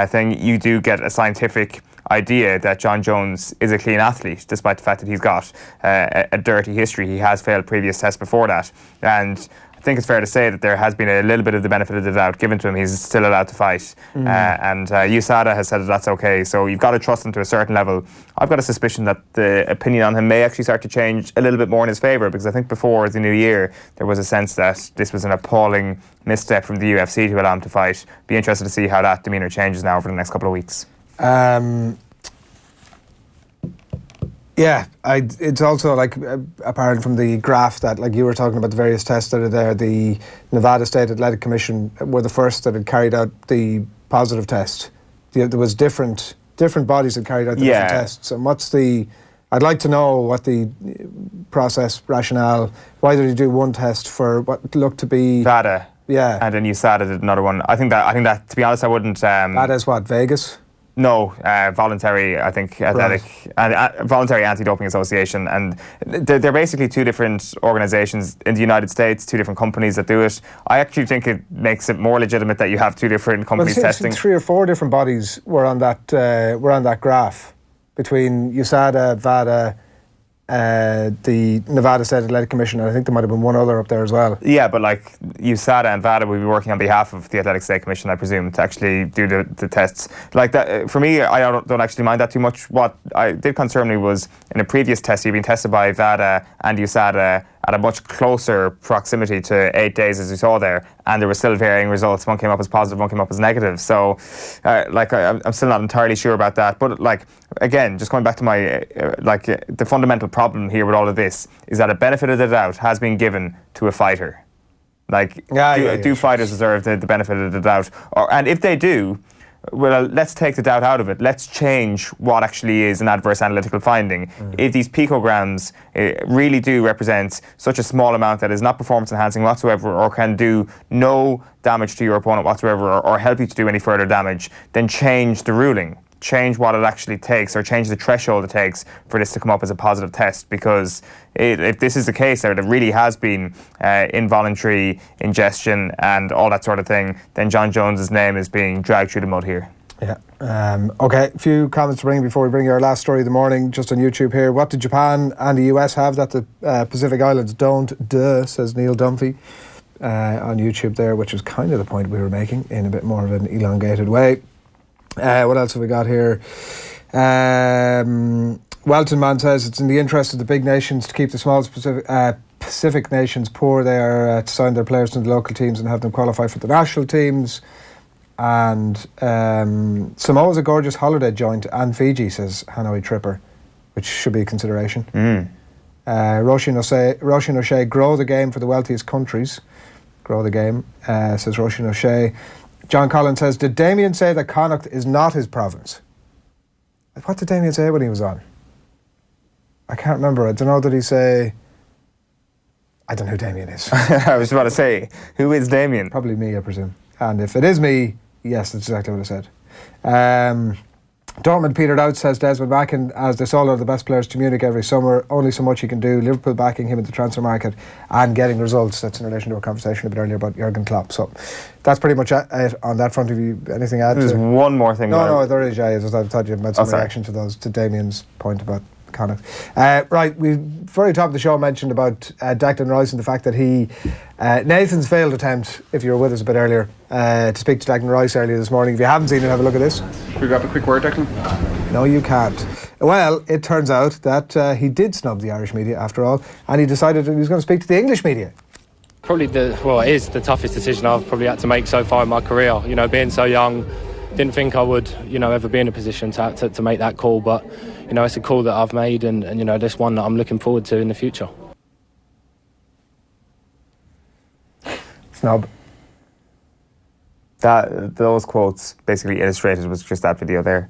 thing, you do get a scientific idea that John Jones is a clean athlete, despite the fact that he's got a dirty history. He has failed previous tests before that. And I think it's fair to say that there has been a little bit of the benefit of the doubt given to him. He's still allowed to fight. And USADA has said that that's okay. So you've got to trust him to a certain level. I've got a suspicion that the opinion on him may actually start to change a little bit more in his favour, because I think before the new year there was a sense that this was an appalling misstep from the UFC to allow him to fight. Be interested to see how that demeanour changes now over the next couple of weeks. Yeah, it's also like apparent from the graph that, like you were talking about, the various tests that are there, the Nevada State Athletic Commission were the first that had carried out the positive test. There was different bodies that carried out the different tests. And I'd like to know what the process, rationale, why did he do one test for what looked to be... VADA. Yeah. And then USADA did another one. I think that to be honest, I wouldn't... VADA is what, Vegas? No, voluntary, I think, athletic, voluntary anti-doping association, and they're basically two different organisations in the United States, two different companies that do it. I actually think it makes it more legitimate that you have two different companies testing. 3 or 4 different bodies were on that graph between USADA, VADA, the Nevada State Athletic Commission, and I think there might have been one other up there as well. Yeah, but like USADA and VADA will be working on behalf of the Athletic State Commission, I presume, to actually do the tests. Like that, for me, I don't actually mind that too much. What did concern me was in a previous test, you've been tested by VADA and USADA at a much closer proximity to 8 days, as we saw there, and there were still varying results. One came up as positive, one came up as negative. So, I'm still not entirely sure about that. But like, again, just going back to my the fundamental problem here with all of this is that a benefit of the doubt has been given to a fighter. Like, do fighters deserve the benefit of the doubt? And if they do, well, let's take the doubt out of it. Let's change what actually is an adverse analytical finding. If these picograms really do represent such a small amount that is not performance enhancing whatsoever, or can do no damage to your opponent whatsoever, or help you to do any further damage, then change the ruling. Change what it actually takes, or change the threshold it takes for this to come up as a positive test, because if this is the case there really has been involuntary ingestion and all that sort of thing, then John Jones's name is being dragged through the mud here. Yeah. Okay, a few comments to bring before we bring you our last story of the morning, just on YouTube here. What did Japan and the US have that the Pacific Islands don't? Says Neil Dunphy on YouTube there, which is kind of the point we were making in a bit more of an elongated way. What else have we got here? Welton Man says it's in the interest of the big nations to keep the small Pacific nations poor. They are to sign their players to the local teams and have them qualify for the national teams. And Samoa's a gorgeous holiday joint, and Fiji, says Hanoi Tripper, which should be a consideration. Roshin O'Shea, grow the game for the wealthiest countries. Grow the game, says Roshin O'Shea. John Collins says, did Damien say that Connacht is not his province? What did Damien say when he was on? I can't remember. I don't know, did he say... I don't know who Damien is. I was about to say, who is Damien? Probably me, I presume. And if it is me, yes, that's exactly what I said. Dortmund petered out, says Desmond Mackin, as they sold out the best players to Munich every summer. Only so much he can do. Liverpool backing him in the transfer market and getting results. That's in relation to a conversation a bit earlier about Jurgen Klopp. So that's pretty much it on that front. Have you anything to add? There's one more thing. No, there is. I thought you had some reaction to Damien's point about Connacht. Right, we've very top of the show mentioned about Declan Rice and the fact that he Nathan's failed attempt, if you were with us a bit earlier, to speak to Declan Rice earlier this morning. If you haven't seen it, have a look at this. Can we grab a quick word, Declan? No, you can't. Well, it turns out that he did snub the Irish media after all, and he decided that he was going to speak to the English media. Probably it is the toughest decision I've probably had to make so far in my career. You know, being so young, didn't think I would, ever be in a position to make that call, but it's a call that I've made, and this one that I'm looking forward to in the future. Snub. those quotes basically illustrated was just that video there.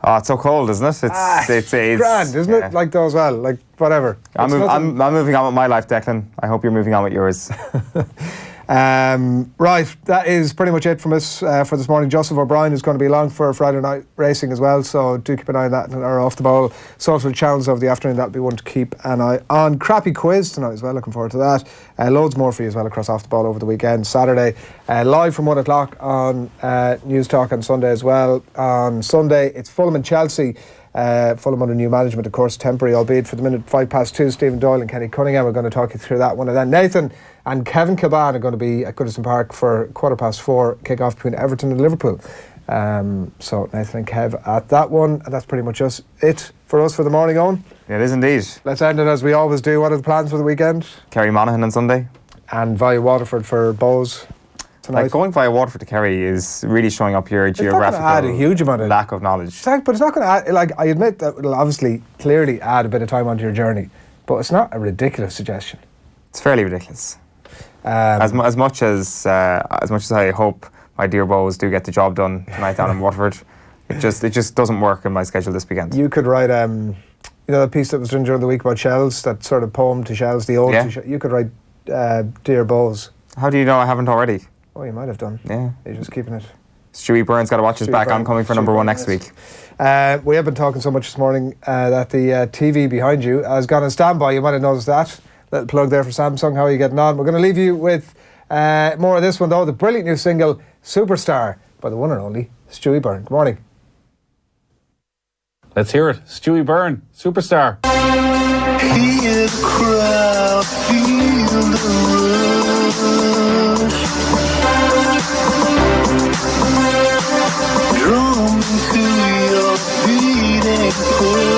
Oh, it's so cold, isn't it? It's grand, isn't it? Like those, well, like whatever. I'm moving on with my life, Declan. I hope you're moving on with yours. Right, that is pretty much it from us for this morning. Joseph O'Brien is going to be along for Friday night racing as well, so do keep an eye on that and our off the ball social channels of the afternoon. That'll be one to keep an eye on. Crappy quiz tonight as well, looking forward to that. Loads more for you as well across off the ball over the weekend. Saturday, live from 1 o'clock on News Talk on Sunday as well. On Sunday, it's Fulham and Chelsea. Fulham under new management, of course, temporary, albeit for the minute. 2:05. Stephen Doyle and Kenny Cunningham are going to talk you through that one. And then Nathan and Kevin Kilban are going to be at Goodison Park for 4:15 kick-off between Everton and Liverpool. So Nathan and Kev at that one. And that's pretty much it for us for the morning, Owen. It is indeed. Let's end it as we always do. What are the plans for the weekend? Kerry Monaghan on Sunday. And via Waterford for Bowes tonight. Like going via Waterford to Kerry is really showing up your geographical add a huge amount of lack of knowledge. But it's not going to add, like, I admit that it'll obviously clearly add a bit of time onto your journey, but it's not a ridiculous suggestion. It's fairly ridiculous. As much as I hope my dear Bows do get the job done tonight down in Waterford, it just doesn't work in my schedule this weekend. You could write that piece that was done during the week about shells, that sort of poem to shells, the ode to shells. You could write Dear Bows. How do you know I haven't already? Oh, you might have done. Yeah. You're just keeping it. Stewie Byrne's got to watch his back. I'm coming for number one next week. We have been talking so much this morning that the TV behind you has gone on standby. You might have noticed that. Little plug there for Samsung. How are you getting on? We're going to leave you with more of this one, though. The brilliant new single, Superstar, by the one and only Stewie Byrne. Good morning. Let's hear it. Stewie Byrne, Superstar. Hear the crowd, feel the rush. Drawn to your beating push.